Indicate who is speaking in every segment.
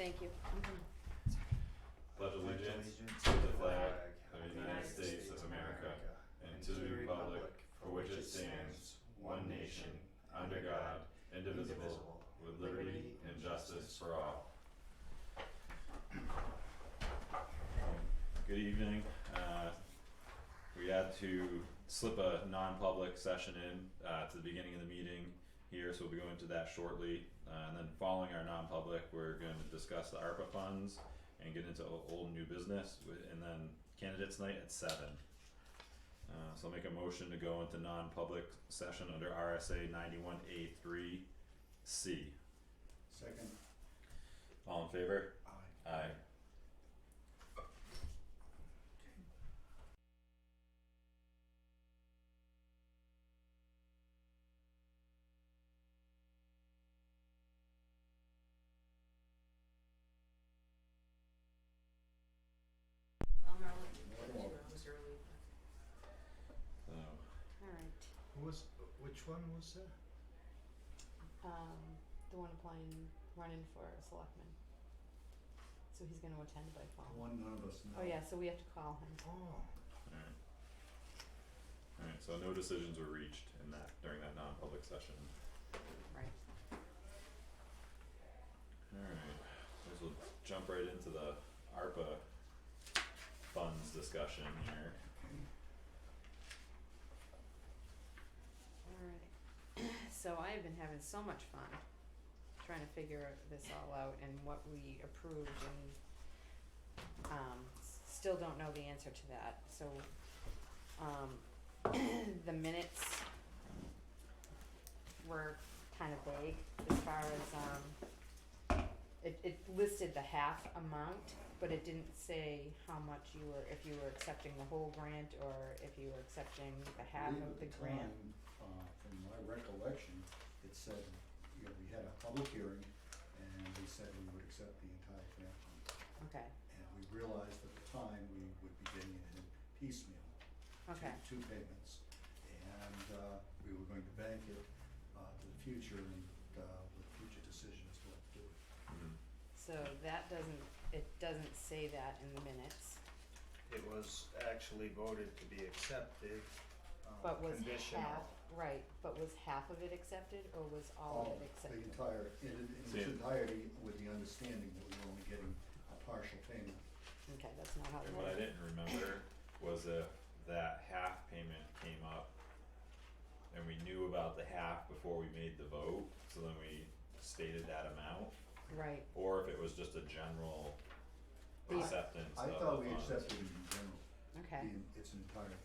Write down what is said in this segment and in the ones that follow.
Speaker 1: Thank you.
Speaker 2: Pledge allegiance to the flag of the United States of America and to the republic for which it stands, one nation, under God, indivisible, with liberty and justice for all. Good evening. We had to slip a non-public session in to the beginning of the meeting here, so we'll be going to that shortly. And then following our non-public, we're going to discuss the ARPA funds and get into old and new business, and then candidates night at 7. So I'll make a motion to go into non-public session under RSA 91A3C.
Speaker 3: Second.
Speaker 2: All in favor?
Speaker 3: Aye.
Speaker 2: Aye. So,
Speaker 1: Alright,
Speaker 3: Which one was that?
Speaker 1: the one running for selectman. So he's gonna attend by
Speaker 3: The
Speaker 1: phone.
Speaker 3: one none of us know.
Speaker 1: Oh yeah, so we have to call him.
Speaker 3: Oh,
Speaker 2: alright, so no decisions were reached in that, during that non-public session.
Speaker 1: Right.
Speaker 2: Alright, so we'll jump right into the ARPA funds discussion here.
Speaker 1: Alright. So I have been having so much fun trying to figure this all out and what we approved and still don't know the answer to that. So the minutes were kind of vague as far as it listed the half amount, but it didn't say how much if you were accepting the whole grant or if you were accepting the half of the grant.
Speaker 3: From my recollection, it said, we had a public hearing and we said we would accept the entire grant fund.
Speaker 1: Okay,
Speaker 3: And we realized at the time we would be getting it in piecemeal.
Speaker 1: okay,
Speaker 3: Two payments. And we were going to bank it to the future and with future decisions what to do.
Speaker 1: so it doesn't say that in the minutes,
Speaker 4: It was actually voted to be accepted,
Speaker 1: but was
Speaker 4: conditional.
Speaker 1: was half of it accepted or was all of it accepted?
Speaker 3: The entire, in
Speaker 2: See
Speaker 3: its
Speaker 2: it.
Speaker 3: entirety, with the understanding that we were only getting a partial payment.
Speaker 1: Okay, that's not how it
Speaker 2: And what I
Speaker 1: works.
Speaker 2: didn't remember was if that half payment came up and we knew about the half before we made the vote, so then we stated that amount,
Speaker 1: Right,
Speaker 2: or if it was just a general
Speaker 1: The-
Speaker 2: acceptance
Speaker 3: I
Speaker 2: of
Speaker 3: thought
Speaker 2: the
Speaker 3: we
Speaker 2: funds.
Speaker 3: accepted it in general,
Speaker 1: okay,
Speaker 3: in its entirety.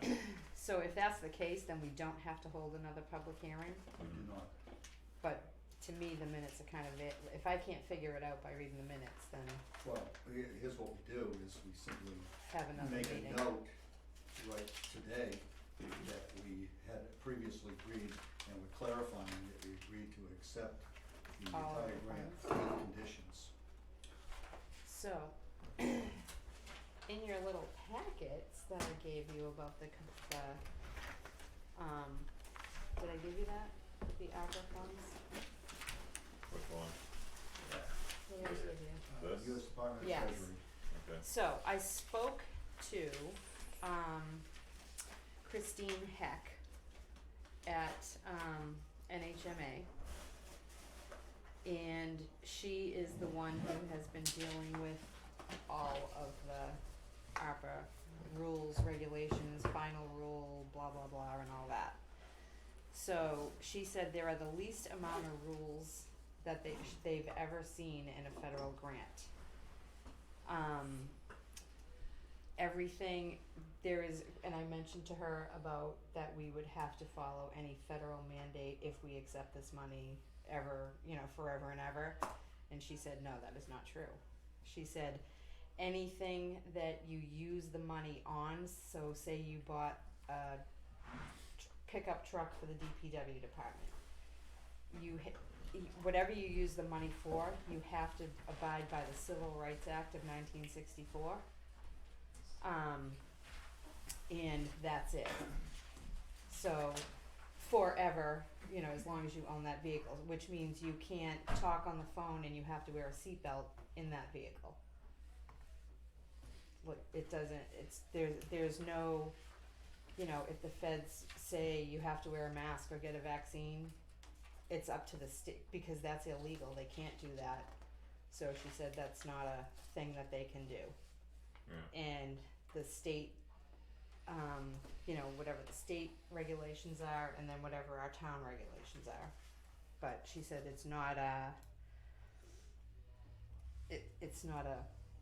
Speaker 2: You know,
Speaker 1: so if that's the case, then we don't have to hold another public hearing,
Speaker 3: We did not.
Speaker 1: but to me, the minutes are kind of if I can't figure it out by reading the minutes, then
Speaker 3: Well, here's what we do, is we simply
Speaker 1: have another
Speaker 3: make
Speaker 1: meeting.
Speaker 3: a note right today that we had previously agreed, and we're clarifying that we agreed to accept the
Speaker 1: All
Speaker 3: entire
Speaker 1: the
Speaker 3: grant
Speaker 1: funds.
Speaker 3: with conditions.
Speaker 1: So, in your little packets that I gave you about did I give you that, the ARPA funds?
Speaker 2: which one?
Speaker 1: What did I give you?
Speaker 2: This?
Speaker 3: US Department of
Speaker 1: Yes.
Speaker 3: Treasury.
Speaker 2: Okay.
Speaker 1: So, I spoke to, Christine Heck at, NHMA. And she is the one who has been dealing with all of the ARPA rules, regulations, final rule, blah, blah, blah, and all that. So she said there are the least amount of rules that they've ever seen in a federal grant. Everything, there is, and I mentioned to her about that we would have to follow any federal mandate if we accept this money ever, forever and ever. And she said, no, that is not true. She said, anything that you use the money on, so say you bought a pickup truck for the DPW department, whatever you use the money for, you have to abide by the Civil Rights Act of 1964. And that's it. So forever, you know, as long as you own that vehicle, which means you can't talk on the phone and you have to wear a seatbelt in that vehicle. Look, it doesn't, there's no, you know, if the feds say you have to wear a mask or get a vaccine, it's up to the state, because that's illegal, they can't do that. So she said that's not a thing that they can do.
Speaker 2: Yeah.
Speaker 1: And the state, you know, whatever the state regulations are, and then whatever our town regulations are. But she said it's not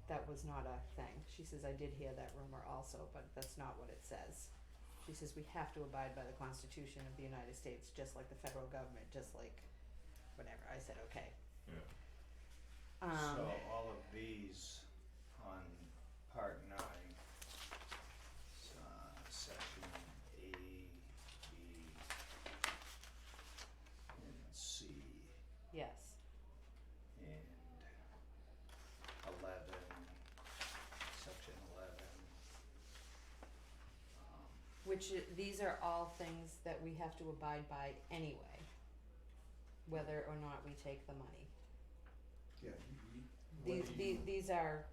Speaker 1: that was not a thing. She says, I did hear that rumor also, but that's not what it says. She says we have to abide by the Constitution of the United States, just like the federal government, just like whatever. I said, okay.
Speaker 2: Yeah.
Speaker 4: So all of these on part 9, section A, B, and C,
Speaker 1: Yes.
Speaker 4: and 11, section 11.
Speaker 1: These are all things that we have to abide by anyway, whether or not we take the money.
Speaker 3: Yeah, what do you-
Speaker 1: These are,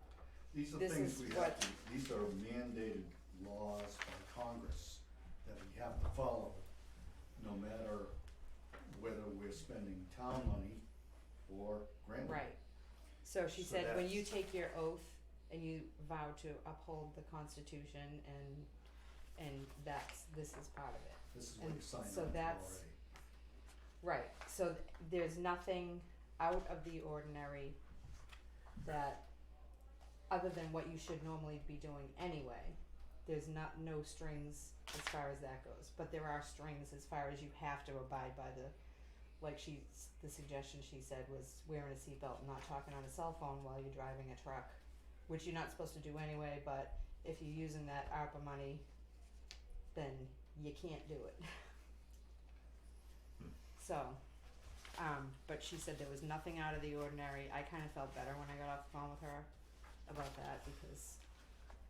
Speaker 3: These are
Speaker 1: This
Speaker 3: things
Speaker 1: is
Speaker 3: we
Speaker 1: what-
Speaker 3: have to, these are mandated laws by Congress that we have to follow, no matter whether we're spending town money or grant money.
Speaker 1: right. So she
Speaker 4: So
Speaker 1: said, when you
Speaker 4: that's-
Speaker 1: take your oath and you vow to uphold the Constitution and this is part of it.
Speaker 3: This is what
Speaker 1: And
Speaker 3: you signed
Speaker 1: so
Speaker 3: on to
Speaker 1: that's-
Speaker 3: already.
Speaker 1: Right, so there's nothing out of the ordinary that, other than what you should normally be doing anyway, there's no strings as far as that goes, but there are strings as far as you have to abide by the suggestion she said was wearing a seatbelt and not talking on a cell phone while you're driving a truck, which you're not supposed to do anyway, but if you're using that ARPA money, then you can't do it. So, but she said there was nothing out of the ordinary. I kinda felt better when I got off the phone with her about that, because,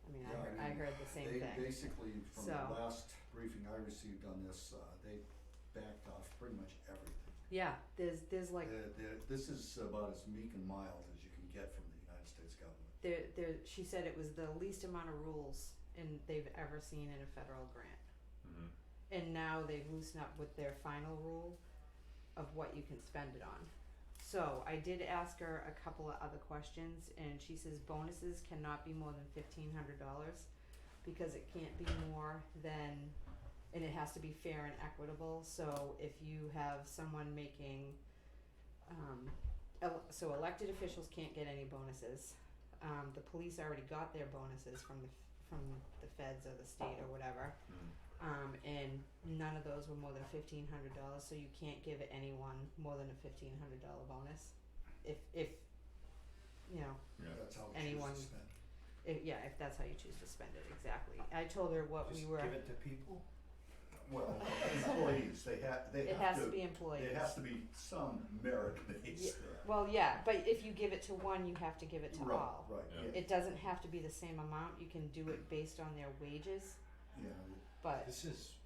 Speaker 1: I mean,
Speaker 3: Yeah,
Speaker 1: I heard the same
Speaker 3: They
Speaker 1: thing.
Speaker 3: basically, from the
Speaker 1: So-
Speaker 3: last briefing I received on this, they backed off pretty much everything.
Speaker 1: Yeah, there's like,
Speaker 3: This is about as meek and mild as you can get from the United States government.
Speaker 1: she said it was the least amount of rules they've ever seen in a federal grant.
Speaker 2: Mm-hmm.
Speaker 1: And now they've loosened up with their final rule of what you can spend it on. So I did ask her a couple of other questions, and she says bonuses cannot be more than $1,500 because it can't be more than, and it has to be fair and equitable. So if you have someone making, so elected officials can't get any bonuses. The police already got their bonuses from the feds or the state or whatever.
Speaker 2: Mm-hmm.
Speaker 1: And none of those were more than $1,500, so you can't give anyone more than a $1,500 bonus. If you know,
Speaker 2: Yeah.
Speaker 3: That's how we
Speaker 1: Anyone-
Speaker 3: choose to spend.
Speaker 1: if that's how you choose to spend it, exactly. I told her what
Speaker 4: Just
Speaker 1: we were.
Speaker 4: give it to people.
Speaker 3: Well, employees, they have
Speaker 1: It has to be employees.
Speaker 3: there has to be some merit based
Speaker 1: Yeah,
Speaker 3: there.
Speaker 1: Well, yeah, but if you give it to one, you have to give it to
Speaker 3: Right,
Speaker 1: all.
Speaker 3: right,
Speaker 2: Yeah.
Speaker 3: yeah,
Speaker 1: It doesn't have to be the same amount. You can do it based on their wages,
Speaker 3: yeah,
Speaker 1: but
Speaker 4: This is,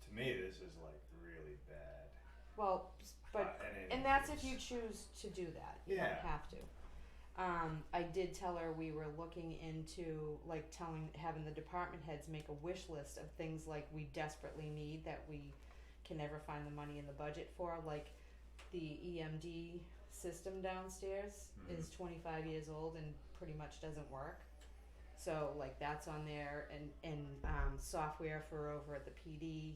Speaker 4: to me, this is like really bad.
Speaker 1: well, but
Speaker 4: it
Speaker 1: and that's if
Speaker 4: is.
Speaker 1: you choose to do that. You don't
Speaker 4: Yeah.
Speaker 1: have to. I did tell her we were looking into like having the department heads make a wish list of things like we desperately need that we can never find the money in the budget for, like the EMD system downstairs is 25 years old and pretty much doesn't work. So like that's on there, and software for over at the PD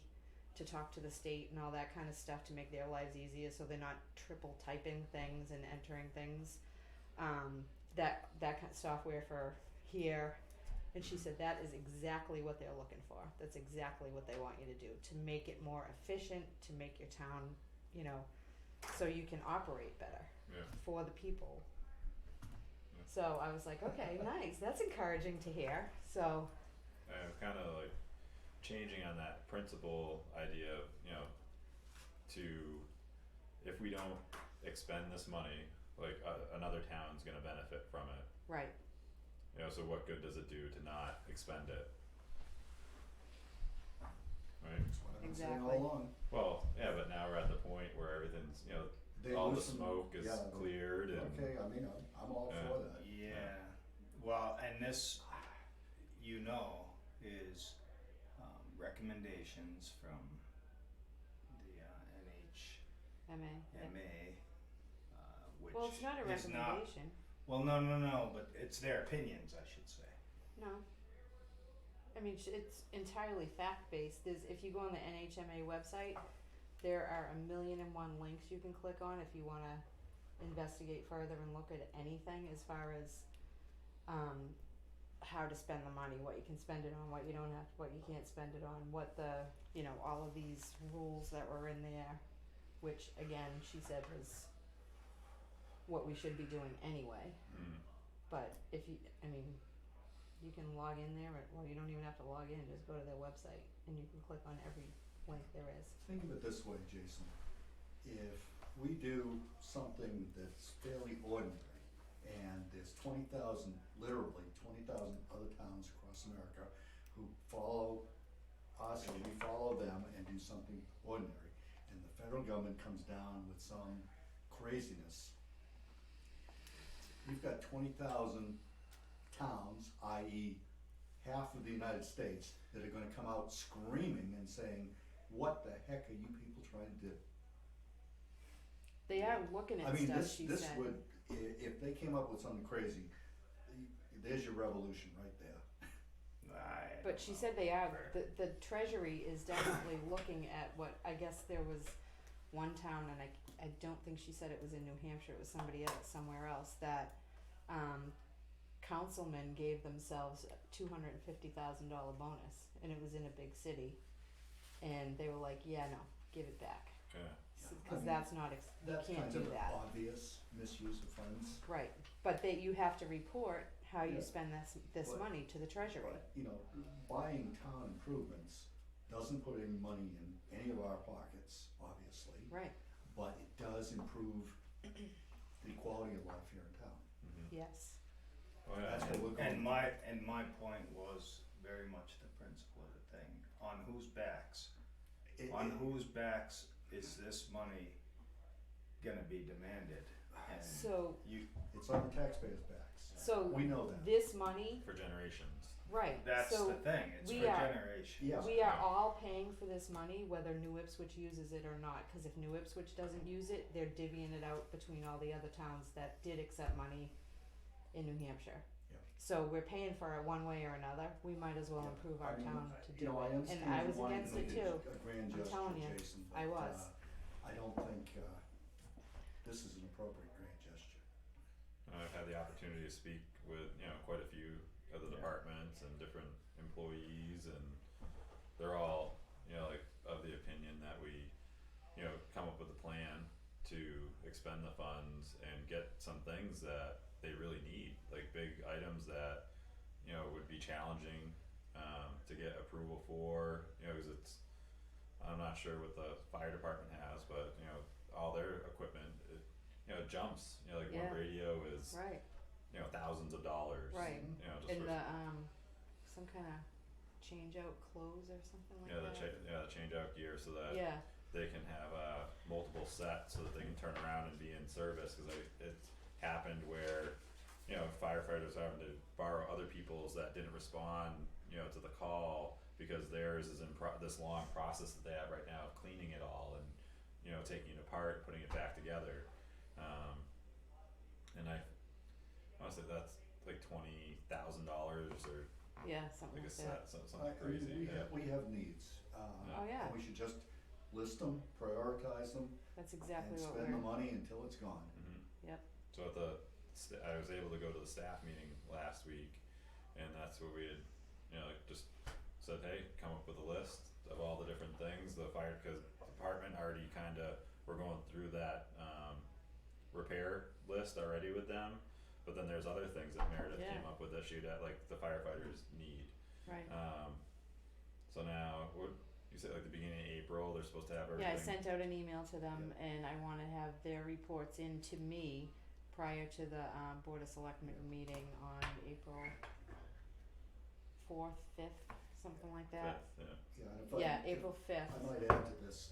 Speaker 1: to talk to the state and all that kind of stuff to make their lives easier, so they're not triple typing things and entering things. That kind of software for here, and she said that is exactly what they're looking for. That's exactly what they want you to do, to make it more efficient, to make your town, you know, so you can operate better
Speaker 2: Yeah.
Speaker 1: for the people.
Speaker 2: Yeah.
Speaker 1: So I was like, okay, nice. That's encouraging to hear. So
Speaker 2: Kind of like changing on that principle idea of, you know, to, if we don't expend this money, like another town's gonna benefit from it,
Speaker 1: right,
Speaker 2: you know, so what good does it do to not expend it? right?
Speaker 3: That's what I've been saying all
Speaker 1: Exactly.
Speaker 3: along.
Speaker 2: Well, yeah, but now we're at the point where everything's,
Speaker 3: They
Speaker 2: all the
Speaker 3: listen-
Speaker 2: smoke is
Speaker 3: yeah,
Speaker 2: cleared and.
Speaker 3: Okay, I mean, I'm all
Speaker 2: Yeah.
Speaker 3: for that.
Speaker 4: Yeah, well, and this, is recommendations from the
Speaker 1: MA.
Speaker 4: NHMA, which
Speaker 1: Well, it's not a
Speaker 4: is not,
Speaker 1: recommendation.
Speaker 4: well, no, but it's their opinions, I should say.
Speaker 1: No. I mean, it's entirely fact-based. If you go on the NHMA website, there are 1,000,001 links you can click on if you wanna investigate further and look at anything as far as, how to spend the money, what you can spend it on, what you don't have, what you can't spend it on, what the, all of these rules that were in there, which again, she said was what we should be doing anyway.
Speaker 2: Mm.
Speaker 1: But if you can log in there, well, you don't even have to log in, just go to their website and you can click on every link there is.
Speaker 3: Think of it this way, Jason. If we do something that's fairly ordinary, and there's 20,000, literally 20,000 other towns across America who follow us and we follow them and do something ordinary, and the federal government comes down with some craziness, you've got 20,000 towns, i.e. half of the United States, that are gonna come out screaming and saying, what the heck are you people trying to do?
Speaker 1: They are looking
Speaker 3: I
Speaker 1: at
Speaker 3: mean,
Speaker 1: stuff, she
Speaker 3: this
Speaker 1: said.
Speaker 3: would, if they came up with something crazy, there's your revolution right there.
Speaker 1: But she said they are, the treasury is definitely looking at what, I guess there was one town, and I don't think she said it was in New Hampshire, it was somebody else, somewhere else, that, councilmen gave themselves a $250,000 bonus, and it was in a big city, and they were like, yeah, no, give it back,
Speaker 2: Yeah.
Speaker 1: cause
Speaker 3: I mean,
Speaker 1: that's not, you
Speaker 3: That's
Speaker 1: can't
Speaker 3: kind
Speaker 1: do
Speaker 3: of
Speaker 1: that.
Speaker 3: obvious misuse of funds.
Speaker 1: Right, but you have to report how you
Speaker 3: Yeah.
Speaker 1: spend this
Speaker 3: But-
Speaker 1: money to the treasury.
Speaker 3: But, buying town improvements doesn't put any money in any of our pockets, obviously,
Speaker 1: Right,
Speaker 3: but it does improve the quality of life here in town.
Speaker 2: Mm-hmm.
Speaker 1: yes,
Speaker 2: Oh, yeah.
Speaker 3: That's what we're going.
Speaker 4: And my point was very much the principle of the thing, on whose backs is this money gonna be demanded? And
Speaker 1: so,
Speaker 3: It's on the taxpayers' backs.
Speaker 1: so
Speaker 3: We know that.
Speaker 1: this money,
Speaker 2: For generations.
Speaker 1: right,
Speaker 4: that's the
Speaker 1: so
Speaker 4: thing, it's for
Speaker 1: we are-
Speaker 4: generation.
Speaker 3: Yeah.
Speaker 1: we are all paying for this money, whether New Ipswich uses it or not, cause if New Ipswich doesn't use it, they're divvying it out between all the other towns that did accept money in New Hampshire.
Speaker 3: Yeah.
Speaker 1: So we're paying for it one way or another, we might as well
Speaker 3: Yeah.
Speaker 1: improve our
Speaker 3: I mean,
Speaker 1: town to
Speaker 3: you
Speaker 1: do
Speaker 3: know, I
Speaker 1: it, and
Speaker 3: understand
Speaker 1: I
Speaker 3: you
Speaker 1: was
Speaker 3: wanting
Speaker 1: against
Speaker 3: to
Speaker 1: it
Speaker 3: make
Speaker 1: too.
Speaker 3: a grand
Speaker 1: I'm
Speaker 3: gesture,
Speaker 1: telling you,
Speaker 3: Jason,
Speaker 1: I
Speaker 3: but,
Speaker 1: was.
Speaker 3: I don't think, this is an appropriate grand gesture.
Speaker 2: I've had the opportunity to speak with, quite a few of the
Speaker 4: Yeah.
Speaker 2: departments and different employees, and they're all, like of the opinion that we, come up with a plan to expend the funds and get some things that they really need, like big items that, would be challenging, to get approval for, cause it's, I'm not sure what the fire department has, but, all their equipment, it jumps, like
Speaker 1: Yeah.
Speaker 2: one radio is,
Speaker 1: Right,
Speaker 2: thousands of dollars.
Speaker 1: Right.
Speaker 2: Just
Speaker 1: and
Speaker 2: for,
Speaker 1: the, some kinda change out clothes or something like
Speaker 2: the
Speaker 1: that.
Speaker 2: change out gear so that
Speaker 1: Yeah,
Speaker 2: they can have multiple sets so that they can turn around and be in service, cause it's happened where, firefighters are having to borrow other people's that didn't respond, to the call because theirs is in this long process that they have right now of cleaning it all and, taking it apart and putting it back together. And I honestly that's like $20,000 or
Speaker 1: yeah, something
Speaker 2: like a
Speaker 1: like that.
Speaker 2: set, something
Speaker 3: I mean,
Speaker 2: crazy.
Speaker 3: we have needs,
Speaker 1: Oh, yeah.
Speaker 3: and we should just list them, prioritize them,
Speaker 1: That's
Speaker 3: and
Speaker 1: exactly what
Speaker 3: spend the
Speaker 1: we're,
Speaker 3: money until it's gone.
Speaker 2: Mm-hmm.
Speaker 1: Yep.
Speaker 2: So at I was able to go to the staff meeting last week, and that's where we had, like just said, hey, come up with a list of all the different things. The fire department already we're going through that repair list already with them, but then there's other things that Meredith
Speaker 1: Yeah.
Speaker 2: came up with that she'd like the firefighters need.
Speaker 1: right.
Speaker 2: So now you said like the beginning of April they're supposed to have everything.
Speaker 1: Yeah, I sent out an email to them and I wanna have their reports in to me prior to the Board of Selectmen meeting on April 4th, 5th, something like that.
Speaker 2: Fifth, yeah.
Speaker 3: Yeah, and if I.
Speaker 1: Yeah,
Speaker 3: if-
Speaker 1: April fifth.
Speaker 3: I might add to this,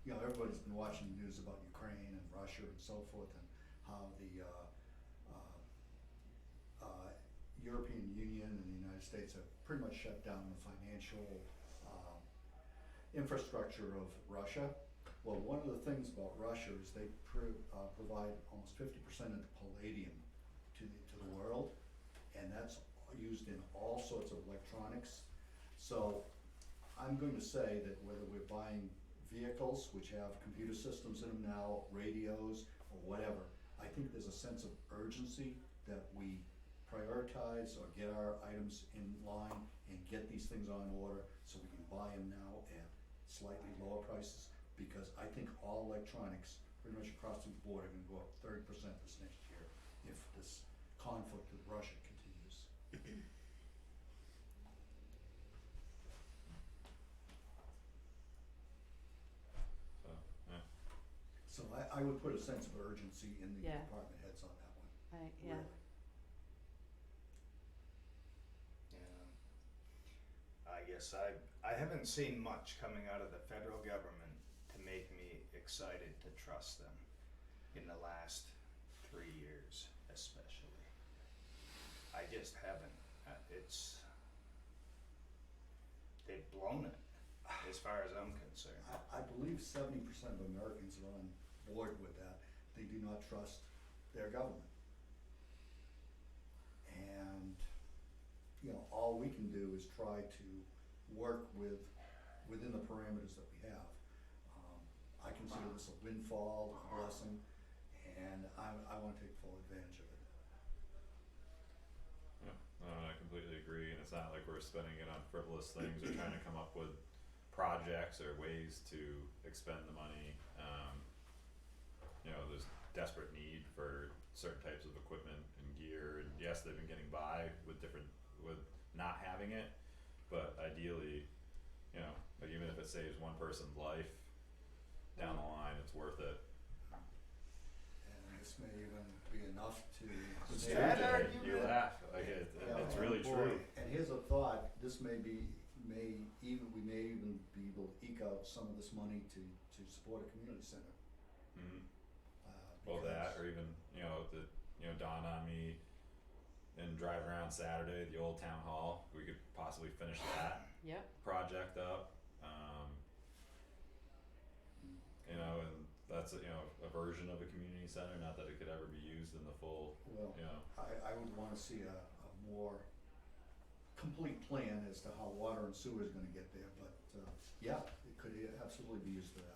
Speaker 3: you know, everybody's been watching the news about Ukraine and Russia and so forth, and how the European Union and the United States have pretty much shut down the financial infrastructure of Russia. Well, one of the things about Russia is they provide almost 50% of the palladium to the world, and that's used in all sorts of electronics. So I'm going to say that whether we're buying vehicles which have computer systems in them now, radios, or whatever, I think there's a sense of urgency that we prioritize or get our items in line and get these things on order so we can buy them now at slightly lower prices, because I think all electronics pretty much across the board are gonna go up 30% this next year if this conflict with Russia continues.
Speaker 2: So, yeah.
Speaker 3: So I would put a sense of urgency in the
Speaker 1: Yeah.
Speaker 3: department heads on that one.
Speaker 1: Yeah.
Speaker 3: Really.
Speaker 4: Yeah. I guess I haven't seen much coming out of the federal government to make me excited to trust them in the last 3 years especially. I just haven't. They've blown it as far as I'm concerned.
Speaker 3: I believe 70% of Americans are on board with that. They do not trust their government. And, you know, all we can do is try to work within the parameters that we have. I consider this a windfall, a blessing, and I wanna take full advantage of it.
Speaker 2: Yeah, I completely agree, and it's not like we're spending it on frivolous things or trying to come up with projects or ways to expend the money. You know, there's desperate need for certain types of equipment and gear, and yes, they've been getting by with not having it, but ideally, you know, like even if it saves one person's life down the line, it's worth it.
Speaker 3: And this may even be enough to.
Speaker 2: It's
Speaker 3: make-
Speaker 2: true,
Speaker 4: That
Speaker 2: Jay.
Speaker 4: argument-
Speaker 2: You laugh, like
Speaker 3: Yeah,
Speaker 2: it's
Speaker 3: and
Speaker 2: really
Speaker 3: boy,
Speaker 2: true.
Speaker 3: And here's a thought, this we may even be able to eke out some of this money to support a community center.
Speaker 2: Mhm. Well, that,
Speaker 3: because-
Speaker 2: or even, you know, dawned on me and drive around Saturday, the old town hall, we could possibly finish that
Speaker 1: Yep.
Speaker 2: project up. You know, and that's a version of a community center, not that it could ever be used in the full,
Speaker 3: Well,
Speaker 2: you know,
Speaker 3: I would wanna see a more complete plan as to how water and sewer is gonna get there, but, yeah, it could absolutely be used for that.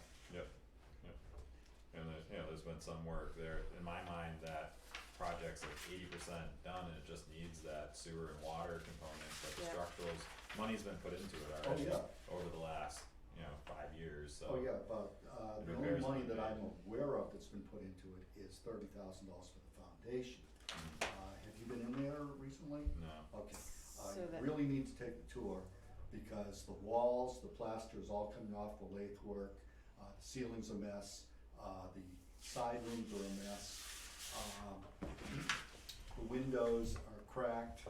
Speaker 2: and there's been some work there, in my mind, that project's like 80% done, and it just needs that sewer and water component, but the
Speaker 1: Yeah.
Speaker 2: structurals, money's been put into it
Speaker 3: Oh,
Speaker 2: already
Speaker 3: yeah,
Speaker 2: over the last, 5 years, so.
Speaker 3: oh, yeah, but, the only
Speaker 2: Repairs
Speaker 3: money
Speaker 2: have been
Speaker 3: that I'm
Speaker 2: made.
Speaker 3: aware of that's been put into it is $30,000 for the foundation. Have you been in there recently?
Speaker 2: No.
Speaker 3: Okay,
Speaker 1: So
Speaker 3: you
Speaker 1: that-
Speaker 3: really need to take the tour, because the walls, the plaster is all coming off the lathe work, the ceiling's a mess, the side rooms are a mess. The windows are cracked,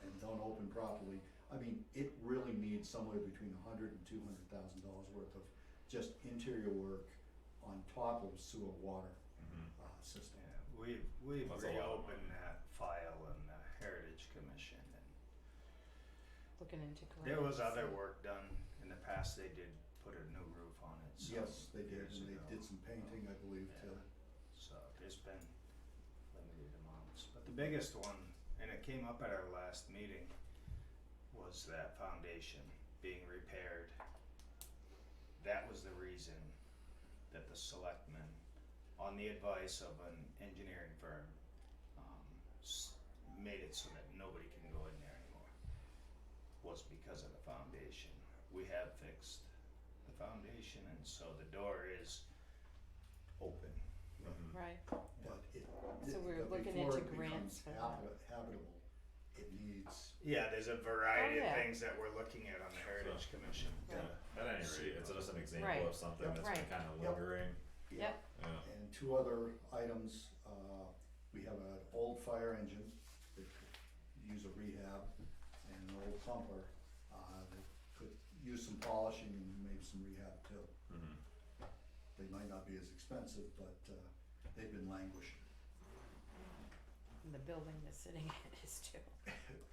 Speaker 3: and don't open properly. I mean, it really needs somewhere between $100,000 and $200,000 worth of just interior work on top of sewer water,
Speaker 2: Mhm.
Speaker 3: system.
Speaker 4: Yeah, we've
Speaker 2: That's a lot of
Speaker 4: reopened
Speaker 2: money.
Speaker 4: that file in the Heritage Commission, and
Speaker 1: Looking into grants.
Speaker 4: there was other work done in the past. They did put a new roof on it some
Speaker 3: Yes, they did,
Speaker 4: years
Speaker 3: and
Speaker 4: ago.
Speaker 3: they did some painting, I believe,
Speaker 4: Yeah.
Speaker 3: too.
Speaker 4: So there's been limited amounts, but the biggest one, and it came up at our last meeting, was that foundation being repaired. That was the reason that the selectmen, on the advice of an engineering firm, made it so that nobody can go in there anymore, was because of the foundation. We have fixed the foundation, and so the door is open.
Speaker 2: Mhm.
Speaker 1: Right.
Speaker 3: But it,
Speaker 1: So we're
Speaker 3: but
Speaker 1: looking
Speaker 3: before
Speaker 1: into
Speaker 3: it
Speaker 1: grants
Speaker 3: becomes
Speaker 1: for that.
Speaker 3: habitable, it needs,
Speaker 4: Yeah, there's a variety
Speaker 1: Oh, yeah.
Speaker 4: of things that we're looking at on the Heritage Commission.
Speaker 1: Right.
Speaker 2: At any rate, it's just an example
Speaker 1: Right.
Speaker 2: of something
Speaker 3: Yep.
Speaker 2: that's been
Speaker 1: Right.
Speaker 2: kind of
Speaker 3: Yep.
Speaker 2: lingering,
Speaker 1: Yep.
Speaker 3: and two other items, we have an old fire engine that could use a rehab, and an old pumper, They could use some polishing and maybe some rehab too.
Speaker 2: Mhm.
Speaker 3: They might not be as expensive, but, they've been languishing.
Speaker 1: And the building they're sitting in is too.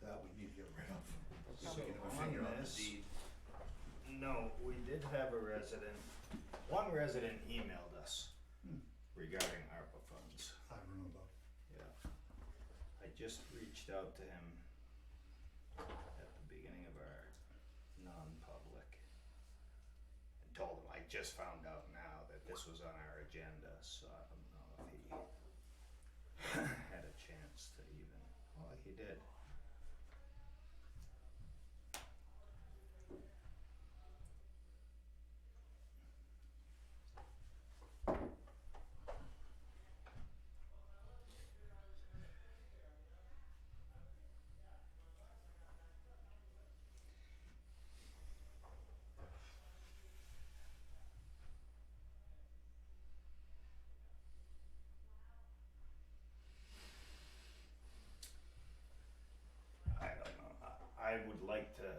Speaker 3: That we need to get rid of.
Speaker 4: So
Speaker 3: Get a
Speaker 4: on
Speaker 3: finger on the
Speaker 4: this,
Speaker 3: deed.
Speaker 4: no, we did have a resident, one resident emailed us
Speaker 3: Hmm.
Speaker 4: regarding ARPA funds.
Speaker 3: I remember.
Speaker 4: Yeah. I just reached out to him at the beginning of our non-public and told him I just found out now that this was on our agenda, so I don't know if he had a chance to even, well, he did. I don't know, I would like to,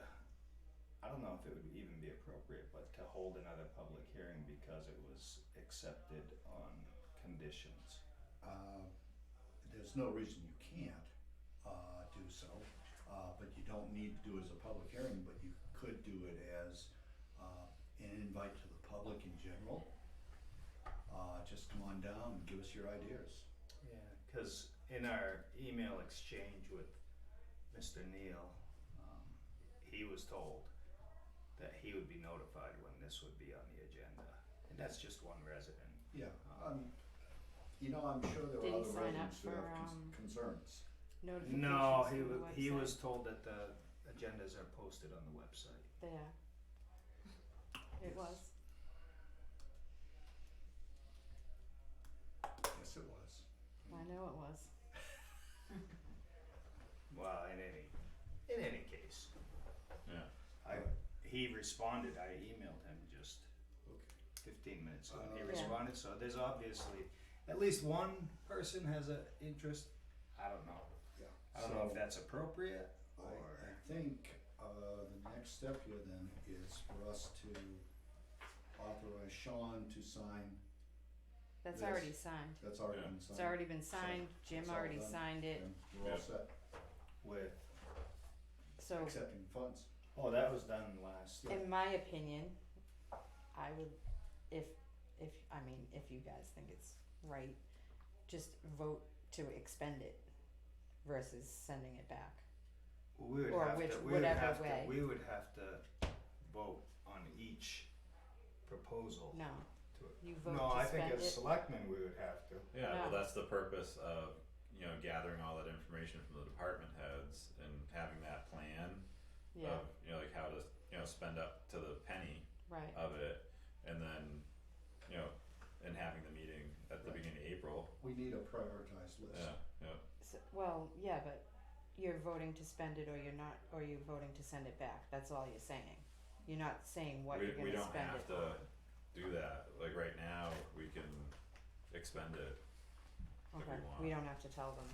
Speaker 4: I don't know if it would even be appropriate, but to hold another public hearing because it was accepted on conditions.
Speaker 3: There's no reason you can't, do so, but you don't need to do it as a public hearing, but you could do it as, an invite to the public in general. Just come on down and give us your ideas.
Speaker 4: Yeah, cause in our email exchange with Mr. Neal, he was told that he would be notified when this would be on the agenda, and that's just one resident.
Speaker 3: Yeah, you know, I'm sure there
Speaker 1: Did
Speaker 3: are
Speaker 1: he
Speaker 3: other
Speaker 1: sign up
Speaker 3: residents who
Speaker 1: for,
Speaker 3: have concerns.
Speaker 1: Notifications
Speaker 4: No,
Speaker 1: from the website?
Speaker 4: he was told that the agendas are posted on the website.
Speaker 1: They are. It
Speaker 3: Yes.
Speaker 1: was.
Speaker 3: Yes, it was.
Speaker 1: I know it was.
Speaker 4: Well, in any case,
Speaker 2: Yeah.
Speaker 4: he responded, I emailed him just
Speaker 3: Okay.
Speaker 4: 15 minutes ago, and he
Speaker 3: Yeah.
Speaker 4: responded, so there's obviously at least one person has an interest. I don't know.
Speaker 3: Yeah.
Speaker 4: I don't know if that's appropriate or.
Speaker 3: I think, the next step here then is for us to authorize Sean to sign,
Speaker 1: That's
Speaker 3: Yes.
Speaker 1: already signed.
Speaker 3: that's already
Speaker 2: Yeah.
Speaker 3: been signed.
Speaker 1: It's already been signed. Jim
Speaker 3: it's all
Speaker 1: already
Speaker 3: done.
Speaker 1: signed it.
Speaker 3: And we're all
Speaker 2: Yeah.
Speaker 3: set,
Speaker 4: With,
Speaker 1: So,
Speaker 3: accepting funds.
Speaker 4: oh, that was done last.
Speaker 3: Yeah.
Speaker 1: in my opinion, I would, if I mean, if you guys think it's right, just vote to expend it versus sending it back.
Speaker 4: We would
Speaker 1: Or
Speaker 4: have
Speaker 1: which-
Speaker 4: to, we would
Speaker 1: whatever
Speaker 4: have
Speaker 1: way.
Speaker 4: to, we would have to vote on each proposal.
Speaker 1: No,
Speaker 4: To
Speaker 1: you vote
Speaker 4: No,
Speaker 1: to
Speaker 4: I think
Speaker 1: spend
Speaker 4: as
Speaker 1: it.
Speaker 4: selectmen, we would have to.
Speaker 2: Yeah, well,
Speaker 1: No.
Speaker 2: that's the purpose of, you know, gathering all that information from the department heads and having that plan
Speaker 1: Yeah,
Speaker 2: of, you know, like how to, you know, spend up to the penny
Speaker 1: right.
Speaker 2: of it, and then, you know, and having the meeting at the
Speaker 3: Right.
Speaker 2: beginning of April.
Speaker 3: We need a prioritized list.
Speaker 2: Yeah,
Speaker 1: So, well, yeah, but you're voting to spend it or you're not, or you're voting to send it back. That's all you're saying. You're not saying what you're
Speaker 2: we
Speaker 1: gonna
Speaker 2: don't
Speaker 1: spend
Speaker 2: have
Speaker 1: it
Speaker 2: to
Speaker 1: on.
Speaker 2: do that, like right now, we can expend it if
Speaker 1: Okay,
Speaker 2: we want.
Speaker 1: we don't have to tell them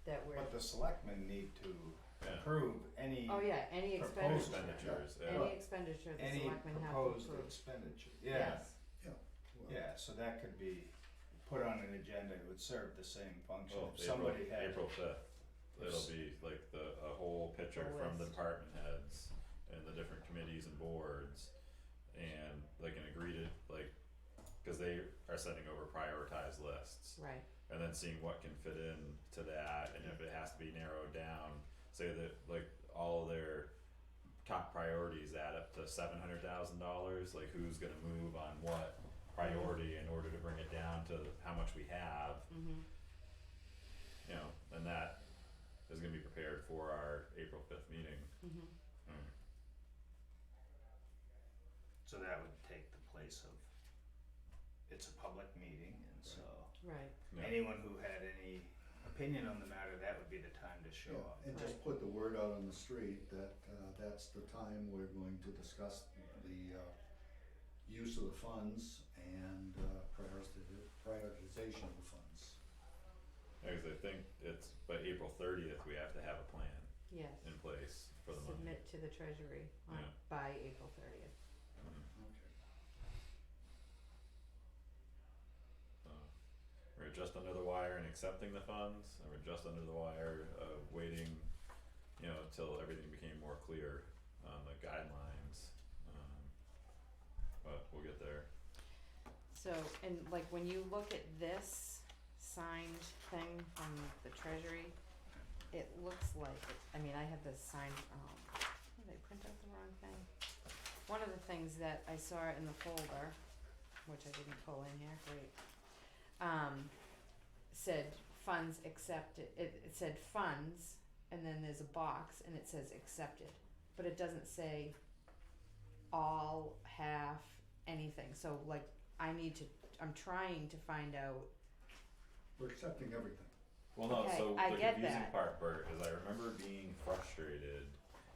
Speaker 1: that we're,
Speaker 4: But the selectmen need to
Speaker 2: Yeah.
Speaker 4: approve any,
Speaker 1: oh yeah, any
Speaker 4: Proposed
Speaker 1: expenditure,
Speaker 2: Expenditures, yeah.
Speaker 1: any expenditure the
Speaker 4: any
Speaker 1: selectmen have to
Speaker 4: proposed
Speaker 1: approve.
Speaker 4: expenditure,
Speaker 1: Yes,
Speaker 3: Well,
Speaker 4: Yeah, so that could be put on an agenda, it would serve the same function,
Speaker 2: Well,
Speaker 4: if somebody had.
Speaker 2: April 5th,
Speaker 4: If
Speaker 2: it'll
Speaker 4: s-
Speaker 2: be like a whole picture
Speaker 1: A
Speaker 2: from the
Speaker 1: list.
Speaker 2: department heads and the different committees and boards, and like an agreed, like, cause they are sending over prioritized lists,
Speaker 1: right,
Speaker 2: and then seeing what can fit in to that, and if it has to be narrowed down, say that like all their top priorities add up to $700,000, like who's gonna move on what priority in order to bring it down to how much we have,
Speaker 1: mhm,
Speaker 2: you know, and that is gonna be prepared for our April 5th meeting.
Speaker 1: mhm,
Speaker 4: So that would take the place of, it's a public meeting, and so
Speaker 1: right,
Speaker 2: Yeah.
Speaker 4: anyone who had any opinion on the matter, that would be the time to show
Speaker 3: Yeah,
Speaker 4: up.
Speaker 3: and just put the word out on the street that, that's the time we're going to discuss the, use of the funds and, prioritization of the funds.
Speaker 2: Because I think it's by April 30th, we have to have a plan
Speaker 1: yes,
Speaker 2: in place for the money.
Speaker 1: submit to the treasury on,
Speaker 2: Yeah.
Speaker 1: by April 30th.
Speaker 2: Mhm.
Speaker 3: Okay.
Speaker 2: So, we're just under the wire in accepting the funds, and we're just under the wire of waiting, you know, till everything became more clear on the guidelines. But we'll get there.
Speaker 1: So, and like when you look at this signed thing from the treasury, it looks like, I mean, I have this signed, did I print out the wrong thing? One of the things that I saw in the folder, which I didn't pull in here, great, said funds accepted, it said funds, and then there's a box, and it says accepted, but it doesn't say all, half, anything, so like, I'm trying to find out,
Speaker 3: We're accepting everything.
Speaker 2: Well, no,
Speaker 1: Okay,
Speaker 2: so
Speaker 1: I
Speaker 2: the
Speaker 1: get
Speaker 2: confusing
Speaker 1: that.
Speaker 2: part, Bert, is I remember being frustrated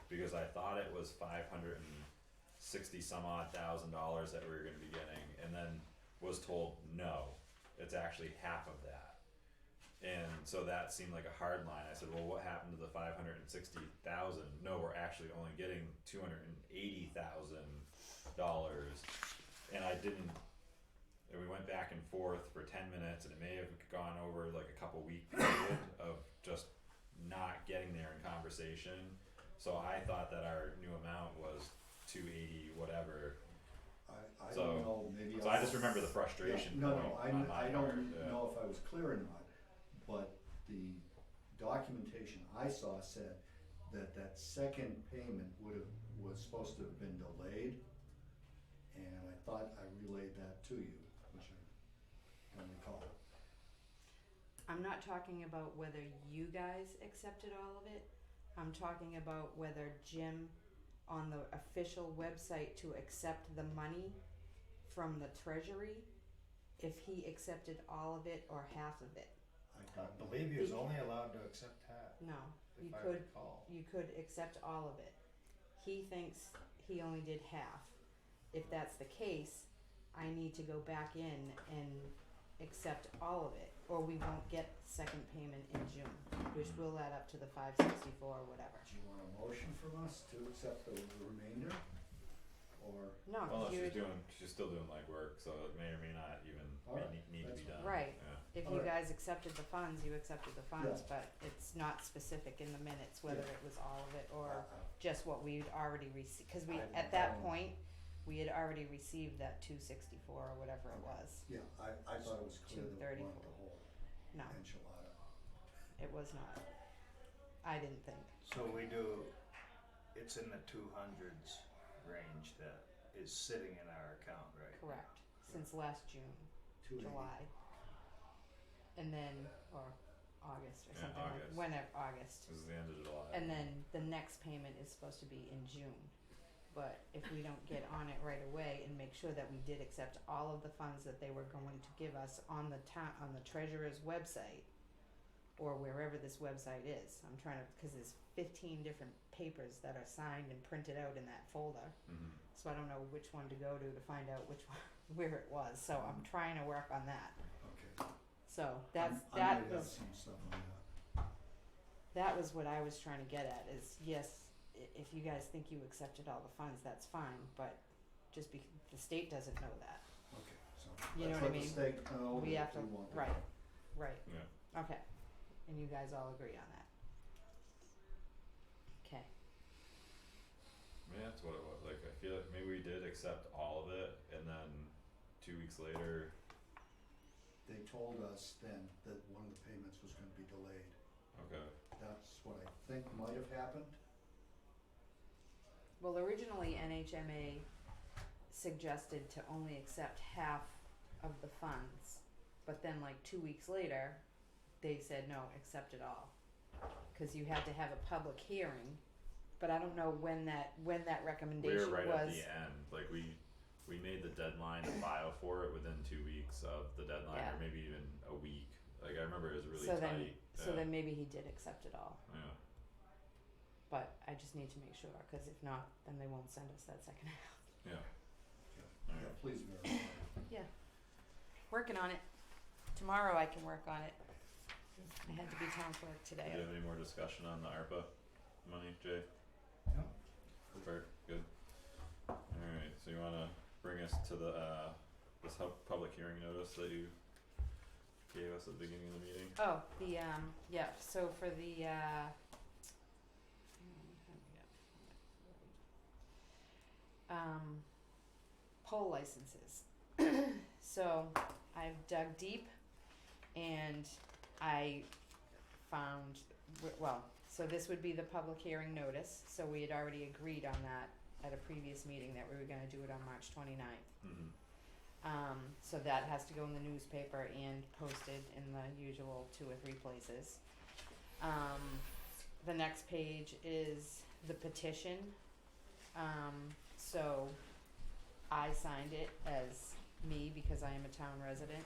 Speaker 2: because I thought it was $560 some odd thousand that we were gonna be getting, and then was told, no, it's actually half of that. And so that seemed like a hard line. I said, well, what happened to the 560,000? No, we're actually only getting $280,000, and I didn't. And we went back and forth for 10 minutes, and it may have gone over like a couple week period of just not getting there in conversation. So I thought that our new amount was 280 whatever.
Speaker 3: I
Speaker 2: So-
Speaker 3: don't know, maybe.
Speaker 2: So I just remember the frustration
Speaker 3: No,
Speaker 2: point
Speaker 3: no,
Speaker 2: on my
Speaker 3: I
Speaker 2: part,
Speaker 3: don't
Speaker 2: yeah.
Speaker 3: know if I was clear or not, but the documentation I saw said that that second payment was supposed to have been delayed, and I thought I relayed that to you, which I don't recall.
Speaker 1: I'm not talking about whether you guys accepted all of it, I'm talking about whether Jim, on the official website to accept the money from the treasury, if he accepted all of it or half of it.
Speaker 4: I believe he was only allowed to accept half,
Speaker 1: No, you
Speaker 4: if I
Speaker 1: could,
Speaker 4: recall.
Speaker 1: you could accept all of it. He thinks he only did half. If that's the case, I need to go back in and accept all of it, or we won't get second payment in June, which will add up to the 564 or whatever.
Speaker 3: Do you want a motion from us to accept the remainder, or?
Speaker 1: No,
Speaker 2: Well, no,
Speaker 1: 'cause you
Speaker 2: she's still doing legwork, so it may or may not even
Speaker 3: Alright,
Speaker 2: need to
Speaker 3: that's
Speaker 2: be
Speaker 3: fine.
Speaker 2: done.
Speaker 1: Right.
Speaker 2: Yeah.
Speaker 1: if you
Speaker 3: Alright.
Speaker 1: guys accepted the funds, you accepted the funds,
Speaker 3: Yeah.
Speaker 1: but it's not specific in the minutes whether
Speaker 3: Yeah.
Speaker 1: it was all of it or
Speaker 3: Uh,
Speaker 1: just what we'd already received, cause we,
Speaker 3: I
Speaker 1: at that
Speaker 3: don't-
Speaker 1: point, we had already received that 264 or whatever it was.
Speaker 3: Yeah, I thought it was clear that we
Speaker 1: 234.
Speaker 3: wanted the whole
Speaker 1: No,
Speaker 3: enchilada.
Speaker 1: it was not. I didn't think.
Speaker 4: So we do, it's in the 200s range that is sitting in our account, right?
Speaker 1: Correct, since last June,
Speaker 3: 280.
Speaker 1: July. And then, or August or
Speaker 2: Yeah,
Speaker 1: something like,
Speaker 2: August.
Speaker 1: whenever, August.
Speaker 2: This is the end of July.
Speaker 1: And then the next payment is supposed to be in June. But if we don't get on it right away and make sure that we did accept all of the funds that they were going to give us on the on the treasurer's website, or wherever this website is, I'm trying to, cause there's 15 different papers that are signed and printed out in that folder.
Speaker 2: Mhm.
Speaker 1: So I don't know which one to go to find out which one, where it was, so I'm trying to work on that.
Speaker 3: Okay.
Speaker 1: So
Speaker 3: I
Speaker 1: that
Speaker 3: might have
Speaker 1: was,
Speaker 3: some stuff on that.
Speaker 1: that was what I was trying to get at, is yes, if you guys think you accepted all the funds, that's fine, but just the state doesn't know that,
Speaker 3: Okay, so
Speaker 1: You know
Speaker 3: let's
Speaker 1: what I
Speaker 3: let the
Speaker 1: mean?
Speaker 3: state know
Speaker 1: We
Speaker 3: that
Speaker 1: have to-
Speaker 3: we want the
Speaker 1: right.
Speaker 3: money.
Speaker 1: right,
Speaker 2: Yeah.
Speaker 1: okay, and you guys all agree on that? Okay,
Speaker 2: Yeah, that's what it was. Like, I feel like maybe we did accept all of it, and then 2 weeks later,
Speaker 3: They told us then that one of the payments was gonna be delayed.
Speaker 2: okay.
Speaker 3: That's what I think might have happened.
Speaker 1: well, originally NHMA suggested to only accept half of the funds, but then like 2 weeks later, they said no, accept it all. Cause you had to have a public hearing, but I don't know when that
Speaker 2: We
Speaker 1: recommendation
Speaker 2: were right
Speaker 1: was.
Speaker 2: at the end. Like, we made the deadline to file for it within 2 weeks of the deadline,
Speaker 1: Yeah.
Speaker 2: or maybe even a week. Like, I remember it was really
Speaker 1: So
Speaker 2: tight.
Speaker 1: then, so
Speaker 2: yeah.
Speaker 1: then maybe he did accept it all,
Speaker 2: Yeah.
Speaker 1: but I just need to make sure, cause if not, then they won't send us that second half.
Speaker 2: Yeah.
Speaker 3: Yeah,
Speaker 2: Alright.
Speaker 3: please verify.
Speaker 1: Working on it. Tomorrow I can work on it. I had to be town clerk
Speaker 2: Do
Speaker 1: today.
Speaker 2: you have any more discussion on the ARPA money, Jay? Good. Alright, so you wanna bring us to the this public hearing notice that you gave us at the beginning of the meeting?
Speaker 1: Oh, the yeah, so for the poll licenses. So I've dug deep and I found, well, so this would be the public hearing notice, so we had already agreed on that at a previous meeting that we were gonna do it on March 29th.
Speaker 2: Mm-hmm.
Speaker 1: So that has to go in the newspaper and posted in the usual 2 or 3 places. The next page is the petition. So I signed it as me because I am a town resident.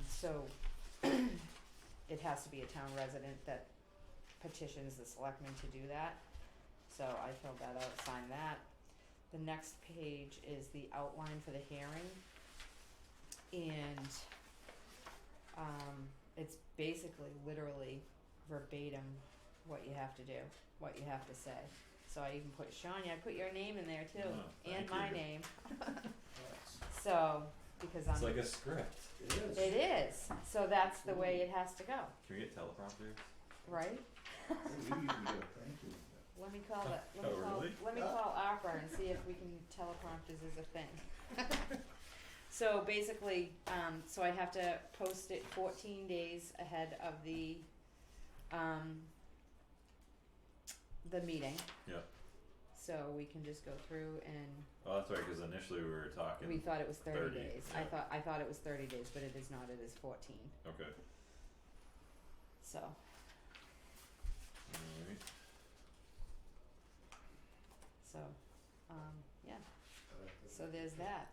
Speaker 1: So it has to be a town resident that petitions the selectmen to do that. So I filled that out, signed that. The next page is the outline for the hearing. And it's basically literally verbatim what you have to do, what you have to say. So I even put Shania, I put your name in there too,
Speaker 2: Oh,
Speaker 1: and
Speaker 2: thank
Speaker 1: my
Speaker 2: you.
Speaker 1: name.
Speaker 3: Yes,
Speaker 1: So, because
Speaker 2: It's
Speaker 1: I'm,
Speaker 2: like a script.
Speaker 3: it is.
Speaker 1: it is, so that's the way it has to go,
Speaker 2: Can we get teleprompters?
Speaker 1: right?
Speaker 3: Hey, you even get a thank you.
Speaker 1: Let me call it,
Speaker 2: Oh, really?
Speaker 1: let me call Opera and see if we can, teleprompters is a thing. So basically, so I have to post it 14 days ahead of the meeting.
Speaker 2: Yep.
Speaker 1: So we can just go through and,
Speaker 2: Oh, that's right, cause initially we were talking.
Speaker 1: we thought it was 30
Speaker 2: 30,
Speaker 1: days.
Speaker 2: yeah.
Speaker 1: I thought it was 30 days, but it is not, it is 14,
Speaker 2: Okay,
Speaker 1: so.
Speaker 2: alright,
Speaker 1: So, yeah,
Speaker 3: Uh,
Speaker 1: so there's that.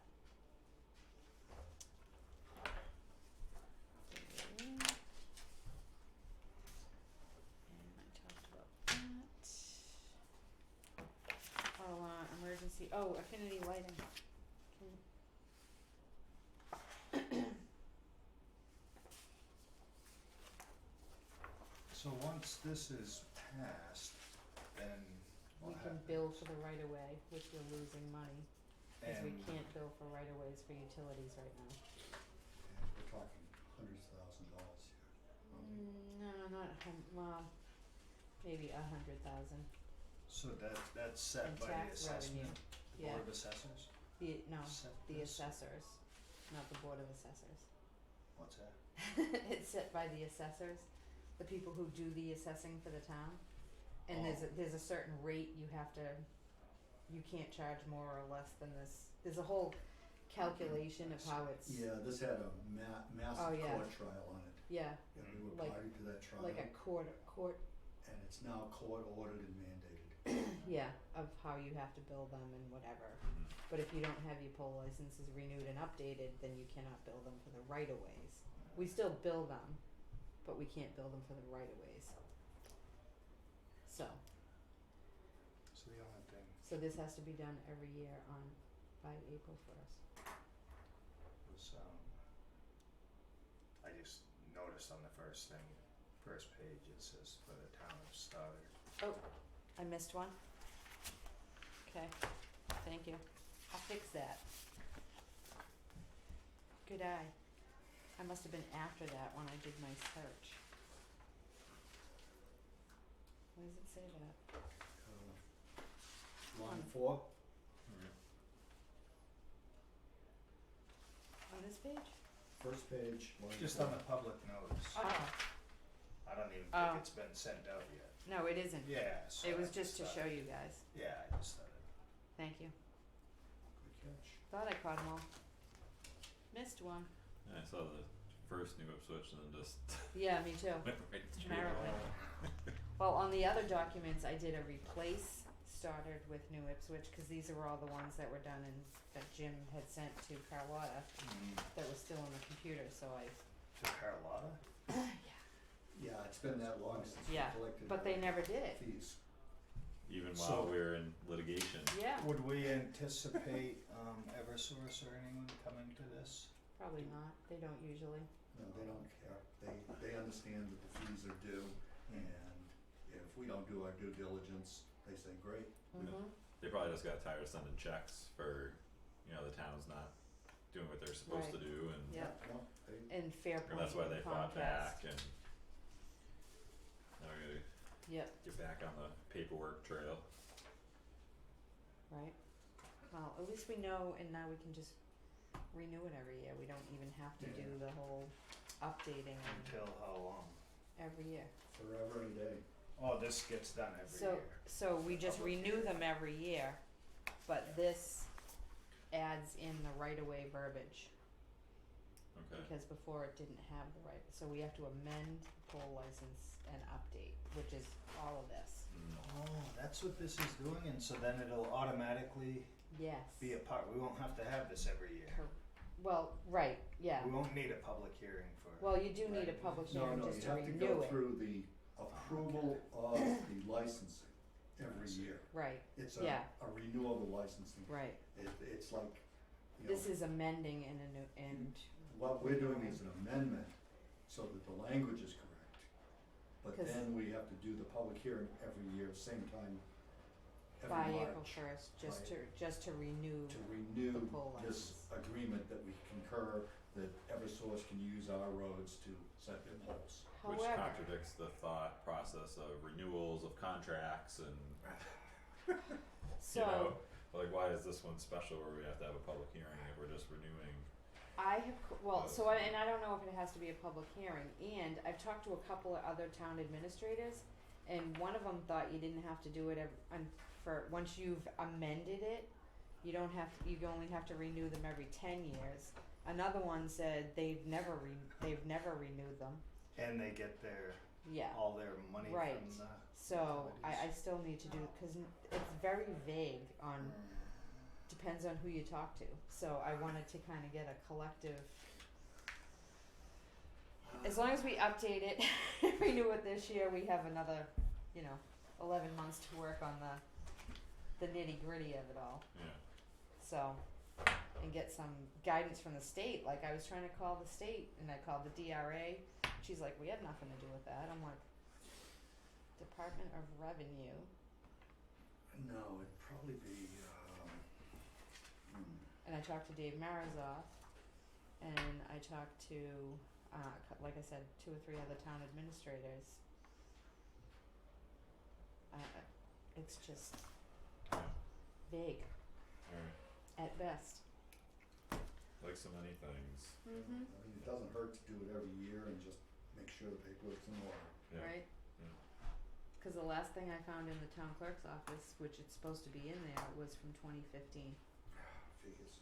Speaker 1: And I talked about that. Oh, emergency, oh, affinity lighting.
Speaker 4: So once this is passed, then
Speaker 1: We
Speaker 4: what
Speaker 1: can
Speaker 4: happens?
Speaker 1: bill for the right of way, which we're losing money, cause we
Speaker 4: And
Speaker 1: can't bill for right of ways for utilities right now.
Speaker 3: And we're talking $100,000 here.
Speaker 1: No, not well, maybe 100,000,
Speaker 4: so that's set
Speaker 1: in
Speaker 4: by the
Speaker 1: tax revenue,
Speaker 4: assessment, the
Speaker 1: yeah,
Speaker 4: Board of Assessors?
Speaker 1: no,
Speaker 4: Set
Speaker 1: the
Speaker 4: this?
Speaker 1: assessors, not the Board of Assessors.
Speaker 4: What's that?
Speaker 1: It's set by the assessors, the people who do the assessing for the town. And there's a certain rate you have to, you can't charge more or less than this. There's a whole calculation of how it's,
Speaker 3: Yeah, this had a
Speaker 1: Oh,
Speaker 3: massive
Speaker 1: yeah.
Speaker 3: court trial on it,
Speaker 1: yeah,
Speaker 3: and we were
Speaker 1: Like-
Speaker 3: party to that trial,
Speaker 1: like a court,
Speaker 3: and it's now court ordered and mandated.
Speaker 1: yeah, of how you have to bill them and whatever.
Speaker 2: mhm,
Speaker 1: But if you don't have your poll licenses renewed and updated, then you cannot bill them for the right of ways. We still bill them, but we can't bill them for the right of ways. So,
Speaker 4: So the only thing
Speaker 1: so this has to be done every year by April 1st.
Speaker 4: was, I just noticed on the first page, it says for the town of Stoddard.
Speaker 1: Oh, I missed one. Okay, thank you. I'll fix that. Good eye. I must have been after that when I did my search. What does it say that?
Speaker 3: Line 4,
Speaker 2: alright,
Speaker 1: On this page?
Speaker 3: first page, line 4.
Speaker 4: Just on the public notice,
Speaker 1: Oh,
Speaker 4: I don't even
Speaker 1: Oh.
Speaker 4: think it's been sent out yet.
Speaker 1: no, it isn't.
Speaker 4: Yeah, so
Speaker 1: It
Speaker 4: I
Speaker 1: was just to
Speaker 4: thought-
Speaker 1: show you guys.
Speaker 4: Yeah, I just thought it.
Speaker 1: Thank you.
Speaker 3: Good catch.
Speaker 1: Thought I caught them all. Missed one.
Speaker 2: yeah, I saw the first New Ipswich and then just
Speaker 1: Yeah, me too.
Speaker 2: went right straight
Speaker 1: Apparently. Well, on the other documents, I did a replace Stoddard with New Ipswich, cause these are all the ones that were done and that Jim had sent to Carlotta that was still on the computer, so I,
Speaker 4: To Carlotta?
Speaker 3: Yeah, it's been that long since we
Speaker 1: Yeah,
Speaker 3: collected
Speaker 1: but they never did it.
Speaker 3: fees.
Speaker 2: even
Speaker 4: So-
Speaker 2: while we were in litigation.
Speaker 1: Yeah,
Speaker 4: Would we anticipate Eversource or anyone coming to this?
Speaker 1: probably not, they don't usually.
Speaker 3: No, they don't care. They understand that the fees are due, and if we don't do our due diligence, they say, great.
Speaker 1: Mhm.
Speaker 2: They probably just got tired of sending checks for, you know, the town's not doing what they're supposed to
Speaker 1: Right.
Speaker 2: do, and
Speaker 1: Yeah.
Speaker 3: No, they,
Speaker 1: And Fairpoint
Speaker 2: and that's why they
Speaker 1: and
Speaker 2: fought
Speaker 1: Comcast.
Speaker 2: back, and now we gotta
Speaker 1: Yep,
Speaker 2: get back on the paperwork trail.
Speaker 1: right. Well, at least we know, and now we can just renew it every year. We don't even have to
Speaker 3: Yeah.
Speaker 1: do the whole updating and
Speaker 4: Until how long?
Speaker 1: every year.
Speaker 3: forever and a day.
Speaker 4: Oh, this gets done every
Speaker 1: So,
Speaker 4: year.
Speaker 1: so we just
Speaker 3: Public
Speaker 1: renew
Speaker 3: hearing.
Speaker 1: them every year, but this adds in the right of way verbiage,
Speaker 2: Okay.
Speaker 1: because before it didn't have the right, so we have to amend the poll license and update, which is all of this.
Speaker 2: Mm.
Speaker 4: Oh, that's what this is doing, and so then it'll automatically
Speaker 1: Yes.
Speaker 4: be a part, we won't have to have this every year.
Speaker 1: Well, right, yeah.
Speaker 4: We won't need a public hearing for.
Speaker 1: Well, you do need a
Speaker 4: Right.
Speaker 1: public
Speaker 3: No,
Speaker 1: hearing
Speaker 3: no,
Speaker 1: just
Speaker 3: you
Speaker 1: to
Speaker 3: have to
Speaker 1: renew
Speaker 3: go
Speaker 1: it.
Speaker 3: through the approval of the licensing every year.
Speaker 1: Right,
Speaker 3: It's
Speaker 1: Yeah.
Speaker 3: a renewal of the licensing.
Speaker 1: right.
Speaker 3: It's like, you know,
Speaker 1: This is amending and a new, and,
Speaker 3: what we're doing is an amendment so that the language is correct. But
Speaker 1: 'Cause-
Speaker 3: then we have to do the public hearing every year, same time, every
Speaker 1: by
Speaker 3: March.
Speaker 1: April first, just
Speaker 3: Right.
Speaker 1: to renew,
Speaker 3: To renew
Speaker 1: the poll
Speaker 3: this
Speaker 1: license.
Speaker 3: agreement that we concur that Eversource can use our roads to set their polls.
Speaker 2: Which
Speaker 1: however,
Speaker 2: contradicts the thought process of renewals of contracts and,
Speaker 1: so.
Speaker 2: you know, like why is this one special where we have to have a public hearing if we're just renewing?
Speaker 1: I have, well, so and I don't know if it has to be a public hearing, and I've talked to a couple of other town administrators, and one of them thought you didn't have to do it for, once you've amended it, you don't have, you only have to renew them every 10 years. Another one said they've never renewed them,
Speaker 4: And they get their,
Speaker 1: yeah.
Speaker 4: all their money
Speaker 1: Right.
Speaker 4: from the.
Speaker 1: So I
Speaker 4: utilities.
Speaker 1: still need to do, cause it's very vague on, depends on who you talk to. So I wanted to kinda get a collective, as long as we update it, renew it this year, we have another, 11 months to work on the nitty gritty of it all.
Speaker 2: Yeah.
Speaker 1: So, and get some guidance from the state, like I was trying to call the state and I called the DRA, she's like, we have nothing to do with that, I'm like, Department of Revenue,
Speaker 3: No, it'd probably be,
Speaker 1: and I talked to Dave Marizoff, and I talked to, like I said, 2 or 3 other town administrators. It's just
Speaker 2: Yeah.
Speaker 1: vague
Speaker 2: Alright.
Speaker 1: at best.
Speaker 2: Like so many things.
Speaker 3: I mean, it doesn't hurt to do it every year and just make sure the paperwork's in order.
Speaker 2: Yeah.
Speaker 1: Right?
Speaker 2: Yeah.
Speaker 1: Cause the last thing I found in the town clerk's office, which it's supposed to be in there, was from 2015.
Speaker 3: Figures.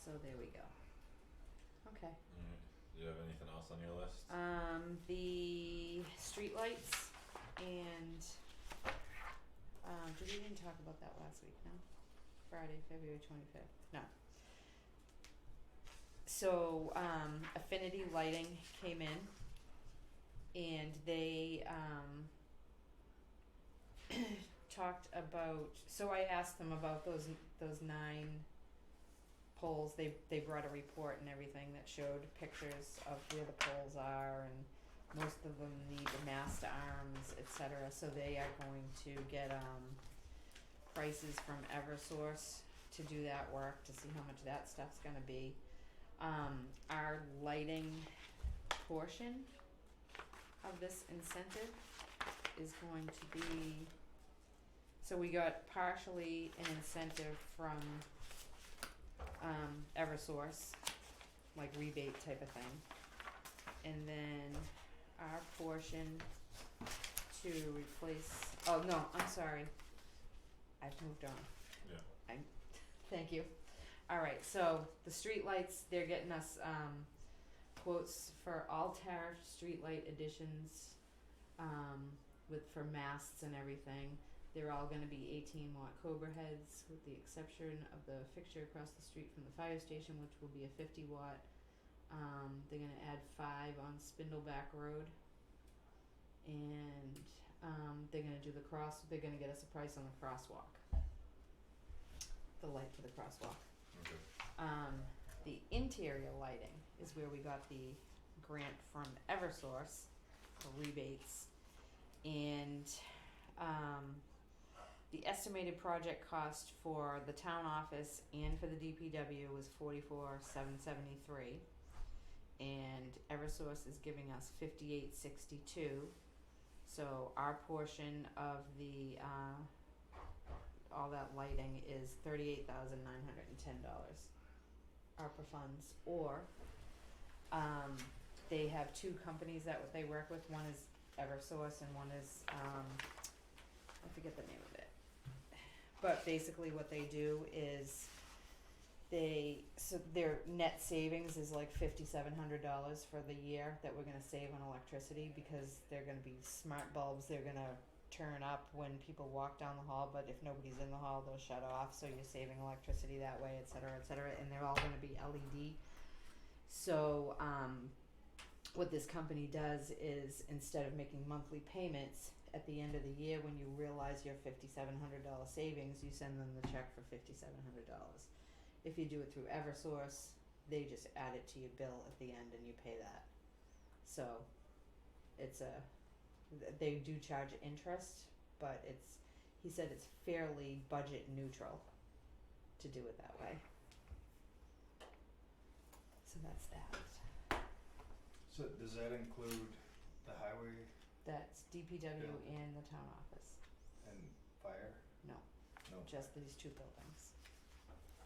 Speaker 1: So there we go. Okay.
Speaker 2: Alright. Do you have anything else on your list?
Speaker 1: The streetlights and, we didn't talk about that last week, no? Friday, February 25th, no. So, Affinity Lighting came in and they, talked about, so I asked them about those 9 poles. They brought a report and everything that showed pictures of where the poles are, and most of them need the mast arms, etc. So they are going to get prices from Eversource to do that work, to see how much that stuff's gonna be. Our lighting portion of this incentive is going to be, so we got partially an incentive from Eversource, like rebate type of thing. And then our portion to replace, oh no, I'm sorry, I've moved on.
Speaker 2: Yeah.
Speaker 1: Thank you. Alright, so the streetlights, they're getting us quotes for all tariff streetlight additions, for masts and everything. They're all gonna be 18-watt Cobra heads, with the exception of the fixture across the street from the fire station, which will be a 50-watt. They're gonna add 5 on Spindleback Road, and they're gonna do they're gonna get us a price on the crosswalk. The light for the crosswalk.
Speaker 2: Okay.
Speaker 1: The interior lighting is where we got the grant from Eversource for rebates. And, the estimated project cost for the town office and for the DPW was $44,773. And Eversource is giving us $58.62. So our portion of the, all that lighting is $38,910 ARPA funds. Or, they have two companies that they work with. One is Eversource and one is, I forget the name of it. But basically what they do is so their net savings is like $5,700 for the year that we're gonna save on electricity, because they're gonna be smart bulbs. They're gonna turn up when people walk down the hall, but if nobody's in the hall, they'll shut off, so you're saving electricity that way, et cetera, and they're all gonna be LED. So, what this company does is, instead of making monthly payments, at the end of the year, when you realize your $5,700 savings, you send them the check for $5,700. If you do it through Eversource, they just add it to your bill at the end and you pay that. So, they do charge interest, but he said it's fairly budget neutral to do it that way. So that's that.
Speaker 4: So does that include the highway
Speaker 1: That's DPW
Speaker 4: Yeah.
Speaker 1: and the town office,
Speaker 4: and fire?
Speaker 1: No.
Speaker 4: No.
Speaker 1: just these two buildings.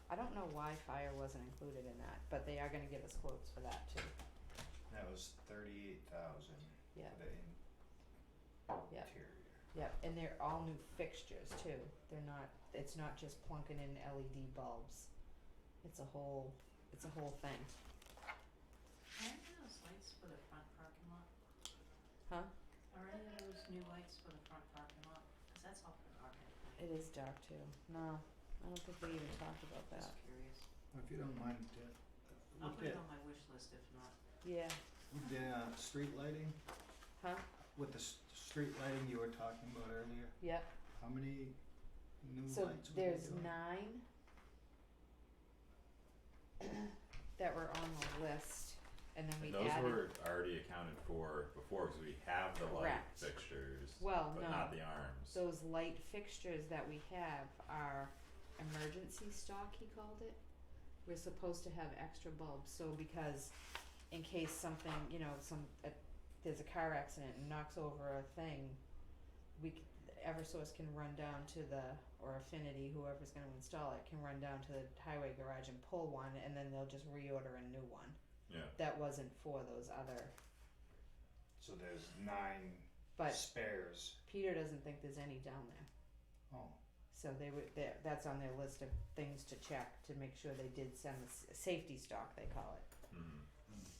Speaker 1: I don't know why fire wasn't included in that, but they are gonna give us quotes for that too.
Speaker 4: That was 38,000
Speaker 1: Yeah.
Speaker 4: for the
Speaker 1: Yeah.
Speaker 4: interior.
Speaker 1: Yep, and they're all new fixtures too. It's not just plunking in LED bulbs. It's a whole thing.
Speaker 5: Are any of those lights for the front parking lot?
Speaker 1: Huh?
Speaker 5: Are any of those new lights for the front parking lot? Cause that's awful dark.
Speaker 1: It is dark too. No, I don't think we even talked about that.
Speaker 5: Just curious.
Speaker 4: If you don't mind,
Speaker 5: I'll
Speaker 4: with
Speaker 5: put it
Speaker 4: the,
Speaker 5: on my wish list if not.
Speaker 1: Yeah.
Speaker 4: with the street lighting,
Speaker 1: Huh?
Speaker 4: with the street lighting you were talking about earlier,
Speaker 1: Yep.
Speaker 4: how many new
Speaker 1: So
Speaker 4: lights were they
Speaker 1: there's
Speaker 4: doing?
Speaker 1: 9 that were on the list, and then we
Speaker 2: And those
Speaker 1: added.
Speaker 2: were already accounted for before, because we have the light
Speaker 1: Correct.
Speaker 2: fixtures,
Speaker 1: Well,
Speaker 2: but
Speaker 1: no.
Speaker 2: not the arms.
Speaker 1: Those light fixtures that we have are emergency stock, he called it. We're supposed to have extra bulbs, so because in case something, there's a car accident and knocks over a thing, Eversource can run down to or Affinity, whoever's gonna install it, can run down to the highway garage and pull one, and then they'll just reorder a new one.
Speaker 2: Yeah.
Speaker 1: That wasn't for those other,
Speaker 4: So there's 9
Speaker 1: but
Speaker 4: spares.
Speaker 1: Peter doesn't think there's any down there.
Speaker 4: Oh,
Speaker 1: So that's on their list of things to check to make sure they did send the safety stock, they call it.
Speaker 2: Mhm.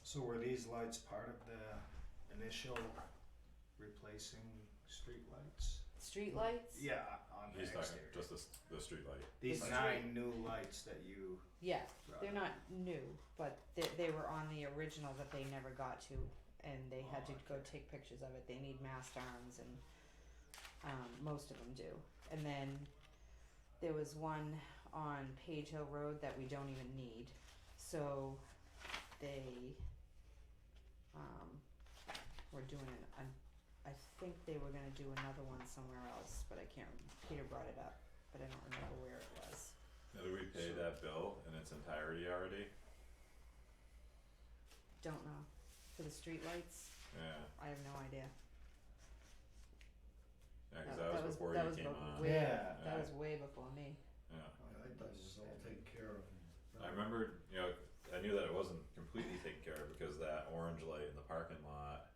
Speaker 4: so were these lights part of the initial replacing street lights?
Speaker 1: Street lights?
Speaker 4: Yeah, on the
Speaker 2: He's talking
Speaker 4: exterior.
Speaker 2: just the street light.
Speaker 4: These
Speaker 1: The
Speaker 4: 9 new lights that you
Speaker 1: Yeah,
Speaker 4: brought
Speaker 1: they're
Speaker 4: up.
Speaker 1: not new, but they were on the original that they never got to, and they had to go take pictures of it. They need mast arms, and most of them do. And then there was one on Page Hill Road that we don't even need, so they were doing I think they were gonna do another one somewhere else, but I can't. Peter brought it up, but I don't remember where it was.
Speaker 2: Now, do we pay that bill in its entirety already?
Speaker 1: Don't know. For the street lights,
Speaker 2: Yeah.
Speaker 1: I have no idea.
Speaker 2: Yeah, because that was before you came on.
Speaker 1: Way,
Speaker 4: Yeah.
Speaker 1: that was way before me.
Speaker 2: Yeah.
Speaker 3: I thought this was all taken care of.
Speaker 2: I remember, I knew that it wasn't completely taken care of because that orange light in the parking lot,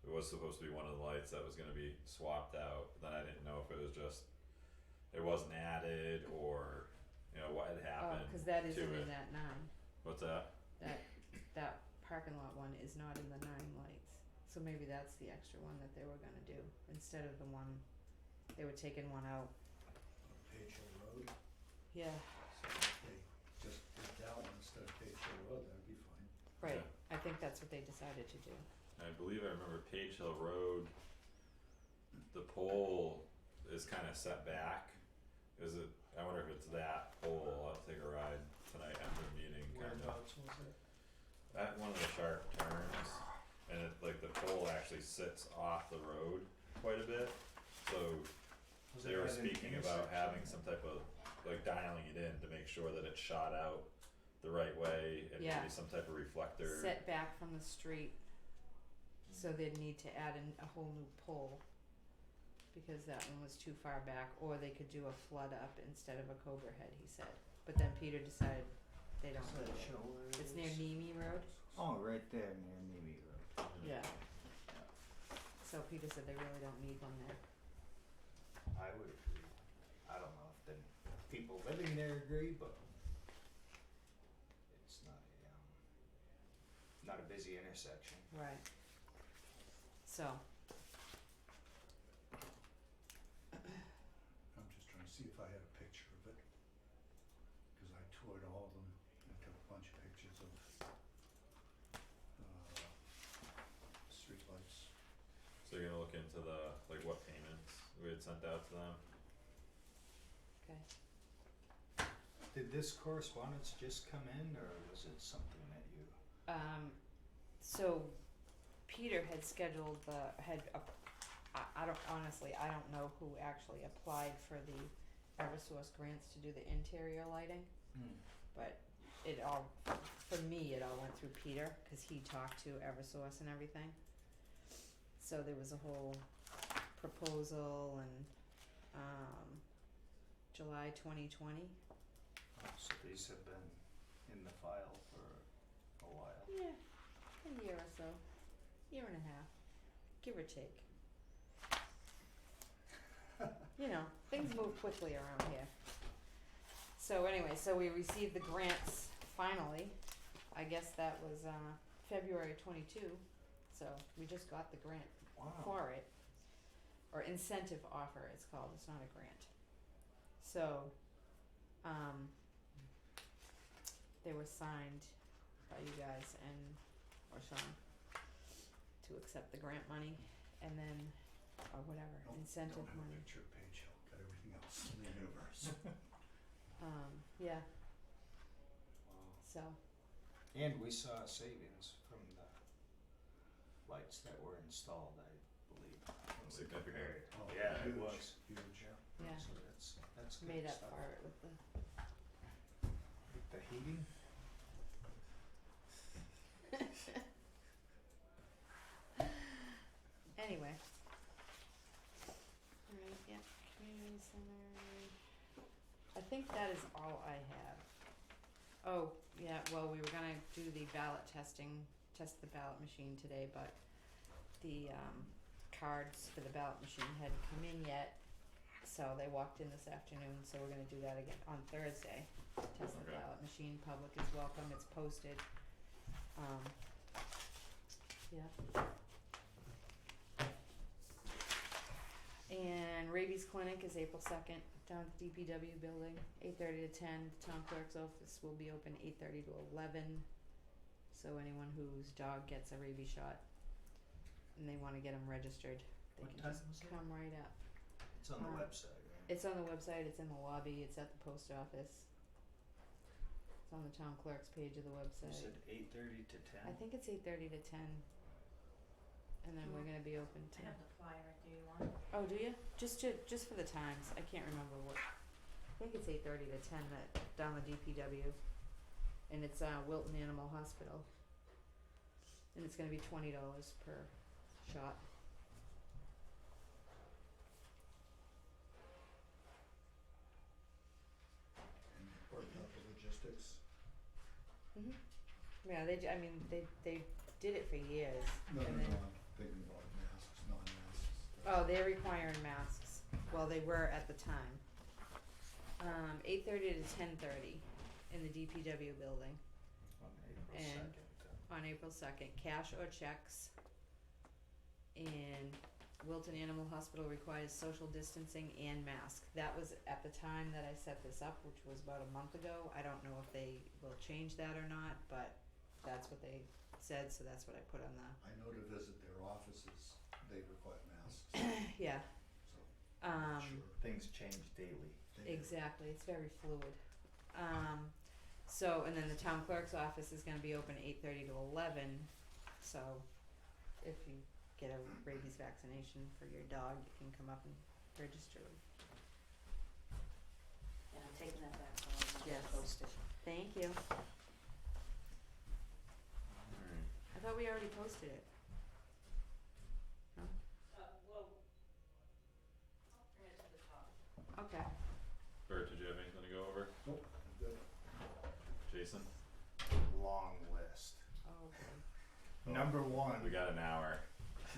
Speaker 2: it was supposed to be one of the lights that was gonna be swapped out. Then I didn't know if it was just, it wasn't added or, what had
Speaker 1: Oh,
Speaker 2: happened.
Speaker 1: cause that isn't
Speaker 2: to
Speaker 1: in
Speaker 2: it.
Speaker 1: that 9.
Speaker 2: What's that?
Speaker 1: That parking lot one is not in the 9 lights. So maybe that's the extra one that they were gonna do, instead of the one, they were taking one out.
Speaker 3: Page Hill Road,
Speaker 1: Yeah,
Speaker 3: so if they just did that one instead of Page Hill Road, that'd be fine.
Speaker 1: right,
Speaker 2: Yeah.
Speaker 1: I think that's what they decided to do.
Speaker 2: I believe I remember Page Hill Road, the pole is kinda set back. I wonder if it's that pole. I'll have to take a ride tonight after the meeting, kinda.
Speaker 4: Whereabouts was it?
Speaker 2: At one of the sharp turns, and the pole parcel actually sits off the road quite a bit, so
Speaker 4: Was
Speaker 2: they
Speaker 4: it
Speaker 2: were
Speaker 4: at an
Speaker 2: speaking about having
Speaker 4: intersection?
Speaker 2: some type of, like dialing it in to make sure that it shot out the right way and
Speaker 1: Yeah.
Speaker 2: maybe some type of reflector.
Speaker 1: Set back from the street, so they'd need to add in a whole new pole. Because that one was too far back, or they could do a flood up instead of a cobra head, he said. But then Peter decided they don't
Speaker 4: Does
Speaker 1: need
Speaker 4: that
Speaker 1: it.
Speaker 4: show where it
Speaker 1: It's near
Speaker 4: is?
Speaker 1: Nemi Road.
Speaker 4: Oh, right there near Nemi Road.
Speaker 1: Yeah. So Peter said they really don't need one there.
Speaker 4: I would agree. I don't know if the people living there agree, but it's not a busy intersection.
Speaker 1: Right. So,
Speaker 3: I'm just trying to see if I had a picture of it, cause I toured all of them, I took a bunch of pictures of, streetlights.
Speaker 2: So you're gonna look into the, like what payments we had sent out to them?
Speaker 1: okay.
Speaker 4: Did this correspondence just come in, or was it something that you?
Speaker 1: So Peter had scheduled I don't, honestly, I don't know who actually applied for the Eversource grants to do the interior lighting, but it all, for me, it all went through Peter, cause he talked to Eversource and everything. So there was a whole proposal and, July 2020.
Speaker 4: Oh, so these have been in the file for a while.
Speaker 1: Yeah, a year or so, year and a half, give or take. You know, things move quickly around here. So anyway, so we received the grants finally. I guess that was February 22. So we just got the grant
Speaker 4: Wow.
Speaker 1: for it, or incentive offer it's called, it's not a grant. So they were signed by you guys or Sean to accept the grant money, and then or whatever,
Speaker 3: Nope,
Speaker 1: incentive
Speaker 3: Don't have a
Speaker 1: money.
Speaker 3: picture of Page Hill, got everything else in the universe.
Speaker 1: Yeah,
Speaker 4: Wow.
Speaker 1: so
Speaker 4: And we saw savings from the lights that were installed, I believe, when we
Speaker 2: Significant.
Speaker 4: compared.
Speaker 3: Oh,
Speaker 4: Yeah, it
Speaker 3: huge,
Speaker 4: was.
Speaker 3: Huge.
Speaker 1: yeah,
Speaker 4: So that's good
Speaker 1: made up
Speaker 4: stuff.
Speaker 1: for it with the
Speaker 4: With the heating?
Speaker 1: anyway. Alright, yeah, community center. I think that is all I have. Oh, yeah, well, we were gonna do the ballot testing, test the ballot machine today, but the cards for the ballot machine hadn't come in yet. So they walked in this afternoon, so we're gonna do that again on Thursday. Test the
Speaker 2: Okay.
Speaker 1: ballot machine, public is welcome, it's posted. Yeah. And rabies clinic is April 2nd, down at the DPW building, 8:30 to 10. The town clerk's office will be open 8:30 to 11. So anyone whose dog gets a rabies shot and they wanna get them registered, they
Speaker 4: What
Speaker 1: can
Speaker 4: time
Speaker 1: just
Speaker 4: was it?
Speaker 1: come right up.
Speaker 4: It's on the
Speaker 1: Um,
Speaker 4: website, right?
Speaker 1: It's on the website, it's in the lobby, it's at the post office. It's on the town clerk's page of the
Speaker 4: You
Speaker 1: website.
Speaker 4: said 8:30 to 10?
Speaker 1: I think it's 8:30 to 10. And then we're gonna be open
Speaker 5: I
Speaker 1: to,
Speaker 5: have the flyer, do you want it?
Speaker 1: oh, do you? Just for the times, I can't remember what, I think it's 8:30 to 10 that, down the DPW. And it's, Wilton Animal Hospital. And it's gonna be $20 per shot.
Speaker 3: And they worked out the logistics.
Speaker 1: Yeah, they did it for years.
Speaker 3: No,
Speaker 1: and
Speaker 3: no,
Speaker 1: then,
Speaker 3: no, I'm thinking about masks, non-masks.
Speaker 1: oh, they're requiring masks. Well, they were at the time. 8:30 to 10:30 in the DPW building
Speaker 4: On April
Speaker 1: and-
Speaker 4: 2nd.
Speaker 1: on April 2nd, cash or checks. And Wilton Animal Hospital requires social distancing and mask. That was at the time that I set this up, which was about a month ago. I don't know if they will change that or not, but that's what they said, so that's what I put on
Speaker 3: I know to visit their offices, they require masks,
Speaker 1: the, yeah.
Speaker 3: so, sure.
Speaker 4: Things change daily.
Speaker 3: they do.
Speaker 1: Exactly, it's very fluid. So, and then the town clerk's office is gonna be open 8:30 to 11, so if you get a rabies vaccination for your dog, you can come up and register.
Speaker 5: And I'm taking that back, so I'll
Speaker 1: Yes.
Speaker 5: post it.
Speaker 1: Thank you.
Speaker 2: Alright,
Speaker 1: I thought we already posted it. No?
Speaker 5: Well, I'll bring it to the top.
Speaker 1: Okay.
Speaker 2: Bert, did you have anything to go over?
Speaker 3: Nope, I'm good.
Speaker 2: Jason?
Speaker 4: Long list.
Speaker 1: Oh, okay.
Speaker 2: Oh,
Speaker 4: Number one.
Speaker 2: We got an hour.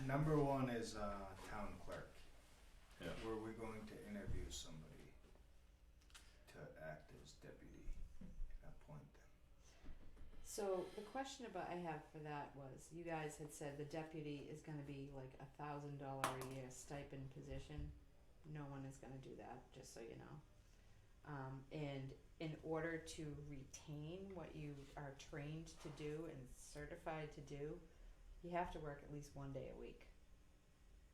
Speaker 4: Number one is town clerk.
Speaker 2: Yeah.
Speaker 4: Were we going to interview somebody to act as deputy and appoint them?
Speaker 1: So the question about I have for that was, you guys had said the deputy is gonna be like $1,000 a year stipend position. No one is gonna do that, just so you know. And in order to retain what you are trained to do and certified to do, you have to work at least one day a week,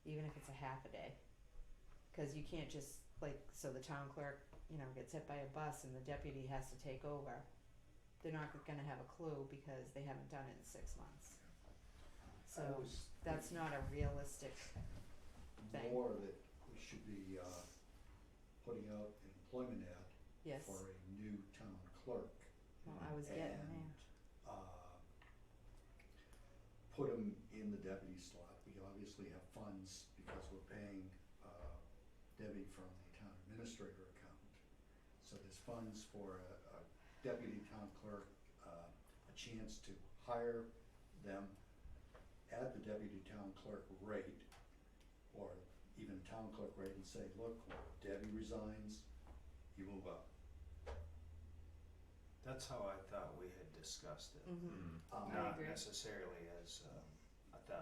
Speaker 1: even if it's a half a day. Cause you can't just, like, so the town clerk, you know, gets hit by a bus and the deputy has to take over. They're not gonna have a clue because they haven't done it in 6 months. So
Speaker 3: I was
Speaker 1: that's not a realistic thing.
Speaker 3: more that we should be putting out an employment ad
Speaker 1: Yes.
Speaker 3: for a new town clerk.
Speaker 1: Well, I was getting
Speaker 3: And
Speaker 1: there.
Speaker 3: Put them in the deputy slot. We obviously have funds because we're paying Debbie from the town administrator account. So there's funds for a deputy town clerk, a chance to hire them at the deputy town clerk rate, or even town clerk rate, and say, look, when Debbie resigns, you move up.
Speaker 4: That's how I thought we had discussed it.
Speaker 1: Mm-hmm.
Speaker 2: Mm.
Speaker 1: I
Speaker 4: Not
Speaker 1: agree.
Speaker 4: necessarily as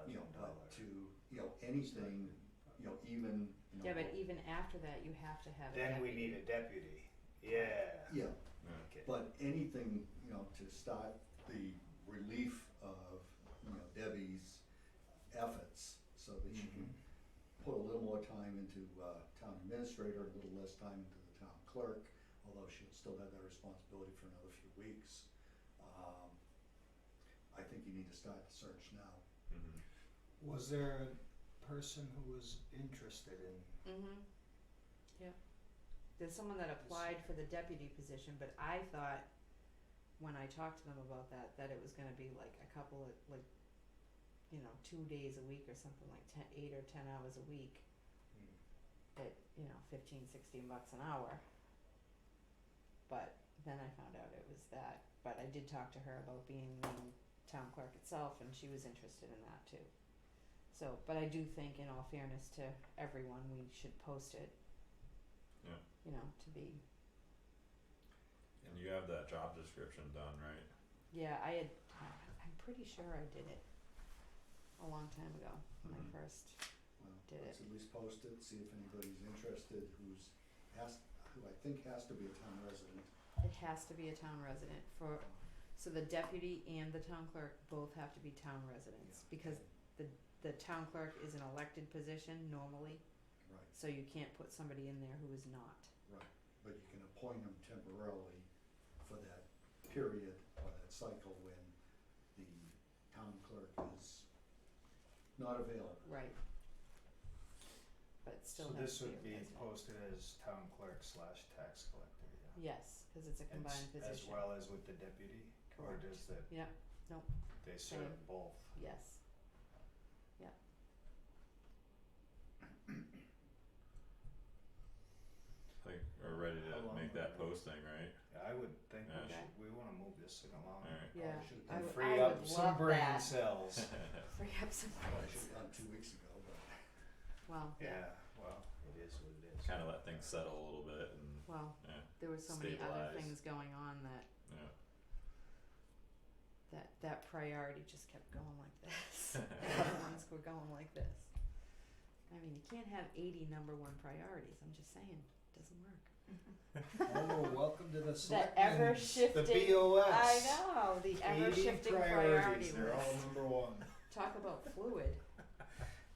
Speaker 3: You know,
Speaker 4: $1,000.
Speaker 3: but to, you know, anything, you know, even, you know.
Speaker 1: Yeah, but even after that, you have to have a
Speaker 4: Then we
Speaker 1: deputy.
Speaker 4: need a deputy. Yeah.
Speaker 3: Yeah,
Speaker 2: Yeah.
Speaker 4: Okay.
Speaker 3: but anything, you know, to start the relief of, you know, Debbie's efforts, so that she can put a little more time into town administrator, a little less time into the town clerk, although she'll still have that responsibility for another few weeks. I think you need to start the search now.
Speaker 2: Mhm.
Speaker 4: Was there a person who was interested in?
Speaker 1: Mm-hmm. Yep. There's someone that applied for the deputy position, but I thought when I talked to them about that it was gonna be like a couple of, like, you know, 2 days a week or something, like 8 or 10 hours a week at, you know, $15-16 an hour. But then I found out it was that, but I did talk to her about being the town clerk itself, and she was interested in that too. So, but I do think, in all fairness to everyone, we should post it.
Speaker 2: Yeah.
Speaker 1: You know, to be,
Speaker 2: And you have that job description done, right?
Speaker 1: yeah, I'm pretty sure I did it a long time ago when
Speaker 2: Mhm.
Speaker 1: I first,
Speaker 3: Well,
Speaker 1: Did
Speaker 3: let's at least post it, see if anybody's interested who I think has to be a town resident.
Speaker 1: it has to be a town resident for, so the deputy and the town clerk both have to be town residents, because the town clerk is an elected position normally,
Speaker 3: Right,
Speaker 1: so you can't put somebody in there who is not.
Speaker 3: right, but you can appoint them temporarily for that period or that cycle when the town clerk is not available.
Speaker 1: Right. But still
Speaker 4: So
Speaker 1: has
Speaker 4: this
Speaker 1: to be a
Speaker 4: would be
Speaker 1: resident.
Speaker 4: posted as town clerk / tax collector, yeah.
Speaker 1: Yes, cause it's a
Speaker 4: And
Speaker 1: combined position.
Speaker 4: as well as with the deputy, or
Speaker 1: Correct.
Speaker 4: does the,
Speaker 1: Yep, nope,
Speaker 4: they serve
Speaker 1: Same.
Speaker 4: both?
Speaker 1: yes. Yep.
Speaker 2: I think we're ready
Speaker 4: How
Speaker 2: to
Speaker 4: long
Speaker 2: make
Speaker 4: will
Speaker 2: that
Speaker 4: it be?
Speaker 2: posting, right?
Speaker 4: Yeah, I would think
Speaker 2: Yeah.
Speaker 1: Okay.
Speaker 4: we wanna move this thing along.
Speaker 2: Alright.
Speaker 1: Yeah,
Speaker 3: should've
Speaker 1: I
Speaker 3: done
Speaker 1: would,
Speaker 4: Free
Speaker 1: I
Speaker 4: up
Speaker 1: would
Speaker 4: some
Speaker 1: love
Speaker 4: brain
Speaker 1: that.
Speaker 4: cells.
Speaker 1: Free up some
Speaker 3: Well, I
Speaker 1: brain
Speaker 3: should have done
Speaker 1: cells.
Speaker 3: 2 weeks ago, but
Speaker 1: Well, yeah,
Speaker 4: Yeah, well, it is what it is.
Speaker 2: Kinda let things settle a little bit and,
Speaker 1: well,
Speaker 2: yeah,
Speaker 1: there were so many other
Speaker 2: Stabilize.
Speaker 1: things going on that
Speaker 2: yeah.
Speaker 1: that priority just kept going like this. The other ones were going like this. I mean, you can't have 80 number one priorities, I'm just saying, it doesn't work.
Speaker 4: Oh, welcome to the
Speaker 1: The
Speaker 4: selectmen's,
Speaker 1: ever shifting,
Speaker 4: the BOS.
Speaker 1: I know, the ever
Speaker 4: 80
Speaker 1: shifting
Speaker 4: priorities,
Speaker 1: priority
Speaker 4: they're all
Speaker 1: list.
Speaker 4: number one.
Speaker 1: Talk about fluid.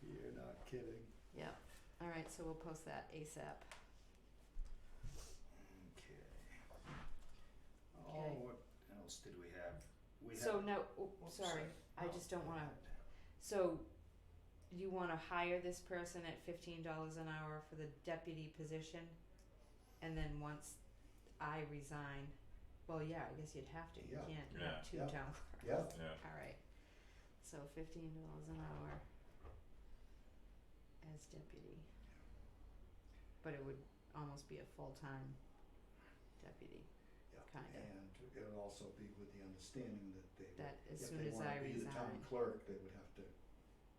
Speaker 4: You're not kidding.
Speaker 1: Yep. Alright, so we'll post that ASAP.
Speaker 4: Okay.
Speaker 1: Okay.
Speaker 4: Oh, what else did we have? We
Speaker 1: So
Speaker 4: have.
Speaker 1: no,
Speaker 4: Oops,
Speaker 1: sorry, I
Speaker 4: Oh,
Speaker 1: just don't
Speaker 4: go
Speaker 1: wanna,
Speaker 4: ahead.
Speaker 1: so you wanna hire this person at $15 an hour for the deputy position? And then once I resign, well, yeah, I guess you'd have to, you
Speaker 3: Yeah.
Speaker 1: can't
Speaker 2: Yeah.
Speaker 1: have two
Speaker 3: Yeah.
Speaker 1: town clerks.
Speaker 3: Yeah,
Speaker 2: Yeah.
Speaker 1: Alright, so $15 an hour as deputy. But it would almost be a full-time deputy,
Speaker 3: yeah.
Speaker 1: Kinda.
Speaker 3: And it would also be with the understanding that they would,
Speaker 1: that as
Speaker 3: if
Speaker 1: soon
Speaker 3: they
Speaker 1: as
Speaker 3: wanna
Speaker 1: I
Speaker 3: be the town
Speaker 1: resign,
Speaker 3: clerk, they would have to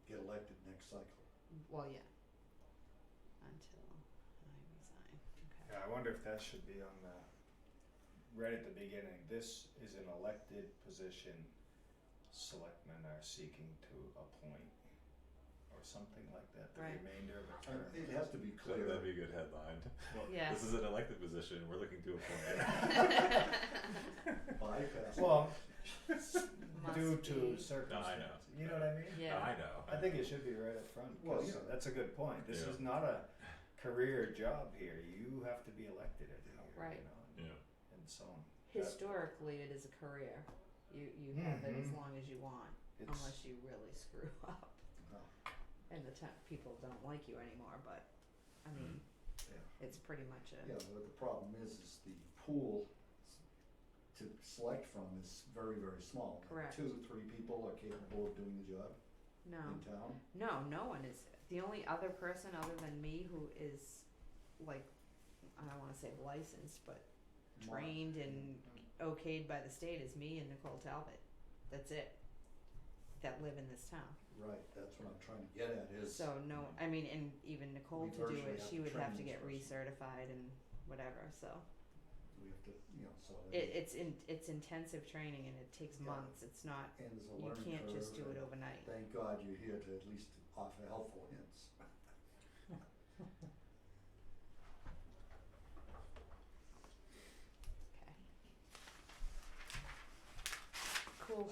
Speaker 3: get elected next cycle.
Speaker 1: well, yeah. Until I resign, okay.
Speaker 4: Yeah, I wonder if that should be on the, right at the beginning, this is an elected position selectmen are seeking to appoint, or something like that, the
Speaker 1: Right.
Speaker 4: remainder of the term.
Speaker 3: It has to be
Speaker 2: So
Speaker 3: clear.
Speaker 2: that'd be a good headline.
Speaker 1: Yeah.
Speaker 2: This is an elected position, we're looking to appoint.
Speaker 3: Bypass.
Speaker 4: Well,
Speaker 1: Must
Speaker 4: due
Speaker 1: be.
Speaker 4: to circumstances, you know what I mean?
Speaker 1: Yeah.
Speaker 2: I know.
Speaker 4: I think it should be right up front,
Speaker 3: Well,
Speaker 4: 'cause
Speaker 3: yeah.
Speaker 4: that's a good point, this
Speaker 2: Yeah.
Speaker 4: is not a career job here, you have to be elected every year,
Speaker 1: Right.
Speaker 4: you know,
Speaker 2: Yeah.
Speaker 4: and so on.
Speaker 1: Historically, it is a career. You have it as
Speaker 4: Mhm.
Speaker 1: long as you want,
Speaker 4: It's,
Speaker 1: unless you really screw up
Speaker 3: Well,
Speaker 1: and the people don't like you anymore. But I mean,
Speaker 3: yeah.
Speaker 1: it's pretty much a
Speaker 3: Yeah, but the problem is the pool to select from is very, very small. Like
Speaker 1: Correct.
Speaker 3: 2-3 people are capable of doing the job
Speaker 1: no,
Speaker 3: in town.
Speaker 1: no one is. The only other person other than me who is like, I don't want to say licensed, but trained and okayed by the state is me and Nicole Talbot. That's it. That live in this town.
Speaker 3: Right, that's what I'm trying to get at is.
Speaker 1: So no, I mean, and even Nicole
Speaker 3: We
Speaker 1: to do
Speaker 3: virtually
Speaker 1: it,
Speaker 3: have
Speaker 1: she
Speaker 3: to
Speaker 1: would
Speaker 3: train
Speaker 1: have to
Speaker 3: this
Speaker 1: get
Speaker 3: person.
Speaker 1: recertified and whatever. So
Speaker 3: We have to, so.
Speaker 1: it's intensive training and it takes
Speaker 3: Yeah.
Speaker 1: months. It's not,
Speaker 3: And there's a
Speaker 1: you
Speaker 3: learning
Speaker 1: can't just
Speaker 3: curve,
Speaker 1: do it
Speaker 3: and
Speaker 1: overnight.
Speaker 3: Thank God you're here to at least offer helpful hints.
Speaker 1: Okay. Cool.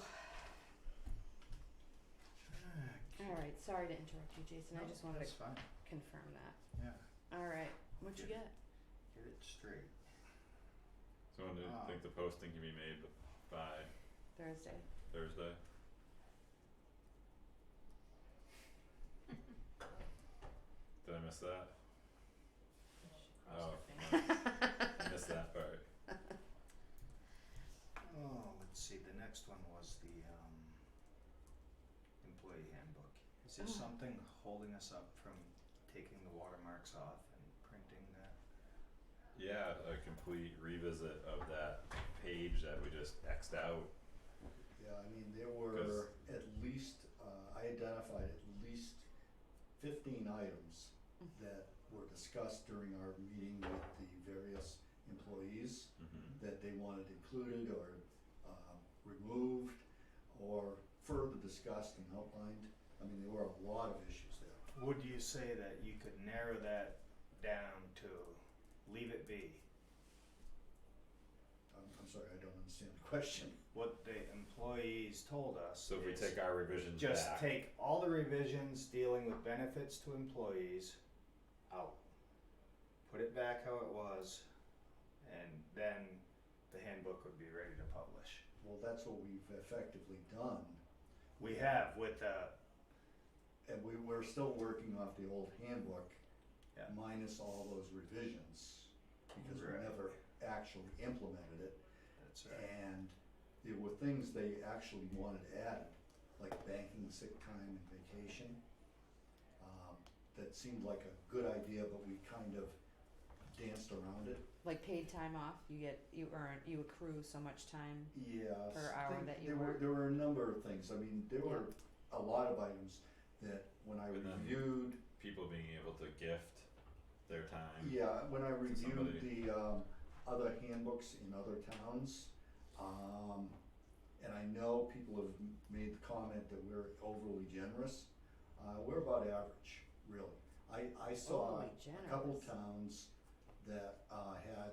Speaker 1: All right. Sorry to interrupt you, Jason. I just wanted
Speaker 4: That's
Speaker 1: to
Speaker 4: fine,
Speaker 1: confirm that.
Speaker 4: yeah,
Speaker 1: All right. What you
Speaker 4: Yeah.
Speaker 1: get?
Speaker 4: get it straight.
Speaker 2: So when do you think the posting can be made by
Speaker 1: Thursday.
Speaker 2: Thursday? Did I miss that?
Speaker 5: Cross your
Speaker 2: Oh,
Speaker 5: fingers.
Speaker 2: I missed that part.
Speaker 4: Oh, let's see, the next one was the employee handbook. Is there
Speaker 1: Oh.
Speaker 4: something holding us up from taking the watermarks off and printing that?
Speaker 2: Yeah, a complete revisit of that page that we just X'd out.
Speaker 3: Yeah, I mean, there were at least, I identified at least 15 items that were discussed during our meeting with the various employees
Speaker 2: Mm-hmm.
Speaker 3: that they wanted included or removed or further discussed and outlined. I mean, there were a lot of issues there.
Speaker 4: Would you say that you could narrow that down to leave it be?
Speaker 3: I'm sorry, I don't understand the question.
Speaker 4: What the employees told us
Speaker 2: So if we
Speaker 4: is
Speaker 2: take our revisions
Speaker 4: just
Speaker 2: back,
Speaker 4: take all the revisions dealing with benefits to employees out. Put it back how it was, and then the handbook would be ready to publish.
Speaker 3: Well, that's what we've effectively done.
Speaker 4: We have with
Speaker 3: And we're still working off the old handbook.
Speaker 4: Yeah.
Speaker 3: Minus all those revisions, because we
Speaker 4: Right.
Speaker 3: never actually implemented it.
Speaker 4: that's right.
Speaker 3: And there were things they actually wanted added, like banking, sick time and vacation. That seemed like a good idea, but we kind of danced around it.
Speaker 1: Like paid time off, you accrue so much time.
Speaker 3: Yes.
Speaker 1: Per hour that you
Speaker 3: there were,
Speaker 1: work.
Speaker 3: there were a number of things, I mean, there were a lot of items that when I
Speaker 2: And then-
Speaker 3: reviewed,
Speaker 2: people being able to gift their time.
Speaker 3: yeah, when I reviewed
Speaker 2: somebody.
Speaker 3: the other handbooks in other towns, and I know people have made the comment that we're overly generous, we're about average, really. I saw
Speaker 1: Overly
Speaker 3: a couple
Speaker 1: generous.
Speaker 3: towns that had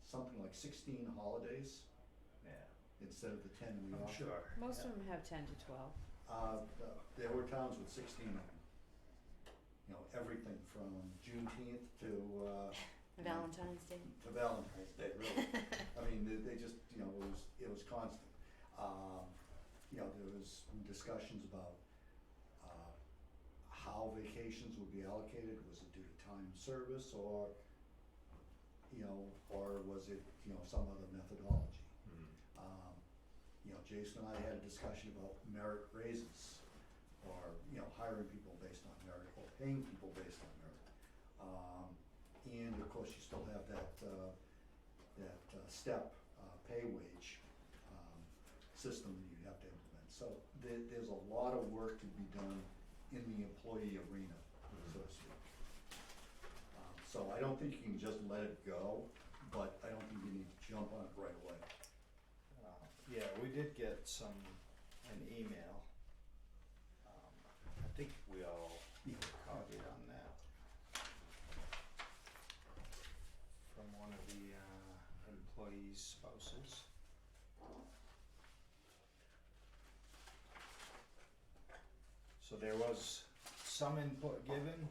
Speaker 3: something like 16 holidays
Speaker 4: Yeah,
Speaker 3: instead of the 10 we
Speaker 4: I'm
Speaker 3: offer.
Speaker 4: sure.
Speaker 1: Most
Speaker 4: yeah.
Speaker 1: of them have 10 to 12.
Speaker 3: There were towns with 16 of them. You know, everything from Juneteenth to
Speaker 1: Valentine's Day.
Speaker 3: Valentine's Day, really. I mean, they just, you know, it was constant. You know, there was discussions about how vacations would be allocated, was it due to time of service or, or was it, some other methodology? Jason and I had a discussion about merit raises or, hiring people based on merit or paying people based on merit. And of course, you still have that step pay wage system that you have to implement. So there's a lot of work to be done in the employee arena, so to speak. So I don't think you can just let it go, but I don't think you need to jump on it right away.
Speaker 4: Yeah, we did get an email. I think we all copied on that. From one of the employees' spouses. So there was some input given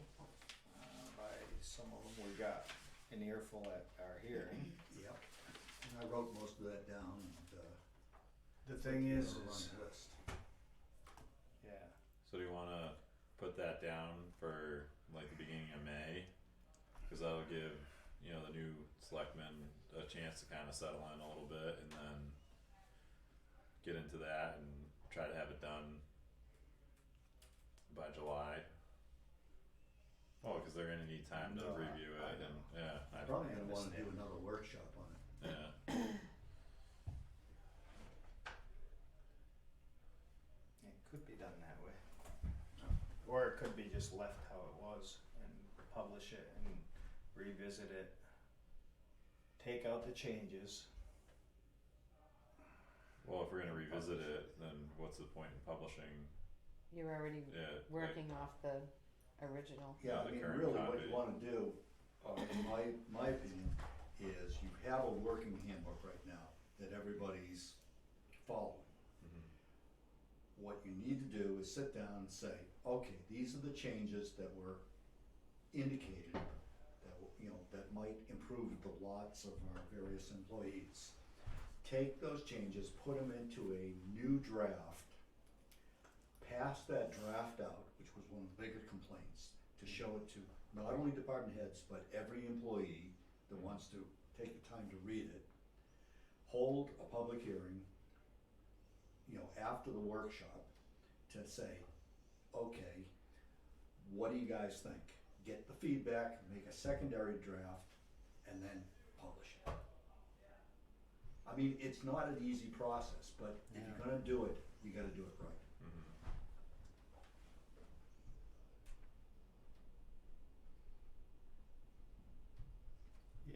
Speaker 4: by some of them. We got an earful at our hearing.
Speaker 3: Yep. And I wrote most of that down and,
Speaker 4: The thing is,
Speaker 3: run a list.
Speaker 4: yeah,
Speaker 2: So do you wanna put that down for like the beginning of May? Cause that'll give, the new selectmen a chance to kinda settle in a little bit and then get into that and try to have it done by July. Oh, cause they're gonna need time to
Speaker 4: No,
Speaker 2: review
Speaker 4: I
Speaker 2: it and,
Speaker 4: know.
Speaker 2: yeah, I,
Speaker 3: Probably gonna wanna
Speaker 4: understand.
Speaker 3: do another workshop on it.
Speaker 2: yeah,
Speaker 4: it could be done that way. Or it could be just left how it was and publish it and revisit it. Take out the changes.
Speaker 2: well, if we're gonna revisit it, then what's the point in publishing,
Speaker 1: You're already working off the original.
Speaker 3: Yeah,
Speaker 2: the
Speaker 3: I mean,
Speaker 2: current
Speaker 3: really what
Speaker 2: copy.
Speaker 3: you wanna do, in my opinion, is you have a working handbook right now that everybody's following. What you need to do is sit down and say, okay, these are the changes that were indicated that might improve the lots of our various employees. Take those changes, put them into a new draft, pass that draft out, which was one of the bigger complaints, to show it to not only department heads, but every employee that wants to take the time to read it. Hold a public hearing, after the workshop to say, okay, what do you guys think? Get the feedback, make a secondary draft, and then publish it. I mean, it's not an easy process, but if you're gonna do it, you gotta do it right.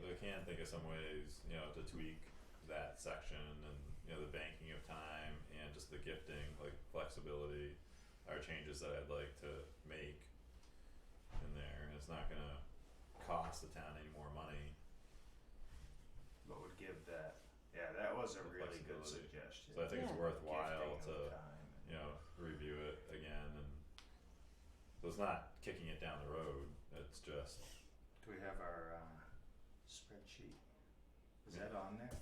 Speaker 2: I can think of some ways, to tweak that section and, the banking of time and just the gifting, like flexibility are changes that I'd like to make in there, and it's not gonna cost the town any more money.
Speaker 4: But would give that, that was a
Speaker 2: The
Speaker 4: really good
Speaker 2: flexibility.
Speaker 4: suggestion.
Speaker 2: So I think it's
Speaker 1: Yeah.
Speaker 2: worthwhile
Speaker 4: Gifting
Speaker 2: to,
Speaker 4: of time.
Speaker 2: review it again, and so it's not kicking it down the road, it's just,
Speaker 4: Do we have our spreadsheet? Is
Speaker 2: Yeah.
Speaker 4: that on there?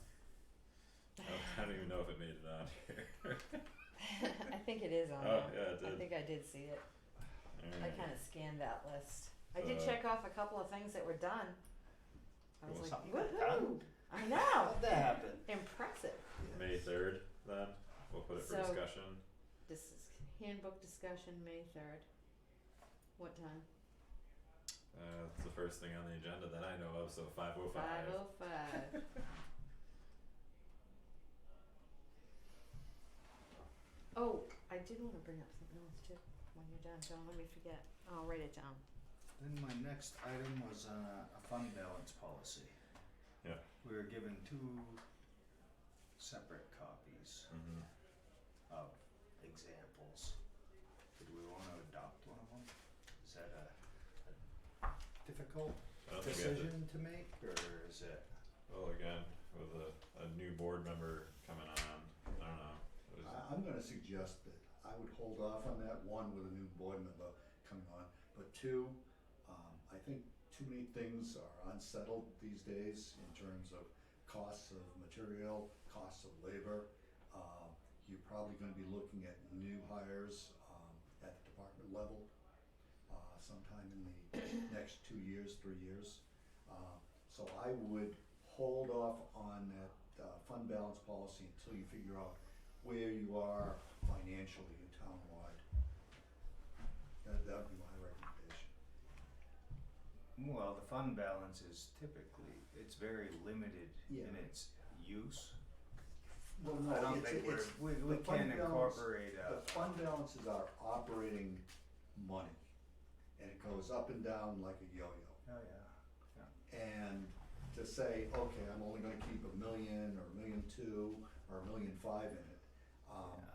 Speaker 2: I don't even know if it made it on here.
Speaker 1: I think it is on
Speaker 2: Oh,
Speaker 1: there.
Speaker 2: yeah, it
Speaker 1: I
Speaker 2: did.
Speaker 1: think I did see it. I
Speaker 2: Alright.
Speaker 1: kinda scanned that list. I did
Speaker 2: Uh,
Speaker 1: check off a couple of things that were done. I was
Speaker 2: Cool.
Speaker 1: like,
Speaker 4: Something got
Speaker 1: woohoo!
Speaker 4: done?
Speaker 1: I know,
Speaker 4: How'd that happen?
Speaker 1: impressive.
Speaker 2: May 3rd then, we'll put it for
Speaker 1: So-
Speaker 2: discussion.
Speaker 1: This is handbook discussion, May 3rd. What time?
Speaker 2: It's the first thing on the agenda that I know of, so 5:05.
Speaker 1: 5:05. Oh, I did wanna bring up something else too, when you're done, don't let me forget, I'll write it down.
Speaker 4: Then my next item was a fund balance policy.
Speaker 2: Yeah.
Speaker 4: We were given 2 separate copies
Speaker 2: Mhm.
Speaker 4: of examples. Did we wanna adopt one of them? Is that a difficult
Speaker 2: I don't think we have to,
Speaker 4: decision to make, or is it?
Speaker 2: well, again, with a new board member coming on, I don't know. It was-
Speaker 3: I'm gonna suggest that I would hold off on that, one, with a new board member coming on, but two, I think too many things are unsettled these days in terms of costs of material, costs of labor. You're probably gonna be looking at new hires, at the department level. sometime in the next 2 years, 3 years. So I would hold off on that fund balance policy until you figure out where you are financially in townwide. That would be my recommendation.
Speaker 4: Well, the fund balance is typically, it's very limited
Speaker 3: Yeah.
Speaker 4: in its use.
Speaker 3: Well, no,
Speaker 4: I don't
Speaker 3: it's,
Speaker 4: think
Speaker 3: it's,
Speaker 4: we
Speaker 3: the
Speaker 4: can
Speaker 3: fund balance-
Speaker 4: incorporate
Speaker 3: the fund balance is our operating money, and it goes up and down like a yo-yo.
Speaker 4: oh yeah,
Speaker 3: And to say, okay, I'm only gonna keep $1 million or $1.2 million or $1.5 million in it.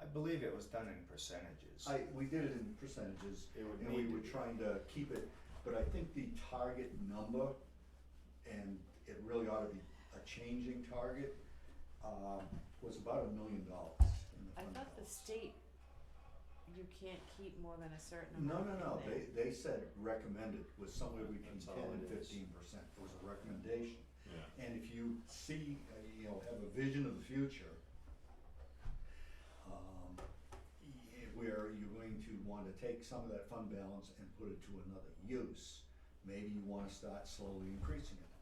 Speaker 4: I believe it was done in percentages.
Speaker 3: We did it in percentages,
Speaker 4: It would
Speaker 3: and we
Speaker 4: need to
Speaker 3: were
Speaker 4: be.
Speaker 3: trying to keep it, but I think the target number, and it really ought to be a changing target, was about $1 million in the
Speaker 1: I
Speaker 3: fund
Speaker 1: thought the
Speaker 3: balance.
Speaker 1: state, you can't keep more than a certain
Speaker 3: No,
Speaker 1: amount
Speaker 3: no,
Speaker 1: in there.
Speaker 3: they said recommended was somewhere between
Speaker 4: That's
Speaker 3: 10
Speaker 4: all
Speaker 3: and
Speaker 4: it is.
Speaker 3: 15%, it was a recommendation.
Speaker 2: Yeah.
Speaker 3: And if you see, have a vision of the future, where you're going to wanna take some of that fund balance and put it to another use, maybe you wanna start slowly increasing it.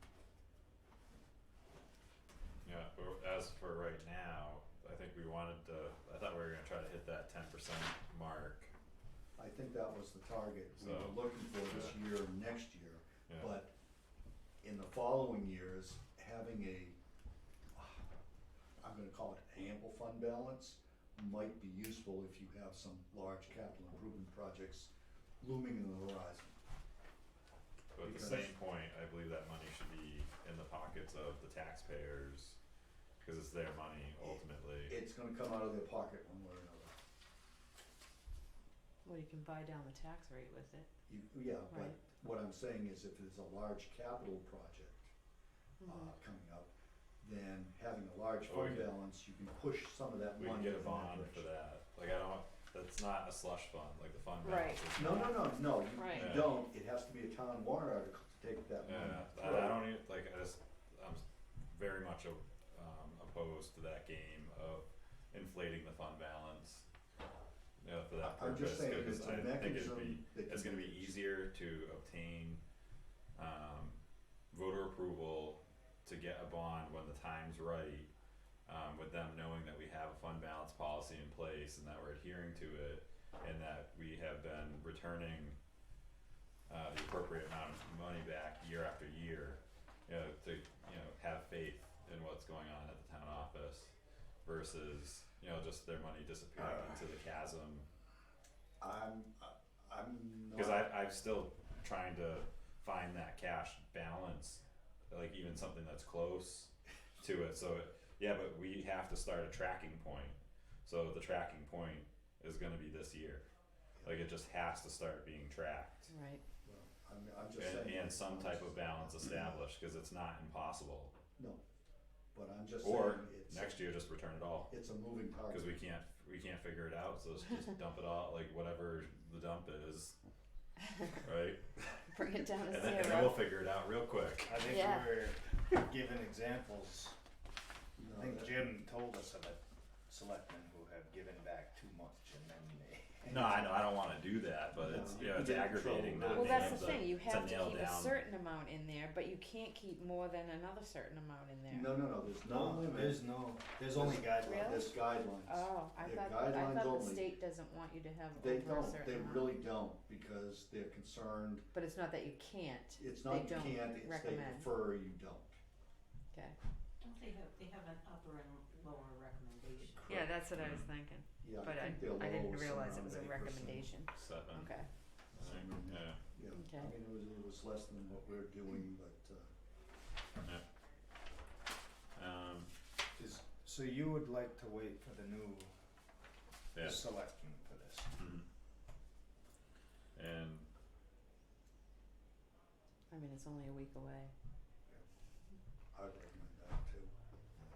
Speaker 2: Yeah, but as for right now, I think we wanted to, I thought we were gonna try to hit that 10% mark,
Speaker 3: I think that was the target we
Speaker 2: So,
Speaker 3: were looking for this
Speaker 2: yeah.
Speaker 3: year and next year.
Speaker 2: yeah.
Speaker 3: But in the following years, having I'm gonna call it ample fund balance, might be useful if you have some large capital improvement projects looming in the horizon.
Speaker 2: But at the
Speaker 3: because-
Speaker 2: same point, I believe that money should be in the pockets of the taxpayers, cause it's their money ultimately.
Speaker 3: It's gonna come out of their pocket one way or another.
Speaker 1: Well, you can buy down the tax rate with it.
Speaker 3: Yeah, but
Speaker 1: Right.
Speaker 3: what I'm saying is if there's a large capital project, coming up, then having a large
Speaker 2: Oh, we
Speaker 3: fund
Speaker 2: could-
Speaker 3: balance, you can push some of that
Speaker 2: We can
Speaker 3: money
Speaker 2: get a
Speaker 3: in that
Speaker 2: bond for
Speaker 3: direction.
Speaker 2: that, like I don't, that's not a slush fund, like the fund
Speaker 1: Right.
Speaker 2: balance is
Speaker 3: No,
Speaker 2: not.
Speaker 3: no, you
Speaker 1: Right.
Speaker 2: Yeah.
Speaker 3: don't, it has to be a town warrant article to take that money.
Speaker 2: Yeah,
Speaker 3: through.
Speaker 2: I don't even, like, I'm very much opposed to that game of inflating the fund balance. For that
Speaker 3: I'm
Speaker 2: purpose,
Speaker 3: just saying,
Speaker 2: because
Speaker 3: it's
Speaker 2: I
Speaker 3: a
Speaker 2: think it'd
Speaker 3: mechanism
Speaker 2: be,
Speaker 3: that
Speaker 2: it's
Speaker 3: can
Speaker 2: gonna
Speaker 3: be
Speaker 2: be
Speaker 3: used.
Speaker 2: easier to obtain, voter approval to get a bond when the time's right, with them knowing that we have a fund balance policy in place and that we're adhering to it, and that we have been returning the appropriate amount of money back year after year, to, have faith in what's going on at the town office versus, just their money disappearing into the chasm.
Speaker 3: I'm not.
Speaker 2: Cause I'm still trying to find that cash balance, like even something that's close to it, so but we have to start a tracking point, so the tracking point is gonna be this year. Like it just has to start being tracked,
Speaker 1: Right.
Speaker 3: Well, I'm just saying.
Speaker 2: and some type of balance established, cause it's not impossible.
Speaker 3: No, but I'm just
Speaker 2: Or
Speaker 3: saying, it's,
Speaker 2: next year, just return it all,
Speaker 3: it's a moving target.
Speaker 2: cause we can't figure it out, so let's just dump it all, like whatever the dump is, right?
Speaker 1: Bring it down to
Speaker 2: And
Speaker 1: zero.
Speaker 2: then we'll figure it out real quick.
Speaker 4: I think
Speaker 1: Yeah.
Speaker 4: we were given examples.
Speaker 3: No,
Speaker 4: I think
Speaker 3: that-
Speaker 4: Jim told us about selectmen who have given back too much and then they.
Speaker 2: No, I know, I don't wanna do that, but
Speaker 3: No,
Speaker 2: it's,
Speaker 3: you
Speaker 2: it's
Speaker 3: get in
Speaker 2: aggravating
Speaker 3: trouble.
Speaker 2: not
Speaker 1: Well,
Speaker 2: being
Speaker 1: that's
Speaker 2: able
Speaker 1: the
Speaker 2: to,
Speaker 1: thing, you have to
Speaker 2: nail
Speaker 1: keep a
Speaker 2: down.
Speaker 1: certain amount in there, but you can't keep more than another certain amount in there.
Speaker 3: No, there's no limit.
Speaker 4: There's only guidelines.
Speaker 1: Really?
Speaker 3: There's guidelines.
Speaker 1: Oh, I
Speaker 3: They're
Speaker 1: thought
Speaker 3: guidelines
Speaker 1: the
Speaker 3: only.
Speaker 1: state doesn't want you to have
Speaker 3: They
Speaker 1: over a
Speaker 3: don't,
Speaker 1: certain
Speaker 3: they
Speaker 1: amount.
Speaker 3: really don't, because they're concerned,
Speaker 1: But it's not that you can't,
Speaker 3: it's not you
Speaker 1: don't
Speaker 3: can't, it's they
Speaker 1: recommend.
Speaker 3: prefer you don't.
Speaker 1: okay.
Speaker 5: Don't they have an upper and lower recommendation?
Speaker 1: Yeah, that's what I was thinking,
Speaker 3: Yeah,
Speaker 1: but
Speaker 3: I think they're
Speaker 1: I didn't
Speaker 3: low
Speaker 1: realize it
Speaker 3: around
Speaker 1: was a
Speaker 3: 8%.
Speaker 1: recommendation,
Speaker 2: Seven,
Speaker 1: okay.
Speaker 2: I think, yeah,
Speaker 3: Yeah,
Speaker 1: Okay.
Speaker 3: I mean, it was less than what we're doing, but,
Speaker 4: So you would like to wait for the new
Speaker 2: yeah,
Speaker 4: selectmen for this?
Speaker 2: and
Speaker 1: I mean, it's only a week away.
Speaker 3: I'd recommend that too.
Speaker 4: Okay.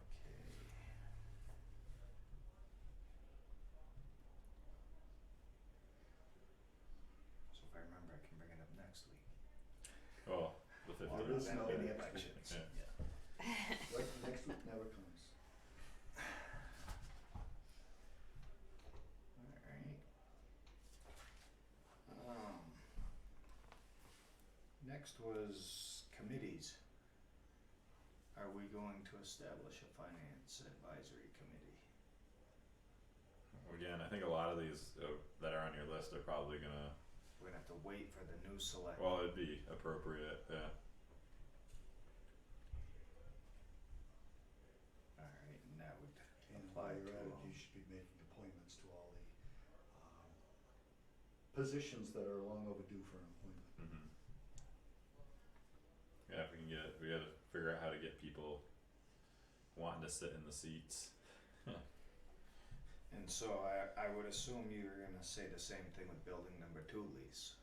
Speaker 4: So if I remember, I can bring it up next week.
Speaker 2: well, the
Speaker 3: Well,
Speaker 2: 15th.
Speaker 3: there is no
Speaker 4: That'll be the
Speaker 3: next week.
Speaker 4: elections.
Speaker 2: Yeah.
Speaker 3: Right, next week never comes.
Speaker 4: Alright. next was committees. Are we going to establish a finance advisory committee?
Speaker 2: Again, I think a lot of these that are on your list are probably gonna,
Speaker 4: We're gonna have to wait for the new select.
Speaker 2: well, it'd be appropriate, yeah.
Speaker 4: Alright, and that would
Speaker 3: And
Speaker 4: apply
Speaker 3: while
Speaker 4: to,
Speaker 3: you're at it, you should be making appointments to all the, positions that are long overdue for an appointment.
Speaker 2: Mhm. Yeah, if we can we gotta figure out how to get people wanting to sit in the seats.
Speaker 4: and so I would assume you're gonna say the same thing with building number 2 lease.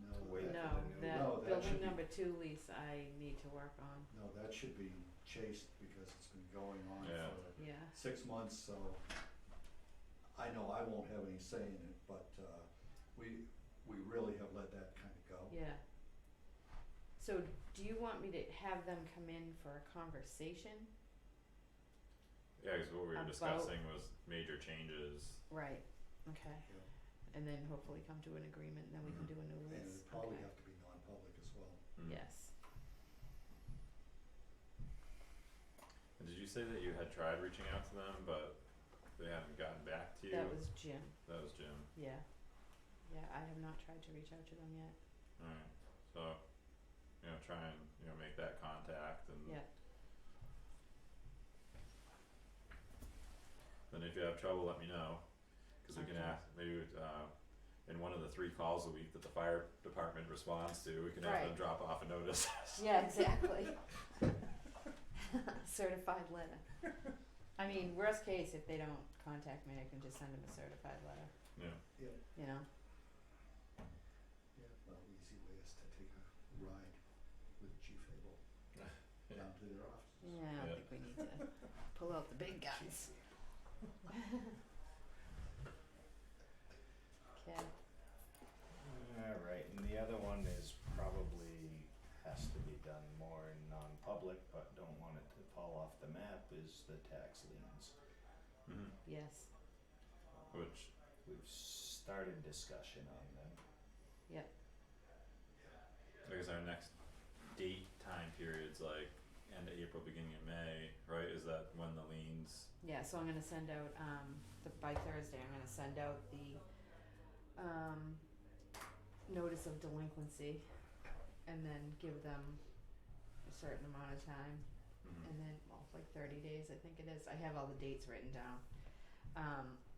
Speaker 3: No,
Speaker 4: Wait for
Speaker 1: No,
Speaker 4: the new-
Speaker 1: that
Speaker 3: No, that
Speaker 1: building
Speaker 3: should be-
Speaker 1: number 2 lease I need to work on,
Speaker 3: no, that should be chased because it's been going on
Speaker 2: Yeah.
Speaker 3: for
Speaker 1: yeah.
Speaker 3: 6 months, so I know I won't have any say in it, but, we really have let that kinda go.
Speaker 1: Yeah. So do you want me to have them come in for a conversation?
Speaker 2: Yeah, cause what we were
Speaker 1: About-
Speaker 2: discussing was major changes.
Speaker 1: Right, okay.
Speaker 3: Yeah.
Speaker 1: And then hopefully come to an agreement and then we can do a new
Speaker 3: And
Speaker 1: lease,
Speaker 3: it'd probably
Speaker 1: okay.
Speaker 3: have to be non-public as well.
Speaker 2: Mm.
Speaker 1: Yes,
Speaker 2: And did you say that you had tried reaching out to them, but they haven't gotten back to you?
Speaker 1: that was Jim,
Speaker 2: That was Jim.
Speaker 1: yeah. Yeah, I have not tried to reach out to them yet,
Speaker 2: Alright, so, try and, make that contact and
Speaker 1: yeah,
Speaker 2: then if you have trouble, let me know. Cause we can
Speaker 1: Okay.
Speaker 2: ask, maybe, in one of the 3 calls a week that the fire department responds to, we can have them
Speaker 1: Right.
Speaker 2: drop off a notice.
Speaker 1: yeah, exactly. Certified letter. I mean, worst case, if they don't contact me, I can just send them a certified letter,
Speaker 2: Yeah,
Speaker 1: you know?
Speaker 3: Yeah, well, easy way is to take a ride with Chief Abel down to their offices.
Speaker 1: Yeah, I don't
Speaker 2: Yeah.
Speaker 1: think we need to pull out the big guns. Okay,
Speaker 4: Alright, and the other one is probably has to be done more in non-public, but don't want it to fall off the map, is the tax liens.
Speaker 2: mhm,
Speaker 1: yes,
Speaker 2: which,
Speaker 4: We've started discussion on them.
Speaker 1: yep,
Speaker 2: I guess our next date time period's like end of April, beginning of May, right? Is that when the liens,
Speaker 1: yeah, so I'm gonna send out, by Thursday, I'm gonna send out the, notice of delinquency and then give them a certain amount of time.
Speaker 2: mhm.
Speaker 1: And then, well, like 30 days, I think it is. I have all the dates written down.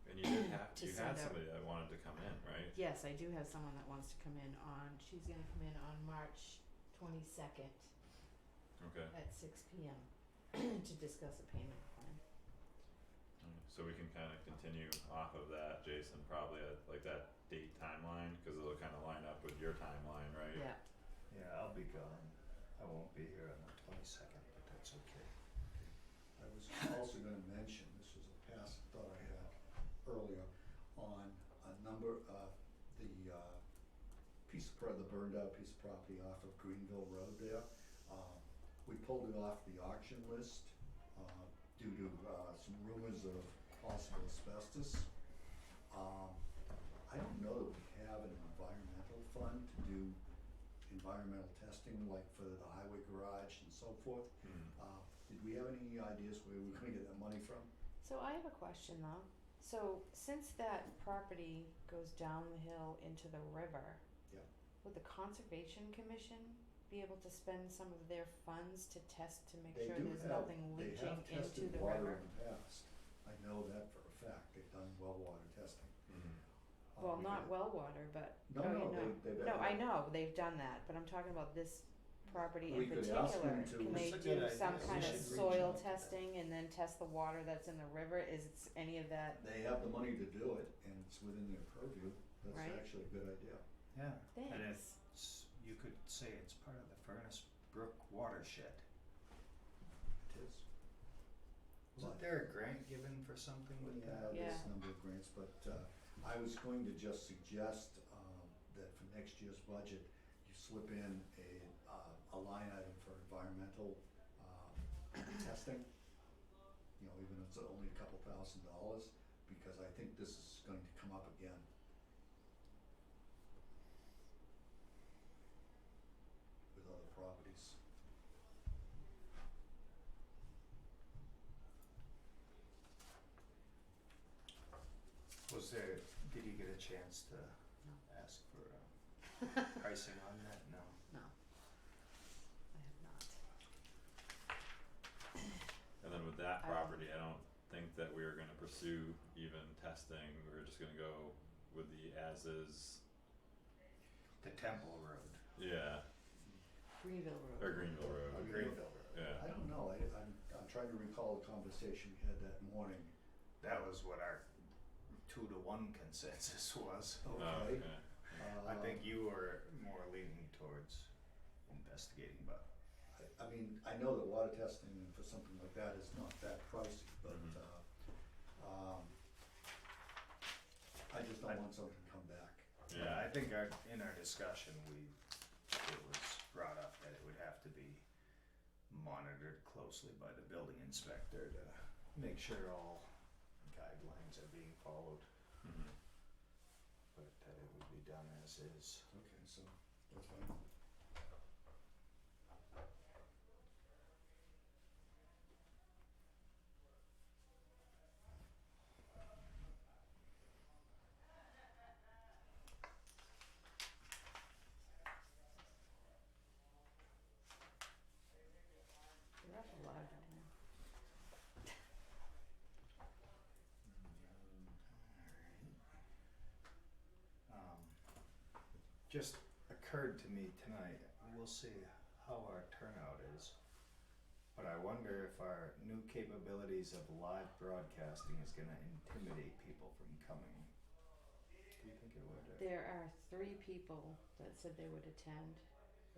Speaker 2: And you did have,
Speaker 1: To
Speaker 2: you
Speaker 1: send
Speaker 2: had
Speaker 1: out-
Speaker 2: somebody that wanted to come in, right?
Speaker 1: Yes, I do have someone that wants to come in on, she's gonna come in on March 22nd
Speaker 2: Okay,
Speaker 1: at 6 p.m. to discuss a payment plan.
Speaker 2: so we can kinda continue off of that, Jason, probably at like that date timeline, cause it'll kinda line up with your timeline, right?
Speaker 1: Yeah,
Speaker 4: Yeah, I'll be gone. I won't be here on the 22nd, but that's okay.
Speaker 3: I was also gonna mention, this was a pass thought I had earlier, on a number of the, the burned out piece of property off of Greenville Road there. We pulled it off the auction list, due to, some rumors of possible asbestos. I don't know that we have an environmental fund to do environmental testing, like for the highway garage and so forth.
Speaker 2: Mhm.
Speaker 3: Did we have any ideas where we're gonna get that money from?
Speaker 1: so I have a question though. So since that property goes down the hill into the river,
Speaker 3: Yep.
Speaker 1: would the Conservation Commission be able to spend some of their funds to test to make
Speaker 3: They
Speaker 1: sure
Speaker 3: do
Speaker 1: there's
Speaker 3: have-
Speaker 1: nothing leaching
Speaker 3: They have
Speaker 1: into
Speaker 3: tested
Speaker 1: the
Speaker 3: water
Speaker 1: river?
Speaker 3: in the past, I know that for a fact, they've done well water testing.
Speaker 2: Mhm.
Speaker 1: Well,
Speaker 3: We
Speaker 1: not
Speaker 3: could-
Speaker 1: well water, but,
Speaker 3: No,
Speaker 1: oh,
Speaker 3: no,
Speaker 1: you know.
Speaker 3: they've.
Speaker 1: No, I know, they've done that, but I'm talking about this property
Speaker 3: We
Speaker 1: in
Speaker 3: could
Speaker 1: particular.
Speaker 3: ask them to-
Speaker 1: Can they
Speaker 4: That's a good
Speaker 1: do some
Speaker 4: idea.
Speaker 1: kind
Speaker 3: We
Speaker 1: of
Speaker 3: should reach
Speaker 1: soil
Speaker 3: out to them.
Speaker 1: testing and then test the water that's in the river? Is it any of that?
Speaker 3: They have the money to do it, and it's within their purview, that's
Speaker 1: Right.
Speaker 3: actually a good idea.
Speaker 4: Yeah. And
Speaker 1: Thanks.
Speaker 4: you could say it's part of the Furnace Brook watershed.
Speaker 3: It is.
Speaker 4: Wasn't there a grant given for something with
Speaker 3: Yeah,
Speaker 4: that?
Speaker 3: there's
Speaker 1: Yeah.
Speaker 3: a number of grants, but, I was going to just suggest, that for next year's budget, you slip in a line item for environmental, testing. You know, even if it's only a couple $1,000s, because I think this is going to come up again.
Speaker 4: Was there, did you get a chance to ask for pricing on that? No.
Speaker 1: No. I have not.
Speaker 2: And then with that
Speaker 1: I-
Speaker 2: property, I don't think that we are gonna pursue even testing, we're just gonna go with the as-is,
Speaker 4: The Temple Road.
Speaker 2: yeah,
Speaker 1: Greenville Road.
Speaker 2: or Greenville Road,
Speaker 4: Greenville Road.
Speaker 2: yeah.
Speaker 3: I don't know, I'm trying to recall the conversation we had that morning.
Speaker 4: That was what our 2-to-1 consensus was.
Speaker 2: Oh,
Speaker 3: Okay.
Speaker 2: okay.
Speaker 4: I think you were more leaning towards investigating, but
Speaker 3: I mean, I know that water testing for something like that is not that pricey, but,
Speaker 2: Mhm.
Speaker 3: I just don't want something to come back.
Speaker 2: Yeah,
Speaker 4: I think in our discussion, it was brought up that it would have to be monitored closely by the building inspector to make sure all guidelines are being followed,
Speaker 2: mhm.
Speaker 4: but that it would be done as is.
Speaker 3: Okay, so, that's fine.
Speaker 1: You're awful loud down there.
Speaker 4: Just occurred to me tonight, we'll see how our turnout is. But I wonder if our new capabilities of live broadcasting is gonna intimidate people from coming. Do you think it would?
Speaker 1: There are 3 people that said they would attend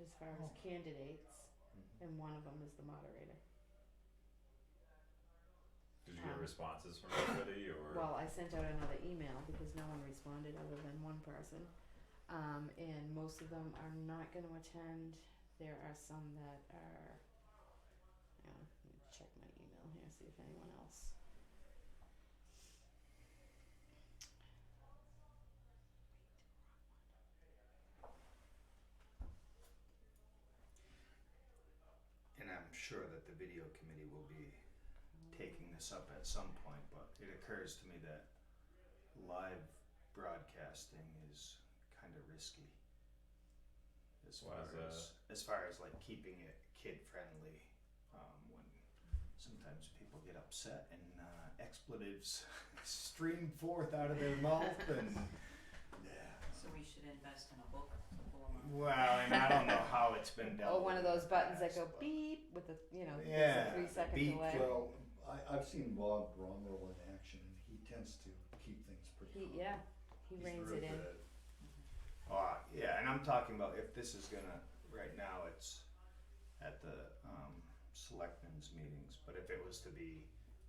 Speaker 1: as far as
Speaker 4: Oh.
Speaker 1: candidates,
Speaker 4: Mhm.
Speaker 1: and one of them is the moderator.
Speaker 2: Did you get responses from anybody, or?
Speaker 1: Well, I sent out another email because no one responded other than one person. And most of them are not gonna attend. There are some that are, let me check my email here, see if anyone else.
Speaker 4: And I'm sure that the video committee will be taking this up at some point, but it occurs to me that live broadcasting is kinda risky.
Speaker 2: Why is
Speaker 4: As far as like keeping it kid friendly, when sometimes people get upset and expletives stream forth out of their mouth and
Speaker 5: So we should invest in a book to pull them up.
Speaker 4: well, and I don't know how it's been dealt
Speaker 1: Oh, one of
Speaker 4: with in
Speaker 1: those
Speaker 4: the
Speaker 1: buttons that
Speaker 4: past,
Speaker 1: go
Speaker 4: but-
Speaker 1: beep with the, there's
Speaker 4: Yeah,
Speaker 1: a 3-second
Speaker 4: beep
Speaker 1: delay.
Speaker 3: Well, I've seen Bob Rommel in action, and he tends to keep things pretty calm.
Speaker 1: He
Speaker 4: He's
Speaker 1: reins
Speaker 4: real
Speaker 1: it in.
Speaker 4: good. Yeah, and I'm talking about if this is gonna, right now it's at the selectmen's meetings, but if it was to be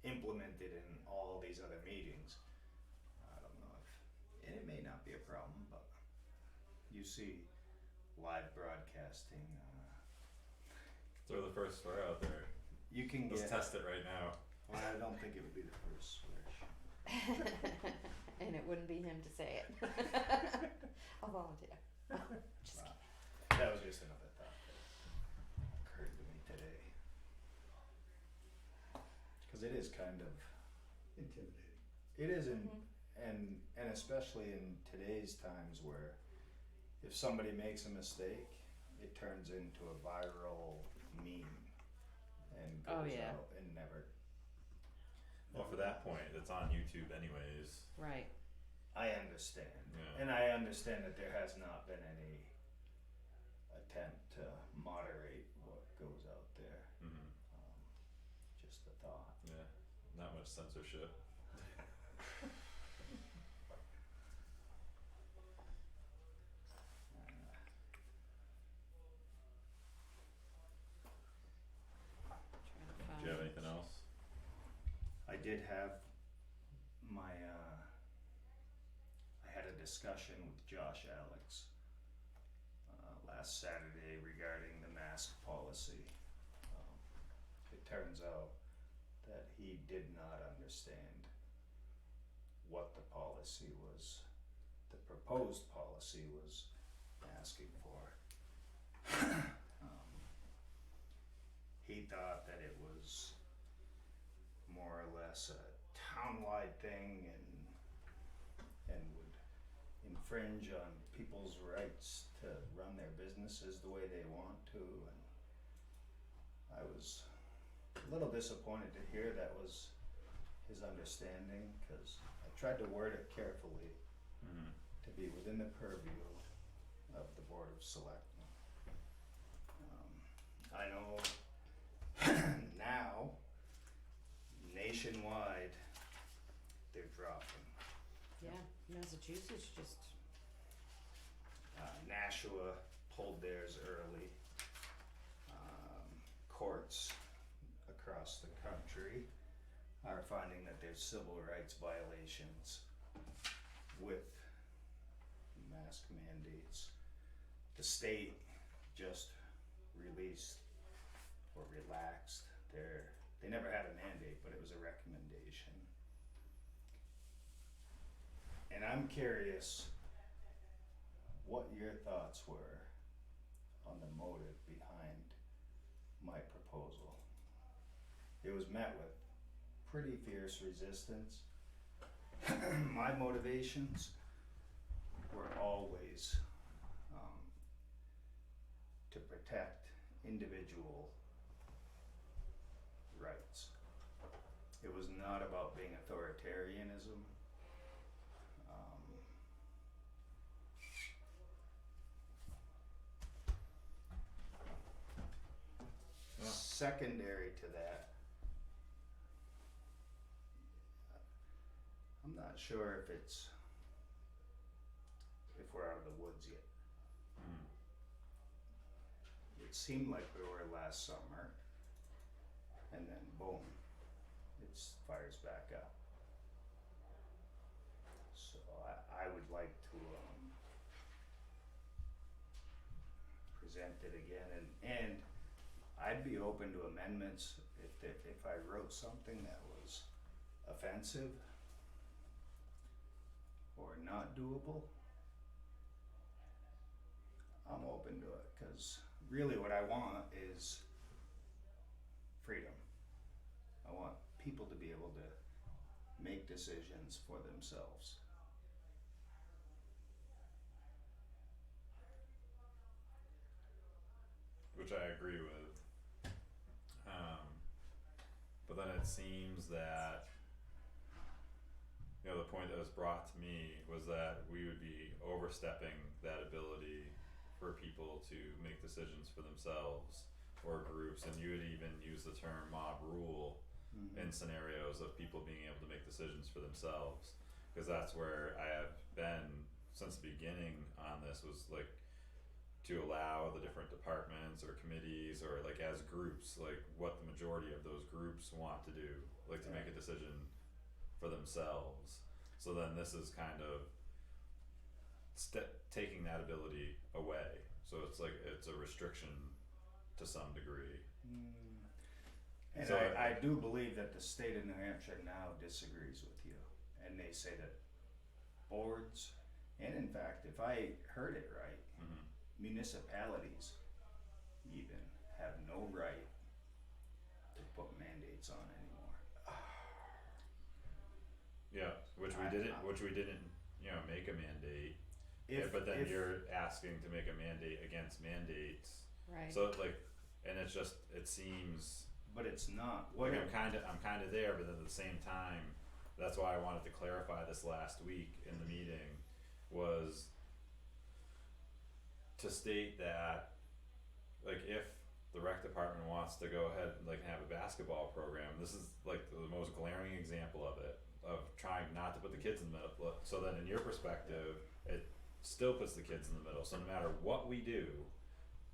Speaker 4: implemented in all these other meetings, I don't know and it may not be a problem, but you see live broadcasting,
Speaker 2: Throw the first swear out there,
Speaker 4: you can
Speaker 2: let's
Speaker 4: get,
Speaker 2: test it right now.
Speaker 4: well, I don't think it would be the first swear.
Speaker 1: And it wouldn't be him to say it. I'll volunteer. Just
Speaker 4: Wow. That was just another thought that occurred to me today. Cause it is kind of,
Speaker 3: Intimidating.
Speaker 4: it is in,
Speaker 1: Mhm.
Speaker 4: and especially in today's times where if somebody makes a mistake, it turns into a viral meme and
Speaker 1: Oh,
Speaker 4: goes
Speaker 1: yeah.
Speaker 4: out and never.
Speaker 2: Well, for that point, it's on YouTube anyways,
Speaker 1: Right.
Speaker 4: I understand,
Speaker 2: Yeah.
Speaker 4: and I understand that there has not been any attempt to moderate what goes out there.
Speaker 2: mhm,
Speaker 4: Just a thought.
Speaker 2: yeah, not much censorship.
Speaker 1: Trying to
Speaker 2: Do
Speaker 1: find.
Speaker 2: you have anything else?
Speaker 4: I did have my, I had a discussion with Josh Alex last Saturday regarding the mask policy. It turns out that he did not understand what the policy was, the proposed policy was asking for. He thought that it was more or less a townwide thing and infringe on people's rights to run their businesses the way they want to, and I was a little disappointed to hear that was his understanding, cause I tried to word it carefully
Speaker 2: Mhm.
Speaker 4: to be within the purview of the Board of Selectmen. I know now, nationwide, they're dropping.
Speaker 1: Yeah, Massachusetts just,
Speaker 4: Nashua pulled theirs early. Courts across the country are finding that there's civil rights violations with mask mandates. The state just released or relaxed they never had a mandate, but it was a recommendation. And I'm curious what your thoughts were on the motive behind my proposal. It was met with pretty fierce resistance. My motivations were always to protect individual rights. It was not about being authoritarianism.
Speaker 2: Yeah.
Speaker 4: Secondary to that, I'm not sure if we're out of the woods yet.
Speaker 2: Mhm.
Speaker 4: It seemed like we were last summer, and then boom, it fires back up. So I would like to present it again, and I'd be open to amendments if I wrote something that was offensive or not doable. I'm open to it, cause really what I want is freedom. I want people to be able to make decisions for themselves.
Speaker 2: Which I agree with. But then it seems that, you know, the point that was brought to me was that we would be overstepping that ability for people to make decisions for themselves or groups, and you would even use the term mob rule in scenarios of people being able to make decisions for themselves, because that's where I have been since the beginning on this, was like to allow the different departments or committees or like as groups, like what the majority of those groups want to do, like to make a decision for themselves. So then this is kind of taking that ability away, so it's like it's a restriction to some degree.
Speaker 4: And
Speaker 2: So
Speaker 4: I do believe that the state of New Hampshire now disagrees with you, and they say that boards, and in fact, if I heard it right, municipalities even have no right to put mandates on anymore.
Speaker 2: Yeah, which we didn't, you know, make a mandate. But then you're asking to make a mandate against mandates.
Speaker 1: right,
Speaker 2: So like, and it's just, it seems
Speaker 4: but it's not.
Speaker 2: like I'm kinda there, but then at the same time, that's why I wanted to clarify this last week in the meeting, was to state that, like, if the rec department wants to go ahead and like have a basketball program, this is like the most glaring example of it, of trying not to put the kids in the middle. So then in your perspective, it still puts the kids in the middle, so no matter what we do,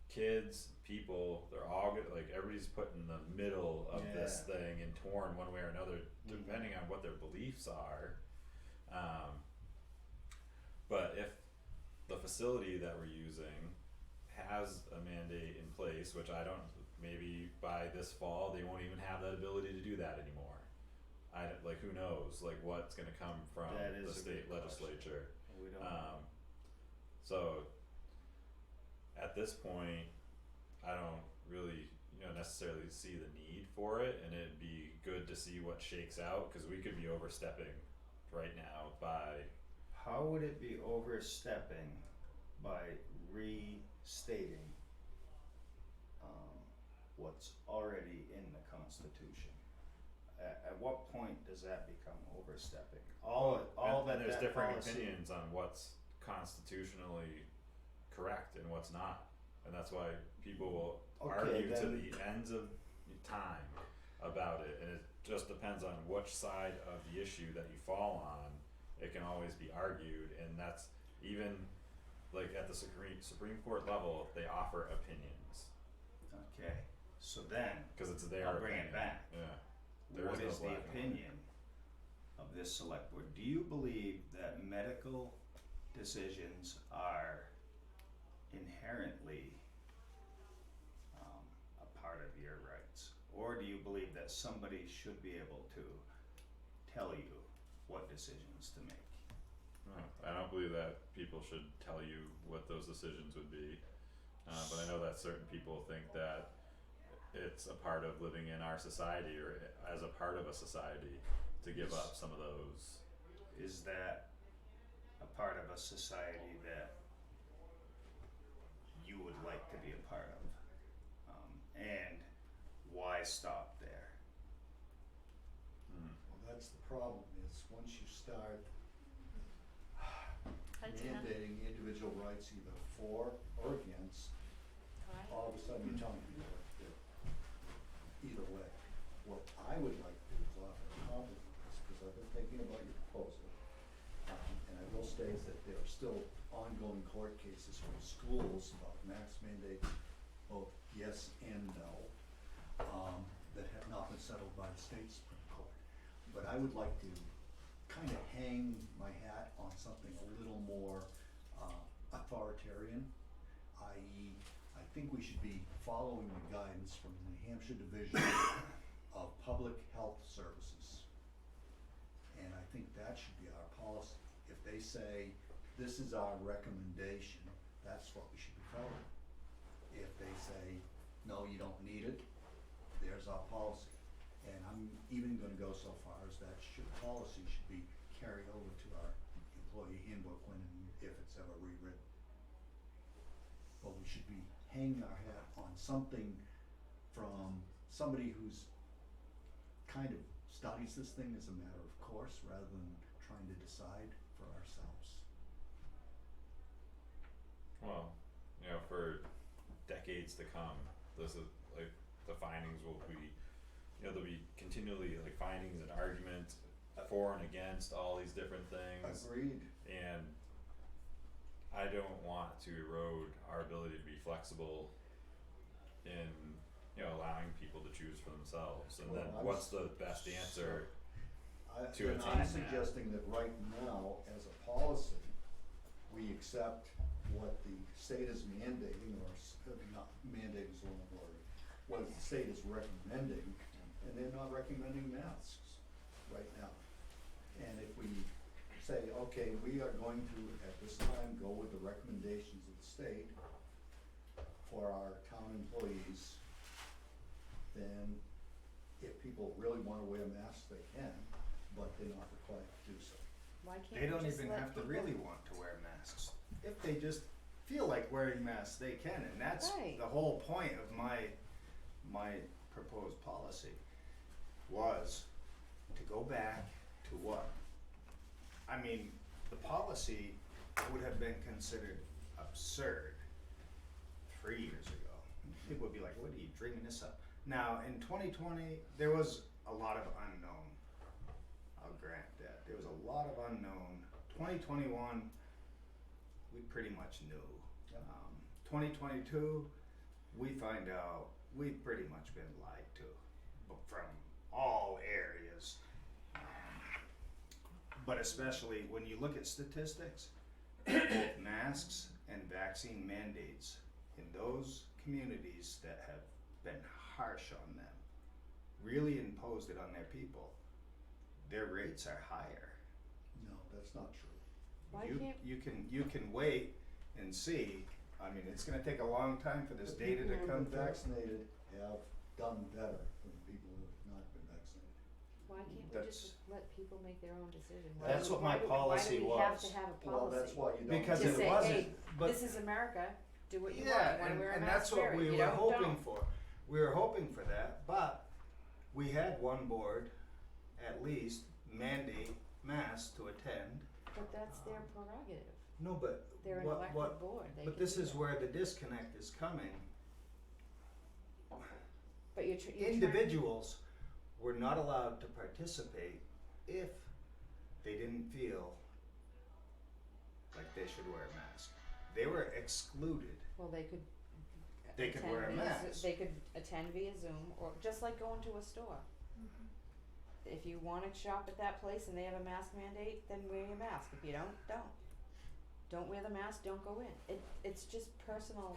Speaker 2: kids, people, they're all good, like everybody's put in the middle of this thing and torn one way or another, depending on what their beliefs are. But if the facility that we're using has a mandate in place, which I don't, maybe by this fall they won't even have that ability to do that anymore. Like, who knows, like what's gonna come from
Speaker 4: That is
Speaker 2: the
Speaker 4: a
Speaker 2: state
Speaker 4: good
Speaker 2: legislature.
Speaker 4: We don't.
Speaker 2: So at this point, I don't really, you know, necessarily see the need for it, and it'd be good to see what shakes out, cause we could be overstepping right now by
Speaker 4: How how would it be overstepping by restating what's already in the Constitution? At what point does that become overstepping? All
Speaker 2: and
Speaker 4: that
Speaker 2: there's
Speaker 4: that
Speaker 2: differing
Speaker 4: policy-
Speaker 2: opinions on what's constitutionally correct and what's not, and that's why people will
Speaker 4: Okay,
Speaker 2: argue to
Speaker 4: then-
Speaker 2: the ends of time about it, and it just depends on which side of the issue that you fall on. It can always be argued, and that's even like at the Supreme Court level, they offer opinions
Speaker 4: Okay, so then,
Speaker 2: because it's their
Speaker 4: I'll bring
Speaker 2: opinion.
Speaker 4: it back.
Speaker 2: Yeah, there
Speaker 4: what
Speaker 2: is no
Speaker 4: is the
Speaker 2: black and white.
Speaker 4: opinion of this select board? Do you believe that medical decisions are inherently a part of your rights? Or do you believe that somebody should be able to tell you what decisions to make?
Speaker 2: No, I don't believe that people should tell you what those decisions would be, but I know that certain people think that it's a part of living in our society or as a part of a society to give up some of those.
Speaker 4: Is that a part of a society that you would like to be a part of? And why stop there?
Speaker 3: Well, that's the problem, is once you start
Speaker 5: Hi, Tina.
Speaker 3: mandating individual rights either for or against,
Speaker 5: Hi.
Speaker 3: all of a sudden you're telling people that either way. What I would like to do is offer a compromise, because I've been thinking about your proposal. And I will state that there are still ongoing court cases from schools about mask mandates, both yes and no, that have not been settled by the state Supreme Court. But I would like to kind of hang my hat on something a little more authoritarian, i.e. I think we should be following the guidance from the New Hampshire Division of Public Health Services. And I think that should be our policy. If they say, this is our recommendation, that's what we should be following. If they say, no, you don't need it, there's our policy. And I'm even gonna go so far as that policy should be carried over to our employee handbook when and if it's ever rewritten. But we should be hanging our hat on something from somebody who's kind of studies this thing as a matter of course, rather than trying to decide for ourselves.
Speaker 2: Well, you know, for decades to come, this is like the findings will be, you know, there'll be continually like findings and arguments for and against all these different things.
Speaker 3: Agreed.
Speaker 2: And I don't want to erode our ability to be flexible in, you know, allowing people to choose for themselves. And then
Speaker 3: Well,
Speaker 2: what's the best answer? to
Speaker 3: And
Speaker 2: attain
Speaker 3: I'm
Speaker 2: that.
Speaker 3: suggesting that right now, as a policy, we accept what the state is mandating, or not mandating is the wrong word, what the state is recommending, and they're not recommending masks right now. And if we say, okay, we are going to, at this time, go with the recommendations of the state for our town employees, then if people really wanna wear masks, they can, but they're not required to do so.
Speaker 1: Why can't
Speaker 4: They
Speaker 1: we
Speaker 4: don't
Speaker 1: just
Speaker 4: even
Speaker 1: let
Speaker 4: have to
Speaker 1: people-
Speaker 4: really want to wear masks. If they just feel like wearing masks, they can, and that's
Speaker 1: Right.
Speaker 4: the whole point of my proposed policy was to go back to what? I mean, the policy would have been considered absurd 3 years ago. People would be like, what are you dreaming this up? Now, in 2020, there was a lot of unknown. I'll grant that. There was a lot of unknown. 2021, we pretty much knew.
Speaker 3: Yep.
Speaker 4: 2022, we find out we've pretty much been lied to from all areas. But especially when you look at statistics, both masks and vaccine mandates in those communities that have been harsh on them, really imposed it on their people, their rates are higher.
Speaker 3: No, that's not true.
Speaker 1: Why
Speaker 4: you,
Speaker 1: can't-
Speaker 4: you can wait and see. I mean, it's gonna take a long time for this data to
Speaker 3: The people who
Speaker 4: come
Speaker 3: have been
Speaker 4: back.
Speaker 3: vaccinated have done better than the people who have not been vaccinated.
Speaker 1: Why can't we
Speaker 4: That's-
Speaker 1: just let people make their own decision?
Speaker 4: That's what my policy
Speaker 1: Why do we have
Speaker 4: was.
Speaker 1: to have a policy?
Speaker 3: Well, that's why you don't.
Speaker 4: Because
Speaker 1: To
Speaker 4: it
Speaker 1: say,
Speaker 4: wasn't,
Speaker 1: hey,
Speaker 4: but
Speaker 1: this is America, do what you want,
Speaker 4: yeah,
Speaker 1: you wanna wear a
Speaker 4: and
Speaker 1: mask,
Speaker 4: that's what
Speaker 1: wear it,
Speaker 4: we
Speaker 1: you
Speaker 4: were
Speaker 1: don't,
Speaker 4: hoping
Speaker 1: don't.
Speaker 4: for. We were hoping for that, but we had one board, at least, mandate masks to attend.
Speaker 1: But that's their prerogative,
Speaker 4: No, but
Speaker 1: they're an
Speaker 4: what,
Speaker 1: elected
Speaker 4: what,
Speaker 1: board, they
Speaker 4: but
Speaker 1: can
Speaker 4: this
Speaker 1: do
Speaker 4: is
Speaker 1: that.
Speaker 4: where the disconnect is coming.
Speaker 1: But you're trying.
Speaker 4: Individuals were not allowed to participate if they didn't feel like they should wear a mask. They were excluded.
Speaker 1: Well, they could.
Speaker 4: They could
Speaker 1: attend
Speaker 4: wear a
Speaker 1: via Zo-
Speaker 4: mask.
Speaker 1: They could attend via Zoom, or just like going to a store. If you wanna shop at that place and they have a mask mandate, then wear your mask, if you don't, don't. Don't wear the mask, don't go in, it's just personal.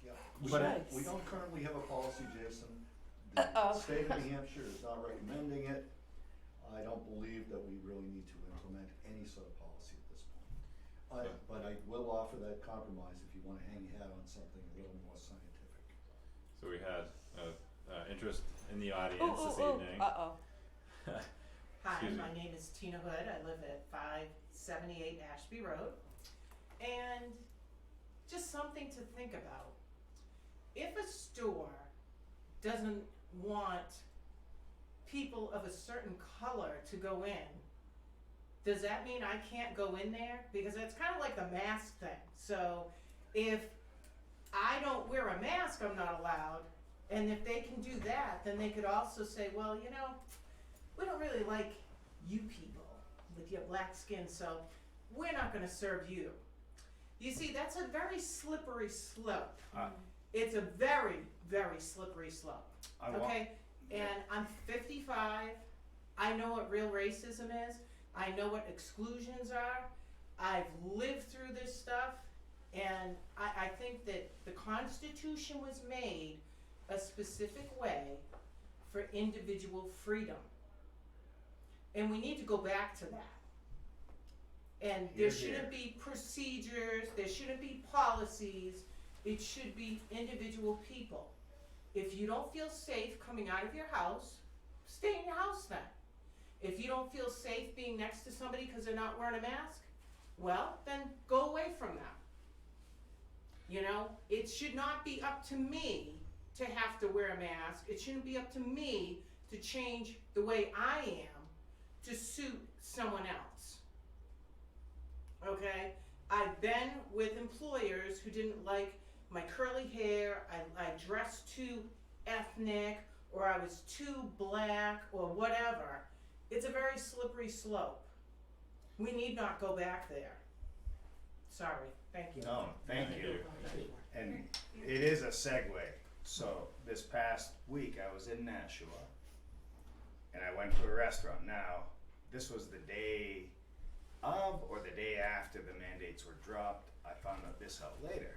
Speaker 3: Yeah,
Speaker 4: But
Speaker 3: we don't currently have a policy, Jason.
Speaker 1: Uh-oh.
Speaker 3: The state of New Hampshire is not recommending it. I don't believe that we really need to implement any sort of policy at this point. But I will offer that compromise if you wanna hang your hat on something a little more scientific.
Speaker 2: So we had interest in the audience this evening.
Speaker 1: Uh-oh.
Speaker 6: Hi,
Speaker 2: Excuse me.
Speaker 6: my name is Tina Hood. I live at 578 Ashby Road. And just something to think about. If a store doesn't want people of a certain color to go in, does that mean I can't go in there? Because it's kind of like the mask thing. So if I don't wear a mask, I'm not allowed. And if they can do that, then they could also say, well, you know, we don't really like you people with your black skin, so we're not gonna serve you. You see, that's a very slippery slope. It's a very, very slippery slope,
Speaker 4: I want,
Speaker 6: okay? And I'm 55, I know what real racism is, I know what exclusions are, I've lived through this stuff, and I think that the Constitution was made a specific way for individual freedom. And we need to go back to that. And
Speaker 4: Here,
Speaker 6: there shouldn't be procedures, there shouldn't be policies, it should be individual people. If you don't feel safe coming out of your house, stay in your house then. If you don't feel safe being next to somebody because they're not wearing a mask, well, then go away from them. You know, it should not be up to me to have to wear a mask. It shouldn't be up to me to change the way I am to suit someone else. Okay? I've been with employers who didn't like my curly hair, I dressed too ethnic, or I was too black, or whatever. It's a very slippery slope. We need not go back there. Sorry, thank you.
Speaker 4: no, thank
Speaker 2: Thank
Speaker 4: you.
Speaker 2: you.
Speaker 4: And it is a segue. So this past week I was in Nashua and I went to a restaurant. Now, this was the day of or the day after the mandates were dropped. I found out this out later.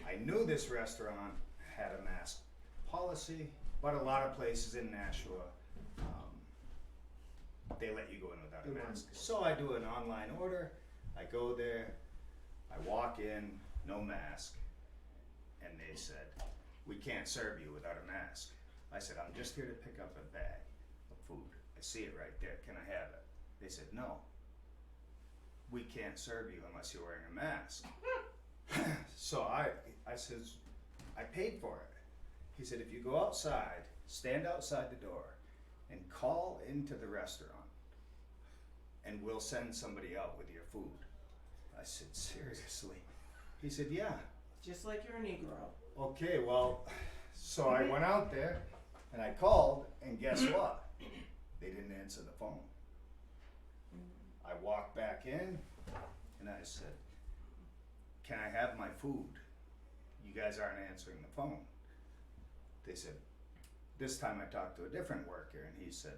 Speaker 4: I knew this restaurant had a mask policy, but a lot of places in Nashua, they let you go in without
Speaker 3: They
Speaker 4: a
Speaker 3: weren't
Speaker 4: mask.
Speaker 3: enforced.
Speaker 4: So I do an online order, I go there, I walk in, no mask, and they said, we can't serve you without a mask. I said, I'm just here to pick up a bag of food. I see it right there, can I have it? They said, no, we can't serve you unless you're wearing a mask. So I says, I paid for it. He said, if you go outside, stand outside the door and call into the restaurant and we'll send somebody out with your food. I said, seriously? He said, yeah.
Speaker 6: Just like you're a Negro.
Speaker 4: Okay, well, so I went out there and I called and guess what? They didn't answer the phone. I walked back in and I said, can I have my food? You guys aren't answering the phone. They said, this time I talked to a different worker and he said,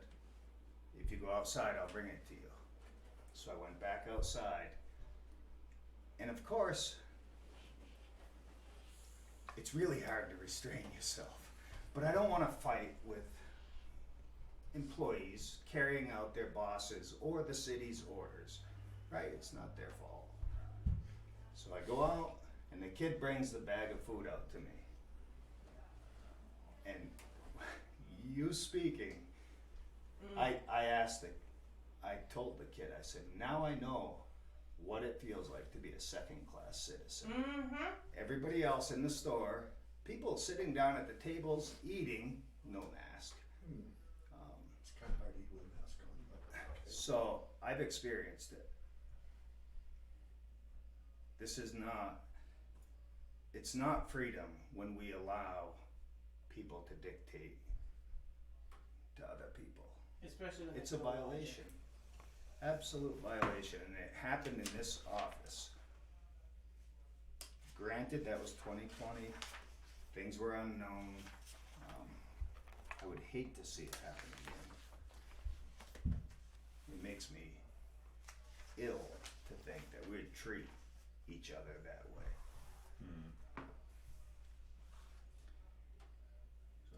Speaker 4: if you go outside, I'll bring it to you. So I went back outside. And of course, it's really hard to restrain yourself. But I don't want to fight with employees carrying out their bosses or the city's orders, right? It's not their fault. So I go out and the kid brings the bag of food out to me. And you speaking, I told the kid, I said, now I know what it feels like to be a second-class citizen.
Speaker 6: Mm-hmm.
Speaker 4: Everybody else in the store, people sitting down at the tables eating, no mask.
Speaker 3: It's kinda hard to eat with a mask on, but okay.
Speaker 4: So I've experienced it. It's not freedom when we allow people to dictate to other people.
Speaker 6: Especially when
Speaker 4: It's
Speaker 6: they
Speaker 4: a
Speaker 6: don't like it.
Speaker 4: violation. Absolute violation, and it happened in this office. Granted, that was 2020, things were unknown. I would hate to see it happen again. It makes me ill to think that we'd treat each other that way. So,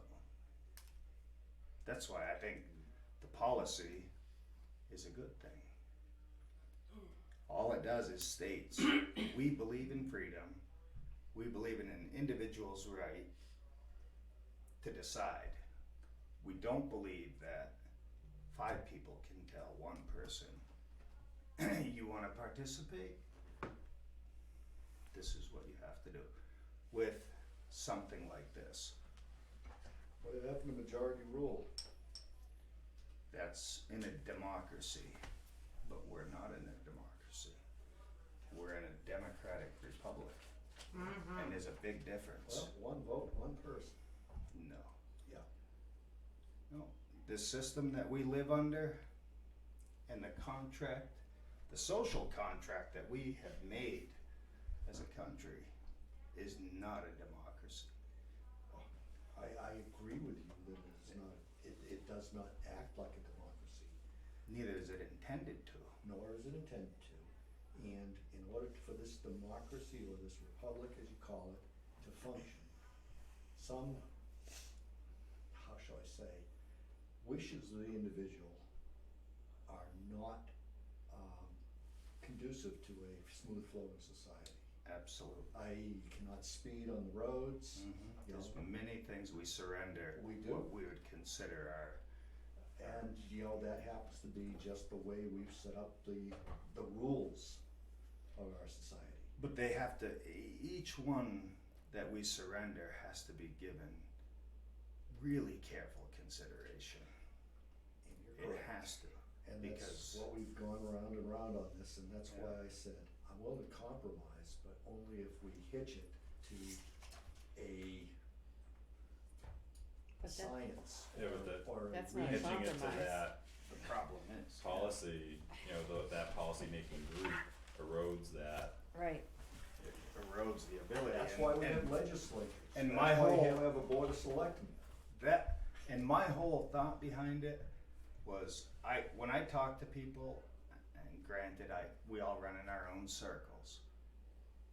Speaker 4: that's why I think the policy is a good thing. All it does is states, we believe in freedom, we believe in an individual's right to decide. We don't believe that 5 people can tell one person, you wanna participate? This is what you have to do. With something like this,
Speaker 3: What happened to majority rule?
Speaker 4: that's in a democracy, but we're not in a democracy. We're in a democratic republic, and there's a big difference.
Speaker 3: Well, one vote, one person.
Speaker 4: No.
Speaker 3: Yeah.
Speaker 4: No. The system that we live under and the contract, the social contract that we have made as a country is not a democracy.
Speaker 3: I agree with you that it's not, it does not act like a democracy,
Speaker 4: Neither is it intended to.
Speaker 3: nor is it intended to. And in order for this democracy, or this republic, as you call it, to function, some, how shall I say, wishes of the individual are not conducive to a smooth flowing society.
Speaker 4: Absolutely.
Speaker 3: I.e., you cannot speed on the roads. You
Speaker 4: There's
Speaker 3: know,
Speaker 4: many things we surrender.
Speaker 3: We do.
Speaker 4: What we would consider our.
Speaker 3: and you know, that happens to be just the way we've set up the rules of our society.
Speaker 4: But they have to. Each one that we surrender has to be given really careful consideration.
Speaker 3: And you're
Speaker 4: It
Speaker 3: correct.
Speaker 4: has to.
Speaker 3: And
Speaker 4: because-
Speaker 3: that's what we've gone round and round on this, and that's why I said, I'm willing to compromise, but only if we hitch it to a
Speaker 1: But that-
Speaker 3: science
Speaker 2: Yeah, but that-
Speaker 3: or a
Speaker 1: That's not a
Speaker 3: reason.
Speaker 2: Hitching it to
Speaker 1: compromise.
Speaker 2: that
Speaker 4: The problem is
Speaker 2: policy, that policy making group erodes that.
Speaker 1: Right.
Speaker 4: it erodes the ability.
Speaker 3: That's
Speaker 4: and-
Speaker 3: why we
Speaker 4: and
Speaker 3: have legislatures.
Speaker 4: and
Speaker 3: That's
Speaker 4: my
Speaker 3: why
Speaker 4: whole-
Speaker 3: you have a board of selectmen.
Speaker 4: That and my whole thought behind it was when I talk to people, and granted we all run in our own circles,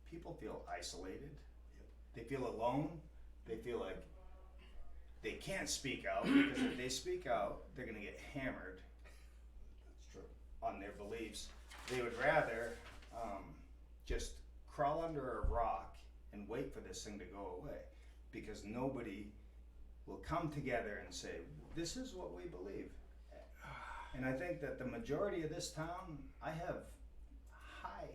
Speaker 4: people feel isolated. They feel alone. They feel like they can't speak out because if they speak out, they're gonna get hammered
Speaker 3: That's true.
Speaker 4: on their beliefs. They would rather just crawl under a rock and wait for this thing to go away, because nobody will come together and say, this is what we believe. And I think that the majority of this town, I have high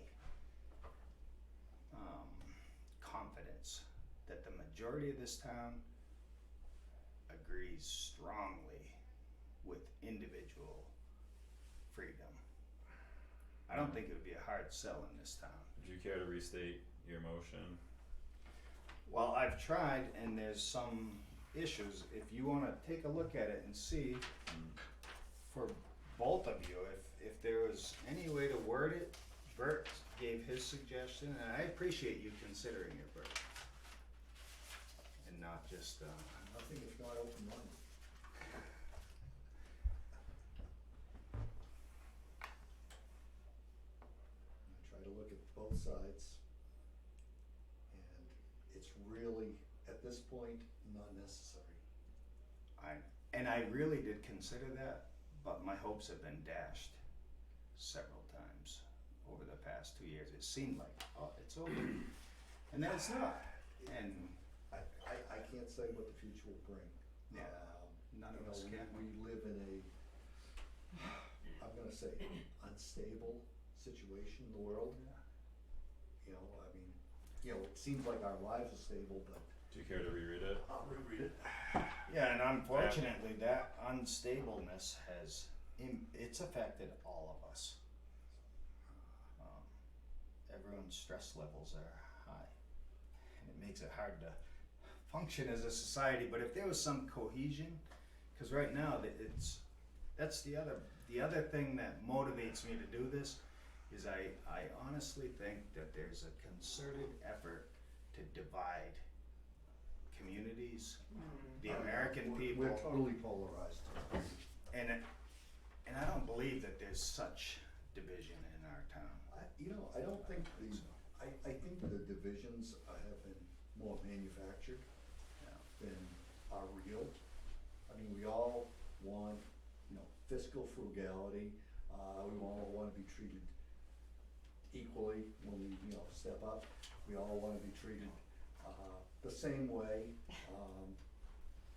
Speaker 4: confidence that the majority of this town agrees strongly with individual freedom. I don't think it would be a hard sell in this town.
Speaker 2: Would you care to restate your motion?
Speaker 4: Well, I've tried, and there's some issues. If you wanna take a look at it and see, for both of you, if there was any way to word it, Bert gave his suggestion, and I appreciate you considering it, Bert. And not just,
Speaker 3: Nothing if not open-minded. I try to look at both sides, and it's really, at this point, not necessary.
Speaker 4: and I really did consider that, but my hopes have been dashed several times over the past 2 years. It seemed like, oh, it's over, and then it's not. And
Speaker 3: I can't say what the future will bring.
Speaker 4: Yeah, none of
Speaker 3: You know,
Speaker 4: us can.
Speaker 3: we live in a say, unstable situation in the world. You know, I mean, you know, it seems like our lives are stable, but
Speaker 2: Do you care to reread it?
Speaker 3: I'll reread it.
Speaker 4: Yeah, and unfortunately, that unstableness has, it's affected all of us. Everyone's stress levels are high, and it makes it hard to function as a society. But if there was some cohesion, because right now that's the other thing that motivates me to do this, is I honestly think that there's a concerted effort to divide communities, the American people,
Speaker 3: We're totally polarized.
Speaker 4: and I don't believe that there's such division in our town.
Speaker 3: I don't think I think the divisions have been more manufactured than are real. I mean, we all want, you know, fiscal frugality, we all wanna be treated equally when we, you know, step up. We all wanna be treated, the same way,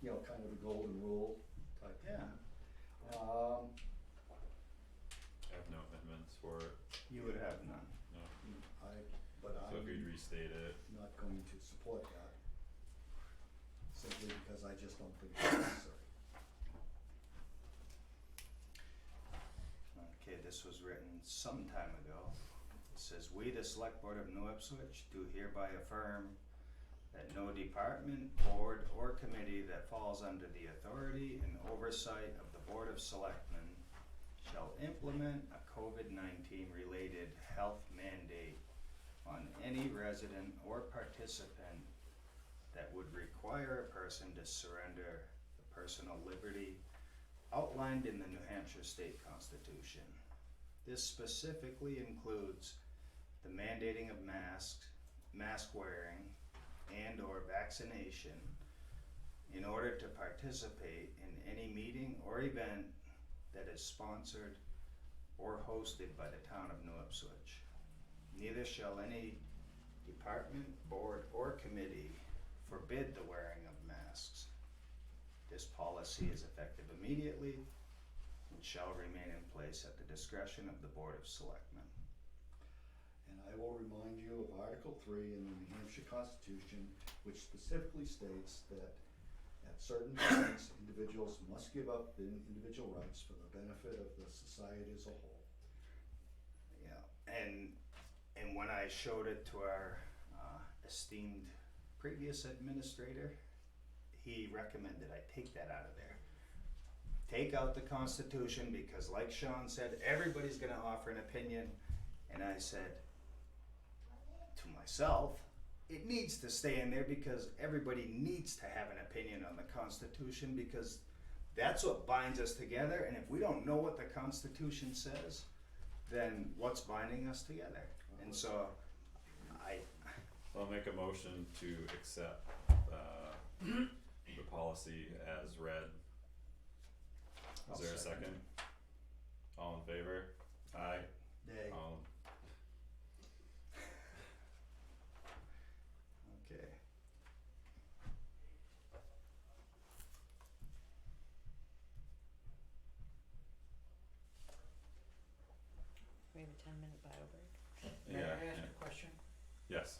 Speaker 3: you know, kind of the golden rule type thing.
Speaker 4: Yeah.
Speaker 2: I have no amendments for it,
Speaker 4: You would have none.
Speaker 2: no.
Speaker 3: But
Speaker 2: So if you'd
Speaker 3: I'm
Speaker 2: restate it,
Speaker 3: not going to support that, simply because I just don't think it's necessary.
Speaker 4: Okay, this was written some time ago. It says, "We, the Select Board of New Ipswich, do hereby affirm that no department, board, or committee that falls under the authority and oversight of the Board of Selectmen shall implement a COVID-19 related health mandate on any resident or participant that would require a person to surrender the personal liberty outlined in the New Hampshire State Constitution. This specifically includes the mandating of masks, mask wearing, and or vaccination in order to participate in any meeting or event that is sponsored or hosted by the town of New Ipswich. Neither shall any department, board, or committee forbid the wearing of masks. This policy is effective immediately and shall remain in place at the discretion of the Board of Selectmen."
Speaker 3: And I will remind you of Article 3 in the New Hampshire Constitution, which specifically states that at certain points, individuals must give up their individual rights for the benefit of the society as a whole.
Speaker 4: Yeah, and when I showed it to our esteemed previous administrator, he recommended I take that out of there. Take out the Constitution, because like Sean said, everybody's gonna offer an opinion, and I said to myself, it needs to stay in there because everybody needs to have an opinion on the Constitution, because that's what binds us together, and if we don't know what the Constitution says, then what's binding us together? And so
Speaker 2: I'll make a motion to accept, the policy as read.
Speaker 4: I'll
Speaker 2: Is there a
Speaker 4: second.
Speaker 2: second? All in favor? Aye.
Speaker 3: Nay.
Speaker 2: All,
Speaker 4: Okay.
Speaker 1: We have a 10-minute bio break.
Speaker 7: May
Speaker 2: yeah,
Speaker 7: I ask
Speaker 2: yeah.
Speaker 7: a question?
Speaker 2: Yes,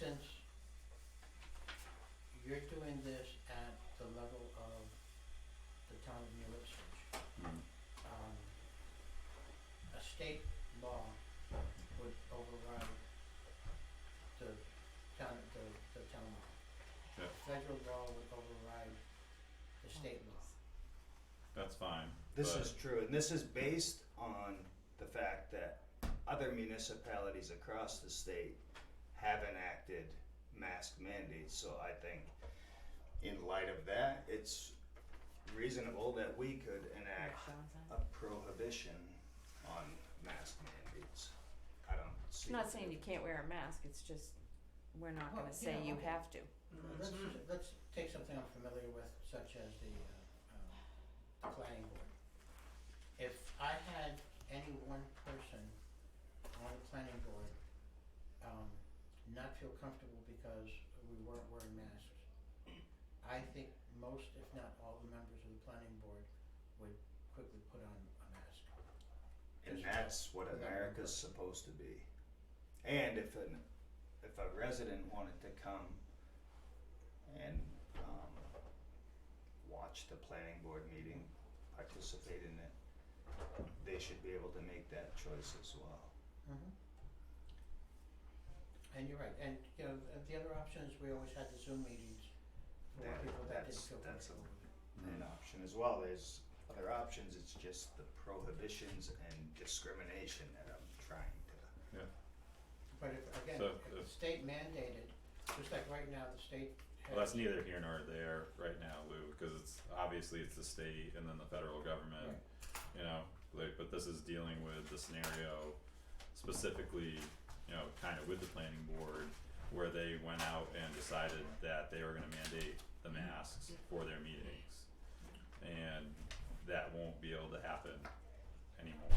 Speaker 7: Since you're doing this at the level of the town of New Ipswich,
Speaker 2: mm,
Speaker 7: a state law would override the town law.
Speaker 2: Yep.
Speaker 7: Federal law would override the state law.
Speaker 2: that's fine,
Speaker 4: This
Speaker 2: but-
Speaker 4: is true, and this is based on the fact that other municipalities across the state have enacted mask mandates, so I think in light of that, it's reasonable that we could enact
Speaker 1: Sean's on.
Speaker 4: a prohibition on mask mandates. I don't see.
Speaker 1: I'm not saying you can't wear a mask, it's just, we're not
Speaker 7: Well,
Speaker 1: gonna say
Speaker 7: yeah,
Speaker 1: you
Speaker 7: okay.
Speaker 1: have to.
Speaker 7: Let's take something I'm familiar with, such as the planning board. If I had any one person on the planning board not feel comfortable because we weren't wearing masks, I think most, if not all, the members of the planning board would quickly
Speaker 4: that's what America's supposed to be. And if a resident wanted to come and watch the planning board meeting, participate in it, they should be able to make that choice as well.
Speaker 7: Mhm. And you're right, and you know, the other option is we always had the Zoom meetings for people that didn't feel
Speaker 4: That's
Speaker 7: comfortable with it.
Speaker 4: an option as well. There's other options, it's just the prohibitions and discrimination that I'm trying to.
Speaker 7: But if, again,
Speaker 2: So
Speaker 7: if the
Speaker 2: if-
Speaker 7: state mandated, just like right now, the state has.
Speaker 2: Well, that's neither here nor there right now, Lou, because it's obviously it's the state and then the federal government,
Speaker 7: Right.
Speaker 2: you know, like, but this is dealing with the scenario specifically, you know, kind of with the planning board, where they went out and decided that they were gonna mandate the masks for their meetings. And that won't be able to happen anymore.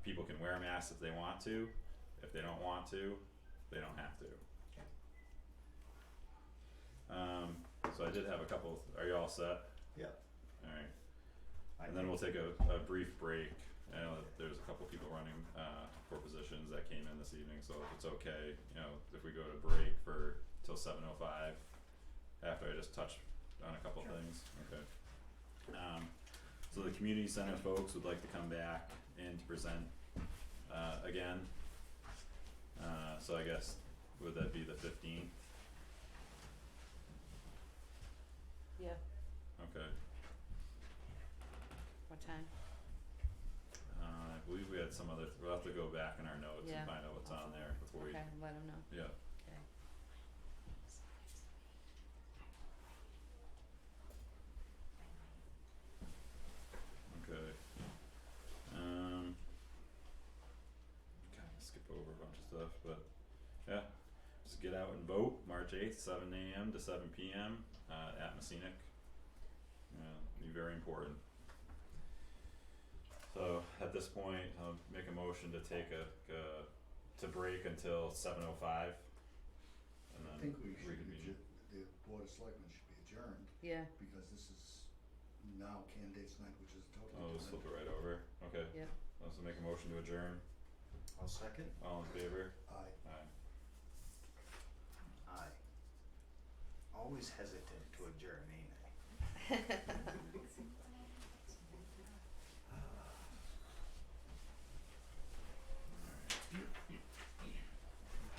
Speaker 2: People can wear masks if they want to, if they don't want to, they don't have to. So I did have a couple, are you all set?
Speaker 4: Yep.
Speaker 2: Alright,
Speaker 4: I
Speaker 2: and then we'll
Speaker 4: think-
Speaker 2: take a brief break. I know that there's a couple people running for positions that came in this evening, so if it's okay, you know, if we go to break for till 7:05, after I just touch on a couple things, okay. So the community center folks would like to come back and to present again. So I guess, would that be the 15th?
Speaker 1: Yeah,
Speaker 2: Okay,
Speaker 1: what time?
Speaker 2: I believe we had some other, we'll have to go back in our notes
Speaker 1: Yeah.
Speaker 2: and find out what's on there before we,
Speaker 1: Okay, let them know,
Speaker 2: yeah.
Speaker 1: okay.
Speaker 2: Okay. Kinda skip over a bunch of stuff, but yeah, just get out and vote, March 8th, 7 AM to 7 PM, at Messinic. Yeah, be very important. So at this point, I'll make a motion to take to break until 7:05. And then
Speaker 3: I think we should
Speaker 2: reconvene.
Speaker 3: the Board of Selectmen should be adjourned,
Speaker 1: Yeah,
Speaker 3: because this is now candidates night, which is totally
Speaker 2: Oh, we'll
Speaker 3: different.
Speaker 2: flip it right over, okay.
Speaker 1: yeah.
Speaker 2: Let's make a motion to adjourn,
Speaker 4: I'll second.
Speaker 2: all in favor?
Speaker 3: Aye.
Speaker 2: Aye.
Speaker 4: Aye. Always hesitant to adjourn, ain't I?